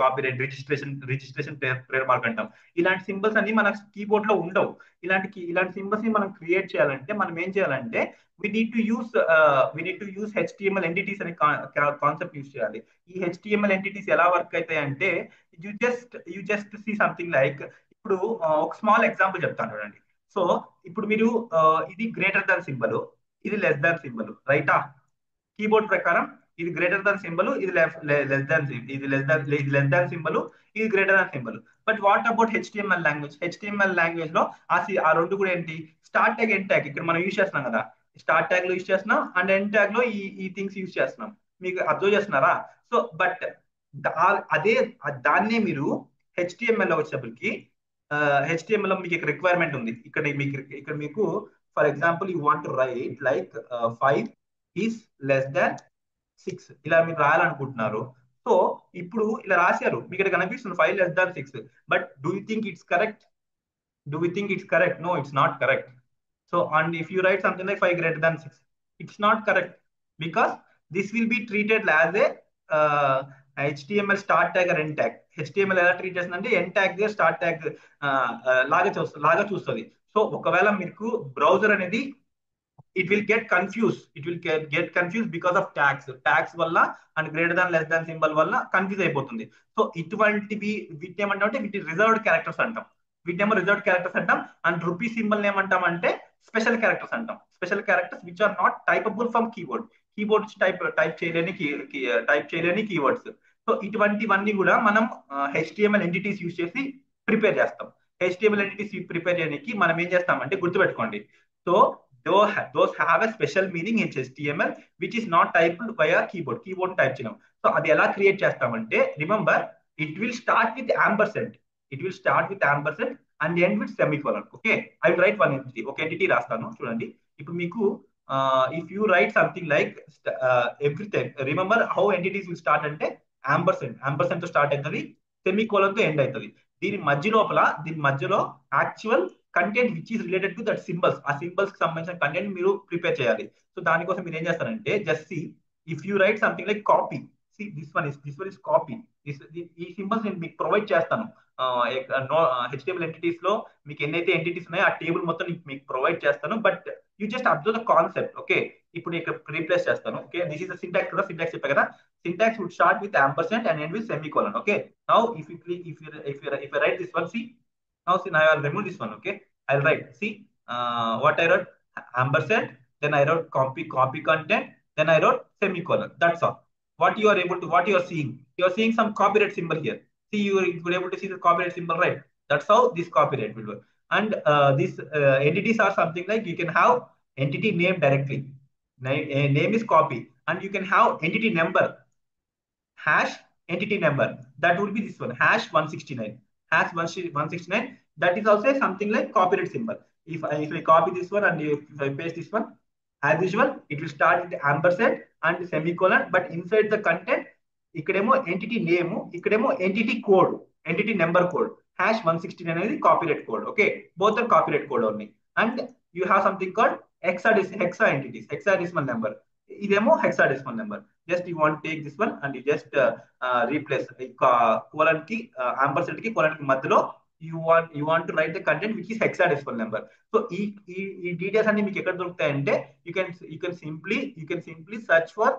copyright registration trade mark అంటాం. ఇలాంటి సింబల్స్ అన్ని మన కీబోర్డ్ లో ఉండవు. ఇలాంటి సింబల్స్ ని మనం క్రియేట్ చేయాలంటే మనం ఏం చేయాలంటే we need to use HTML entities అనే కాన్సెప్ట్ యూస్ చేయాలి. ఈ హెచ్టిఎంఎల్ ఎంటిటీస్ ఎలా వర్క్ అవుతాయి అంటే you just see something like ఇప్పుడు ఒక స్మాల్ ఎగ్జాంపుల్ చెప్తాను చూడండి. సో ఇప్పుడు మీరు ఇది గ్రేటర్ దాన్ సింబల్, ఇది లెస్ దాన్ సింబల్, రైటా? కీబోర్డ్ ప్రకారం ఇది గ్రేటర్ దాన్ సింబల్, ఇది లెస్ దాన్, ఇది లెస్ దాన్ సింబల్, ఇది greater than symbol. But what about HTML language లో ఆ రెండు కూడా ఏంటి? స్టార్ట్ ట్యాగ్, ఎండ్ ట్యాగ్ ఇక్కడ మనం యూజ్ చేస్తున్నాం కదా. స్టార్ట్ ట్యాగ్ లో యూజ్ చేస్తున్నాం అండ్ ఎండ్ ట్యాగ్ లో ఈ థింగ్స్ యూజ్ చేస్తున్నాం. మీకు అబ్జర్వ్ చేస్తున్నారా? సో బట్ అదే దాన్నే మీరు హెచ్టిఎంఎల్ లో వచ్చేప్పటికి హెచ్టిఎంఎల్ లో మీకు ఇక్కడ రిక్వైర్మెంట్ ఉంది. ఇక్కడ మీకు for example you want right like 5 is less than 6 ఇలా మీరు రాయాలనుకుంటున్నారు. సో ఇప్పుడు ఇలా రాశారు, మీకు ఇక్కడ కనిపిస్తుంది 5 less than 6. But do you think it's correct? Do we think it's correct? No, it's not correct. So and if you write something like 5 greater than 6, it's not correct because this will be treated as a HTML start tag or end tag. HTML ఎలా treat చేస్తుందంటే end tag start tag లాగా చూస్తుంది. So ఒకవేళ మీకు browser అనేది it will get confused because of tags వల్ల and greater than less than symbol వల్ల confuse అయిపోతుంది. సో ఇటువంటివి వీటిని ఏమంటాం వీటి రిజర్వ్డ్ క్యారెక్టర్స్ అంటాం. అండ్ రూపీ సింబల్ ఏమంటాం అంటే స్పెషల్ క్యారెక్టర్స్ అంటాం. Special characters which are not typable from keyboard type చేయలేని కీవర్డ్స్. సో ఇటువంటివన్నీ కూడా మనం హెచ్టిఎంఎల్ ఎంటిటీస్ యూజ్ చేసి ప్రిపేర్ చేస్తాం. హెచ్టిఎంఎల్ ఎంటిటీస్ ప్రిపేర్ చేయడానికి మనం ఏం చేస్తామంటే గుర్తుపెట్టుకోండి. So those have a special meaning in HTML which is not typed via keyboard type చేయడం. సో అది ఎలా క్రియేట్ చేస్తామంటే remember it will start with ampersand and end with semicolon. Okay, I will write one entity, ఒక entity రాస్తాను చూడండి. ఇప్పుడు మీకు if you write something like everything, remember how entities will start అంటే ampersand తో స్టార్ట్ అవుతుంది, semicolon తో end అవుతుంది. దీని మధ్యలో actual content which is related to that symbols, ఆ సింబల్స్ కి సంబంధించిన కంటెంట్ మీరు ప్రిపేర్ చేయాలి. సో దానికోసం మీరు ఏం చేస్తారంటే just see if you write something like copy, see this one is copy. ఈ సింబల్స్ నేను మీకు ప్రొవైడ్ చేస్తాను. హెచ్టిఎంఎల్ ఎంటిటీస్ లో మీకు ఎన్నైతే ఎంటిటీస్ ఉన్నాయో ఆ టేబుల్ మొత్తం మీకు ప్రొవైడ్ చేస్తాను. But you just observe the concept. Okay, ఇప్పుడు ఇక్కడ రీప్లేస్ చేస్తాను. ఓకే, దిస్ ఇస్ సింటాక్స్ కూడా, సింటాక్స్ చెప్పా కదా. Syntax would start with ampersand and end with semicolon. Okay, now if you click, if you write this one, see now I will remove this one. Okay, I'll write, see what I wrote, ampersand, then I wrote copy content, then I wrote semicolon. That's all. What you are seeing, you are seeing some copyright symbol here. See, you were able to see the copyright symbol, right? That's how this copyright will work. And these entities are something like you can have entity name directly. Name is copy, and you can have entity number, hash entity number. That would be this one, hash 169, hash 169. That is also something like copyright symbol. If I copy this one and if I paste this one, as usual, it will start with ampersand and semicolon, but inside the content ఇక్కడేమో entity name, ఇక్కడేమో entity code, entity number code. #116 అనేది copyright code. Okay, both are copyright code only. And you have something called hexa entities, hexadecimal number. ఇదేమో hexadecimal number. Just you want take this one and you just replace colon కి ampersand కి colon కి మధ్యలో you want to write the content which is hexadecimal number. So ఈ details అన్ని మీకు ఎక్కడ దొరుకుతాయంటే you can simply search for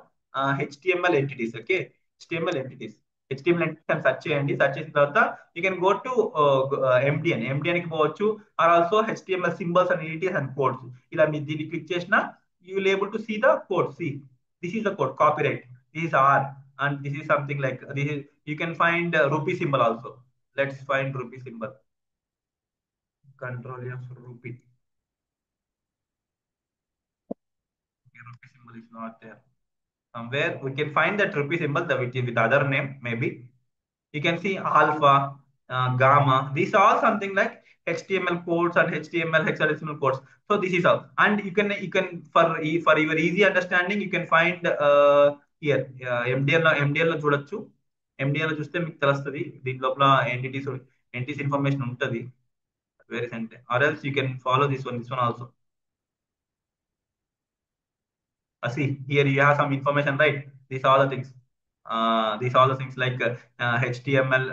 HTML entities. Okay, HTML entities, HTML entities అని సెర్చ్ చేయండి. సెర్చ్ చేసిన తర్వాత you can go to MDN కి పోవచ్చు. Or also HTML symbols and entities and codes. ఇలా మీరు దీన్ని క్లిక్ చేసిన you will able to see the code. See, this is the code copyright, this is R, and this is something like this is, you can find rupee symbol also. Let's find rupee symbol. Control F, rupee. Okay, rupee symbol is not there. Somewhere we can find that rupee symbol with other name maybe. You can see alpha, gamma. These are all something like HTML codes and HTML hexadecimal codes. So this is all, and you can for your easy understanding you can find here MDL లో చూడొచ్చు. MDL లో చూస్తే మీకు తెలుస్తుంది దీని లోపల entities information ఉంటుంది. Very సెంటే, or else you can follow this one also. See, here you have some information, right? These are the things. These are the things like HTML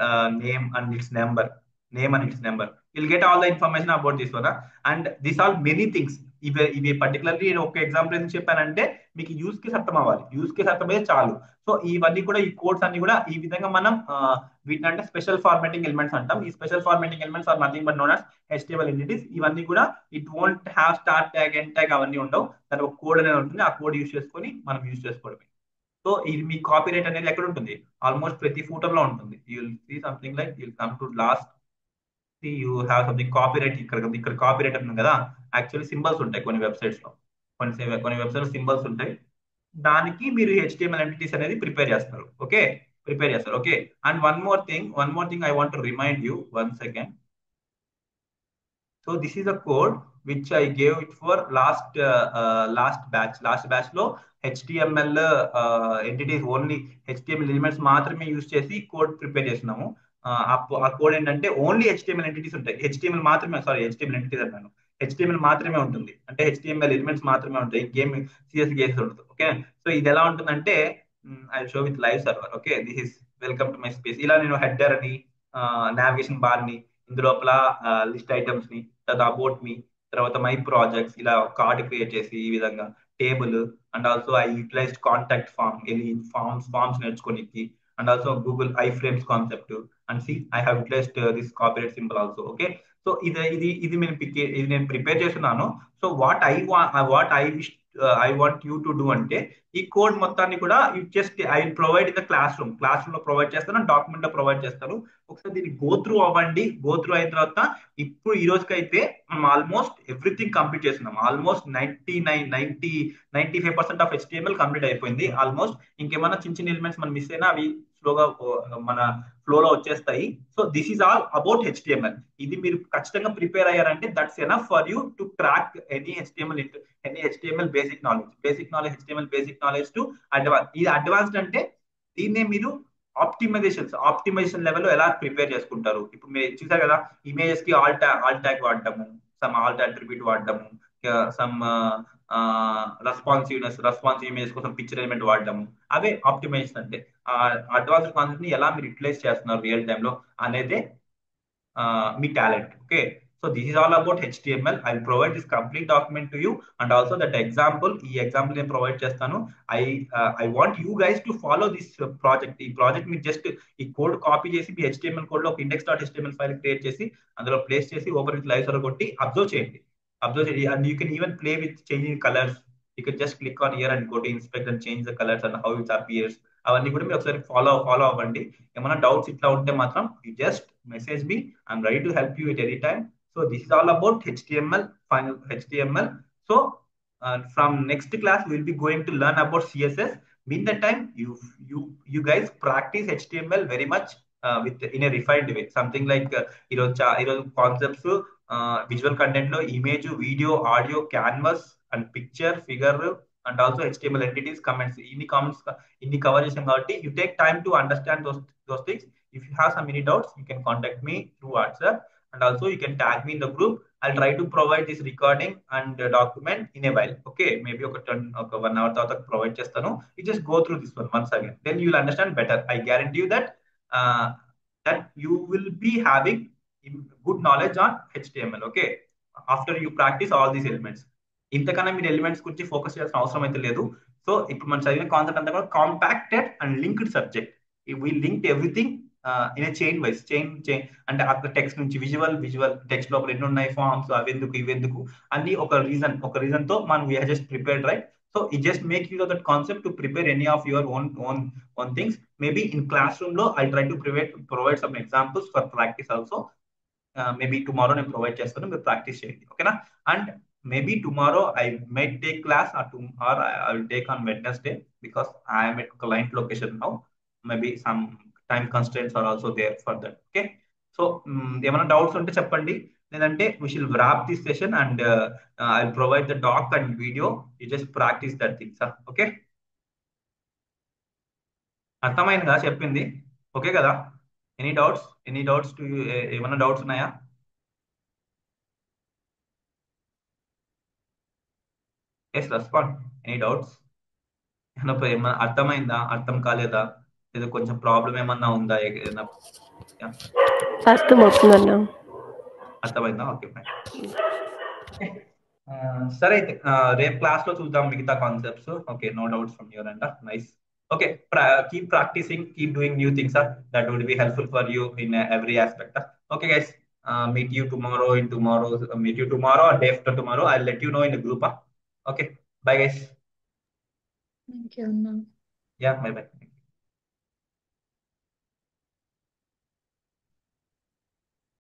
name and its number, name and its number. You'll get all the information about this one. And these are many things. ఇవి particularly ఒక example ఎందుకు చెప్పానంటే మీకు use case అర్థం అవ్వాలి. Use case అర్థమైతే చాలు. So ఇవన్నీ కూడా ఈ కోడ్స్ అన్ని కూడా ఈ విధంగా మనం వీటిని అంటే స్పెషల్ ఫార్మాటింగ్ ఎలిమెంట్స్ అంటాం. ఈ special formatting elements are nothing but known as HTML entities. ఇవన్నీ కూడా it won't have start tag, end tag అవన్నీ ఉండవు. దాని ఒక కోడ్ అనేది ఉంటుంది. ఆ కోడ్ యూస్ చేసుకొని మనం యూస్ చేసుకోవడమే. సో ఇది మీ కాపీరైట్ అనేది ఎక్కడ ఉంటుంది? ఆల్మోస్ట్ ప్రతి ఫూటర్లో ఉంటుంది. You will see something like you will come to last, you have something copyright. ఇక్కడ కాపీరైట్ ఉంది కదా, యాక్చువల్లీ సింబల్స్ ఉంటాయి కొన్ని వెబ్సైట్స్ లో, కొన్ని వెబ్సైట్ సింబల్స్ ఉంటాయి. దానికి మీరు HTML ఎంటిటీస్ అనేది ప్రిపేర్ చేస్తారు. ఓకే, ప్రిపేర్ చేస్తారు. Okay, and one more thing I want to remind you. 1 second. So this is a code which I gave it for last batch. Last batch లో HTML entities only HTML elements మాత్రమే use చేసి code prepare చేస్తున్నాము. ఆ code ఏంటంటే only HTML entities ఉంటాయి. HTML మాత్రమే, sorry HTML entities అన్నాను, HTML మాత్రమే ఉంటుంది. అంటే HTML ఎలిమెంట్స్ మాత్రమే ఉంటాయి, గేమ్ సిఎస్ గేమ్స్ ఉంటుంది. ఓకే, సో ఇది ఎలా ఉంటుందంటే I show with live server. Okay, this is welcome to my space. ఇలా నేను హెడర్ అని, నావిగేషన్ బార్ ని, ఇందులోపల లిస్ట్ ఐటమ్స్ ని, తర్వాత అబౌట్ మీ, తర్వాత మై ప్రాజెక్ట్స్, ఇలా కార్డ్ క్రియేట్ చేసి ఈ విధంగా table. And also I utilized contact form, forms నేర్చుకోనికి. And also Google iframes concept. And see I have utilized this copyright symbol also. Okay, so ఇది నేను prepare చేస్తున్నాను. So what I want you to do అంటే ఈ code మొత్తాన్ని కూడా just I provide in the classroom లో provide చేస్తాను, document లో ప్రొవైడ్ చేస్తాను. ఒకసారి దీన్ని గో త్రూ అవ్వండి. గో త్రూ అయిన తర్వాత ఇప్పుడు ఈ రోజుకైతే మనం ఆల్మోస్ట్ ఎవ్రీథింగ్ కంప్లీట్ చేస్తున్నాం. ఆల్మోస్ట్ 95% ఆఫ్ HTML కంప్లీట్ అయిపోయింది ఆల్మోస్ట్. ఇంకేమైనా చిన్న చిన్న ఎలిమెంట్స్ మనం మిస్ అయినా అవి స్లోగా మన ఫ్లోలో వచ్చేస్తాయి. So this is all about HTML. ఇది మీరు ఖచ్చితంగా ప్రిపేర్ అయ్యారంటే that's enough for you to crack any HTML basic knowledge, HTML basic knowledge to advance. ఇది అడ్వాన్స్డ్ అంటే దీన్నే మీరు ఆప్టిమైజేషన్ లెవెల్లో ఎలా ప్రిపేర్ చేసుకుంటారు. ఇప్పుడు మీరు చూసారు కదా, ఇమేజెస్ కి ఆల్ ట్యాగ్ వాడటము, సమ్ ఆల్ట్ అట్రిబ్యూట్ వాడటము, సమ్ రెస్పాన్సివ్ ఇమేజ్ కోసం పిక్చర్ ఎలిమెంట్ వాడటము, అవే ఆప్టిమైజేషన్ అంటే. అడ్వాన్స్డ్ కాన్సెప్ట్ ని ఎలా మీరు యూటిలైజ్ చేస్తున్నారు రియల్ టైమ్ లో అనేదే మీ talent. Okay, so this is all about HTML. I will provide this complete document to you and also that ఈ ఎగ్జాంపుల్ నేను ప్రొవైడ్ చేస్తాను. I want you guys to follow this project. ఈ project మీరు just ఈ code copy చేసి మీ HTML code లో ఒక index.html file create చేసి అందులో ప్లేస్ చేసి ఓపెన్ విత్ లైవ్ సర్వర్ కొట్టి అబ్జర్వ్ చేయండి. And you can even play with changing colours. You can just click on here and go to inspect and change the colours and how it appears. అవన్నీ కూడా మీరు ఒకసారి follow అవ్వండి. ఏమైనా doubts ఇట్లా ఉంటే మాత్రం you just message me. I'm ready to help you at any time. So this is all about HTML. So from next class we will be going to learn about CSS. In that time you guys practice HTML very much in a refined way. Something like concepts, visual content lo image, video, audio, canvas and picture, figure, and also HTML entities comments ఇన్ని cover చేసాం కాబట్టి you take time to understand those things. If you have some any doubts you can contact me through WhatsApp and also you can tag me in the group. I'll try to provide this recording and document in a while. Okay, maybe ఒక 1 hour తర్వాత provide చేస్తాను. You just go through this one once again. Then you will understand better. I guarantee you uh, that you will be having good knowledge on HTML. Okay, after you practice all these elements. ఇంతకన్నా మీరు elements గురించి focus చేయాల్సిన అవసరం అయితే లేదు. So ఇప్పుడు మనం చదివిన కాన్సెప్ట్ అంతా కూడా compacted and linked subject. We linked everything in chain wise chain అంటే అక్కడ టెక్స్ట్ నుంచి విజువల్ టెక్స్ట్ లోపల ఎన్ని ఉన్నాయి, ఫార్మ్స్ అవి ఎందుకు ఇవెందుకు అన్ని ఒక రీజన్ తో మనం we just prepared, right? So it just make use of that concept to prepare any of your own things. Maybe in classroom లో I try to provide some examples for practice also. Maybe tomorrow నేను provide చేస్తాను, మీరు practice చేయండి, ఓకేనా? And maybe tomorrow I may take class or I will take on Wednesday because I'm at client location now. Maybe some time constraints are also there for that. Okay, so ఏమైనా doubts ఉంటే చెప్పండి, లేదంటే we shall wrap this session and I provide the doc and video. You just practice that things. Okay, అర్థమైందిగా చెప్పింది? Okay కదా? Any doubts to ఏమైనా doubts ఉన్నాయా? Yes, respond. Any doubts? ఏమన్నా అర్థమైందా, అర్థం కాలేదా, లేదా కొంచెం ప్రాబ్లం ఏమన్నా ఉందా? ఏదైనా అర్థమవుతుందన్నా. అర్థమైందా? Okay, fine. సరే అయితే రేపు క్లాస్ లో చూద్దాం మిగతా concepts. Okay, no doubts from your and nice. Okay, keep practicing, keep doing new things. That would be helpful for you in every aspect. Okay guys, meet you tomorrow or day after tomorrow. I'll let you know in the group. Okay, bye guys. Thank you, Anna. Yeah, bye bye.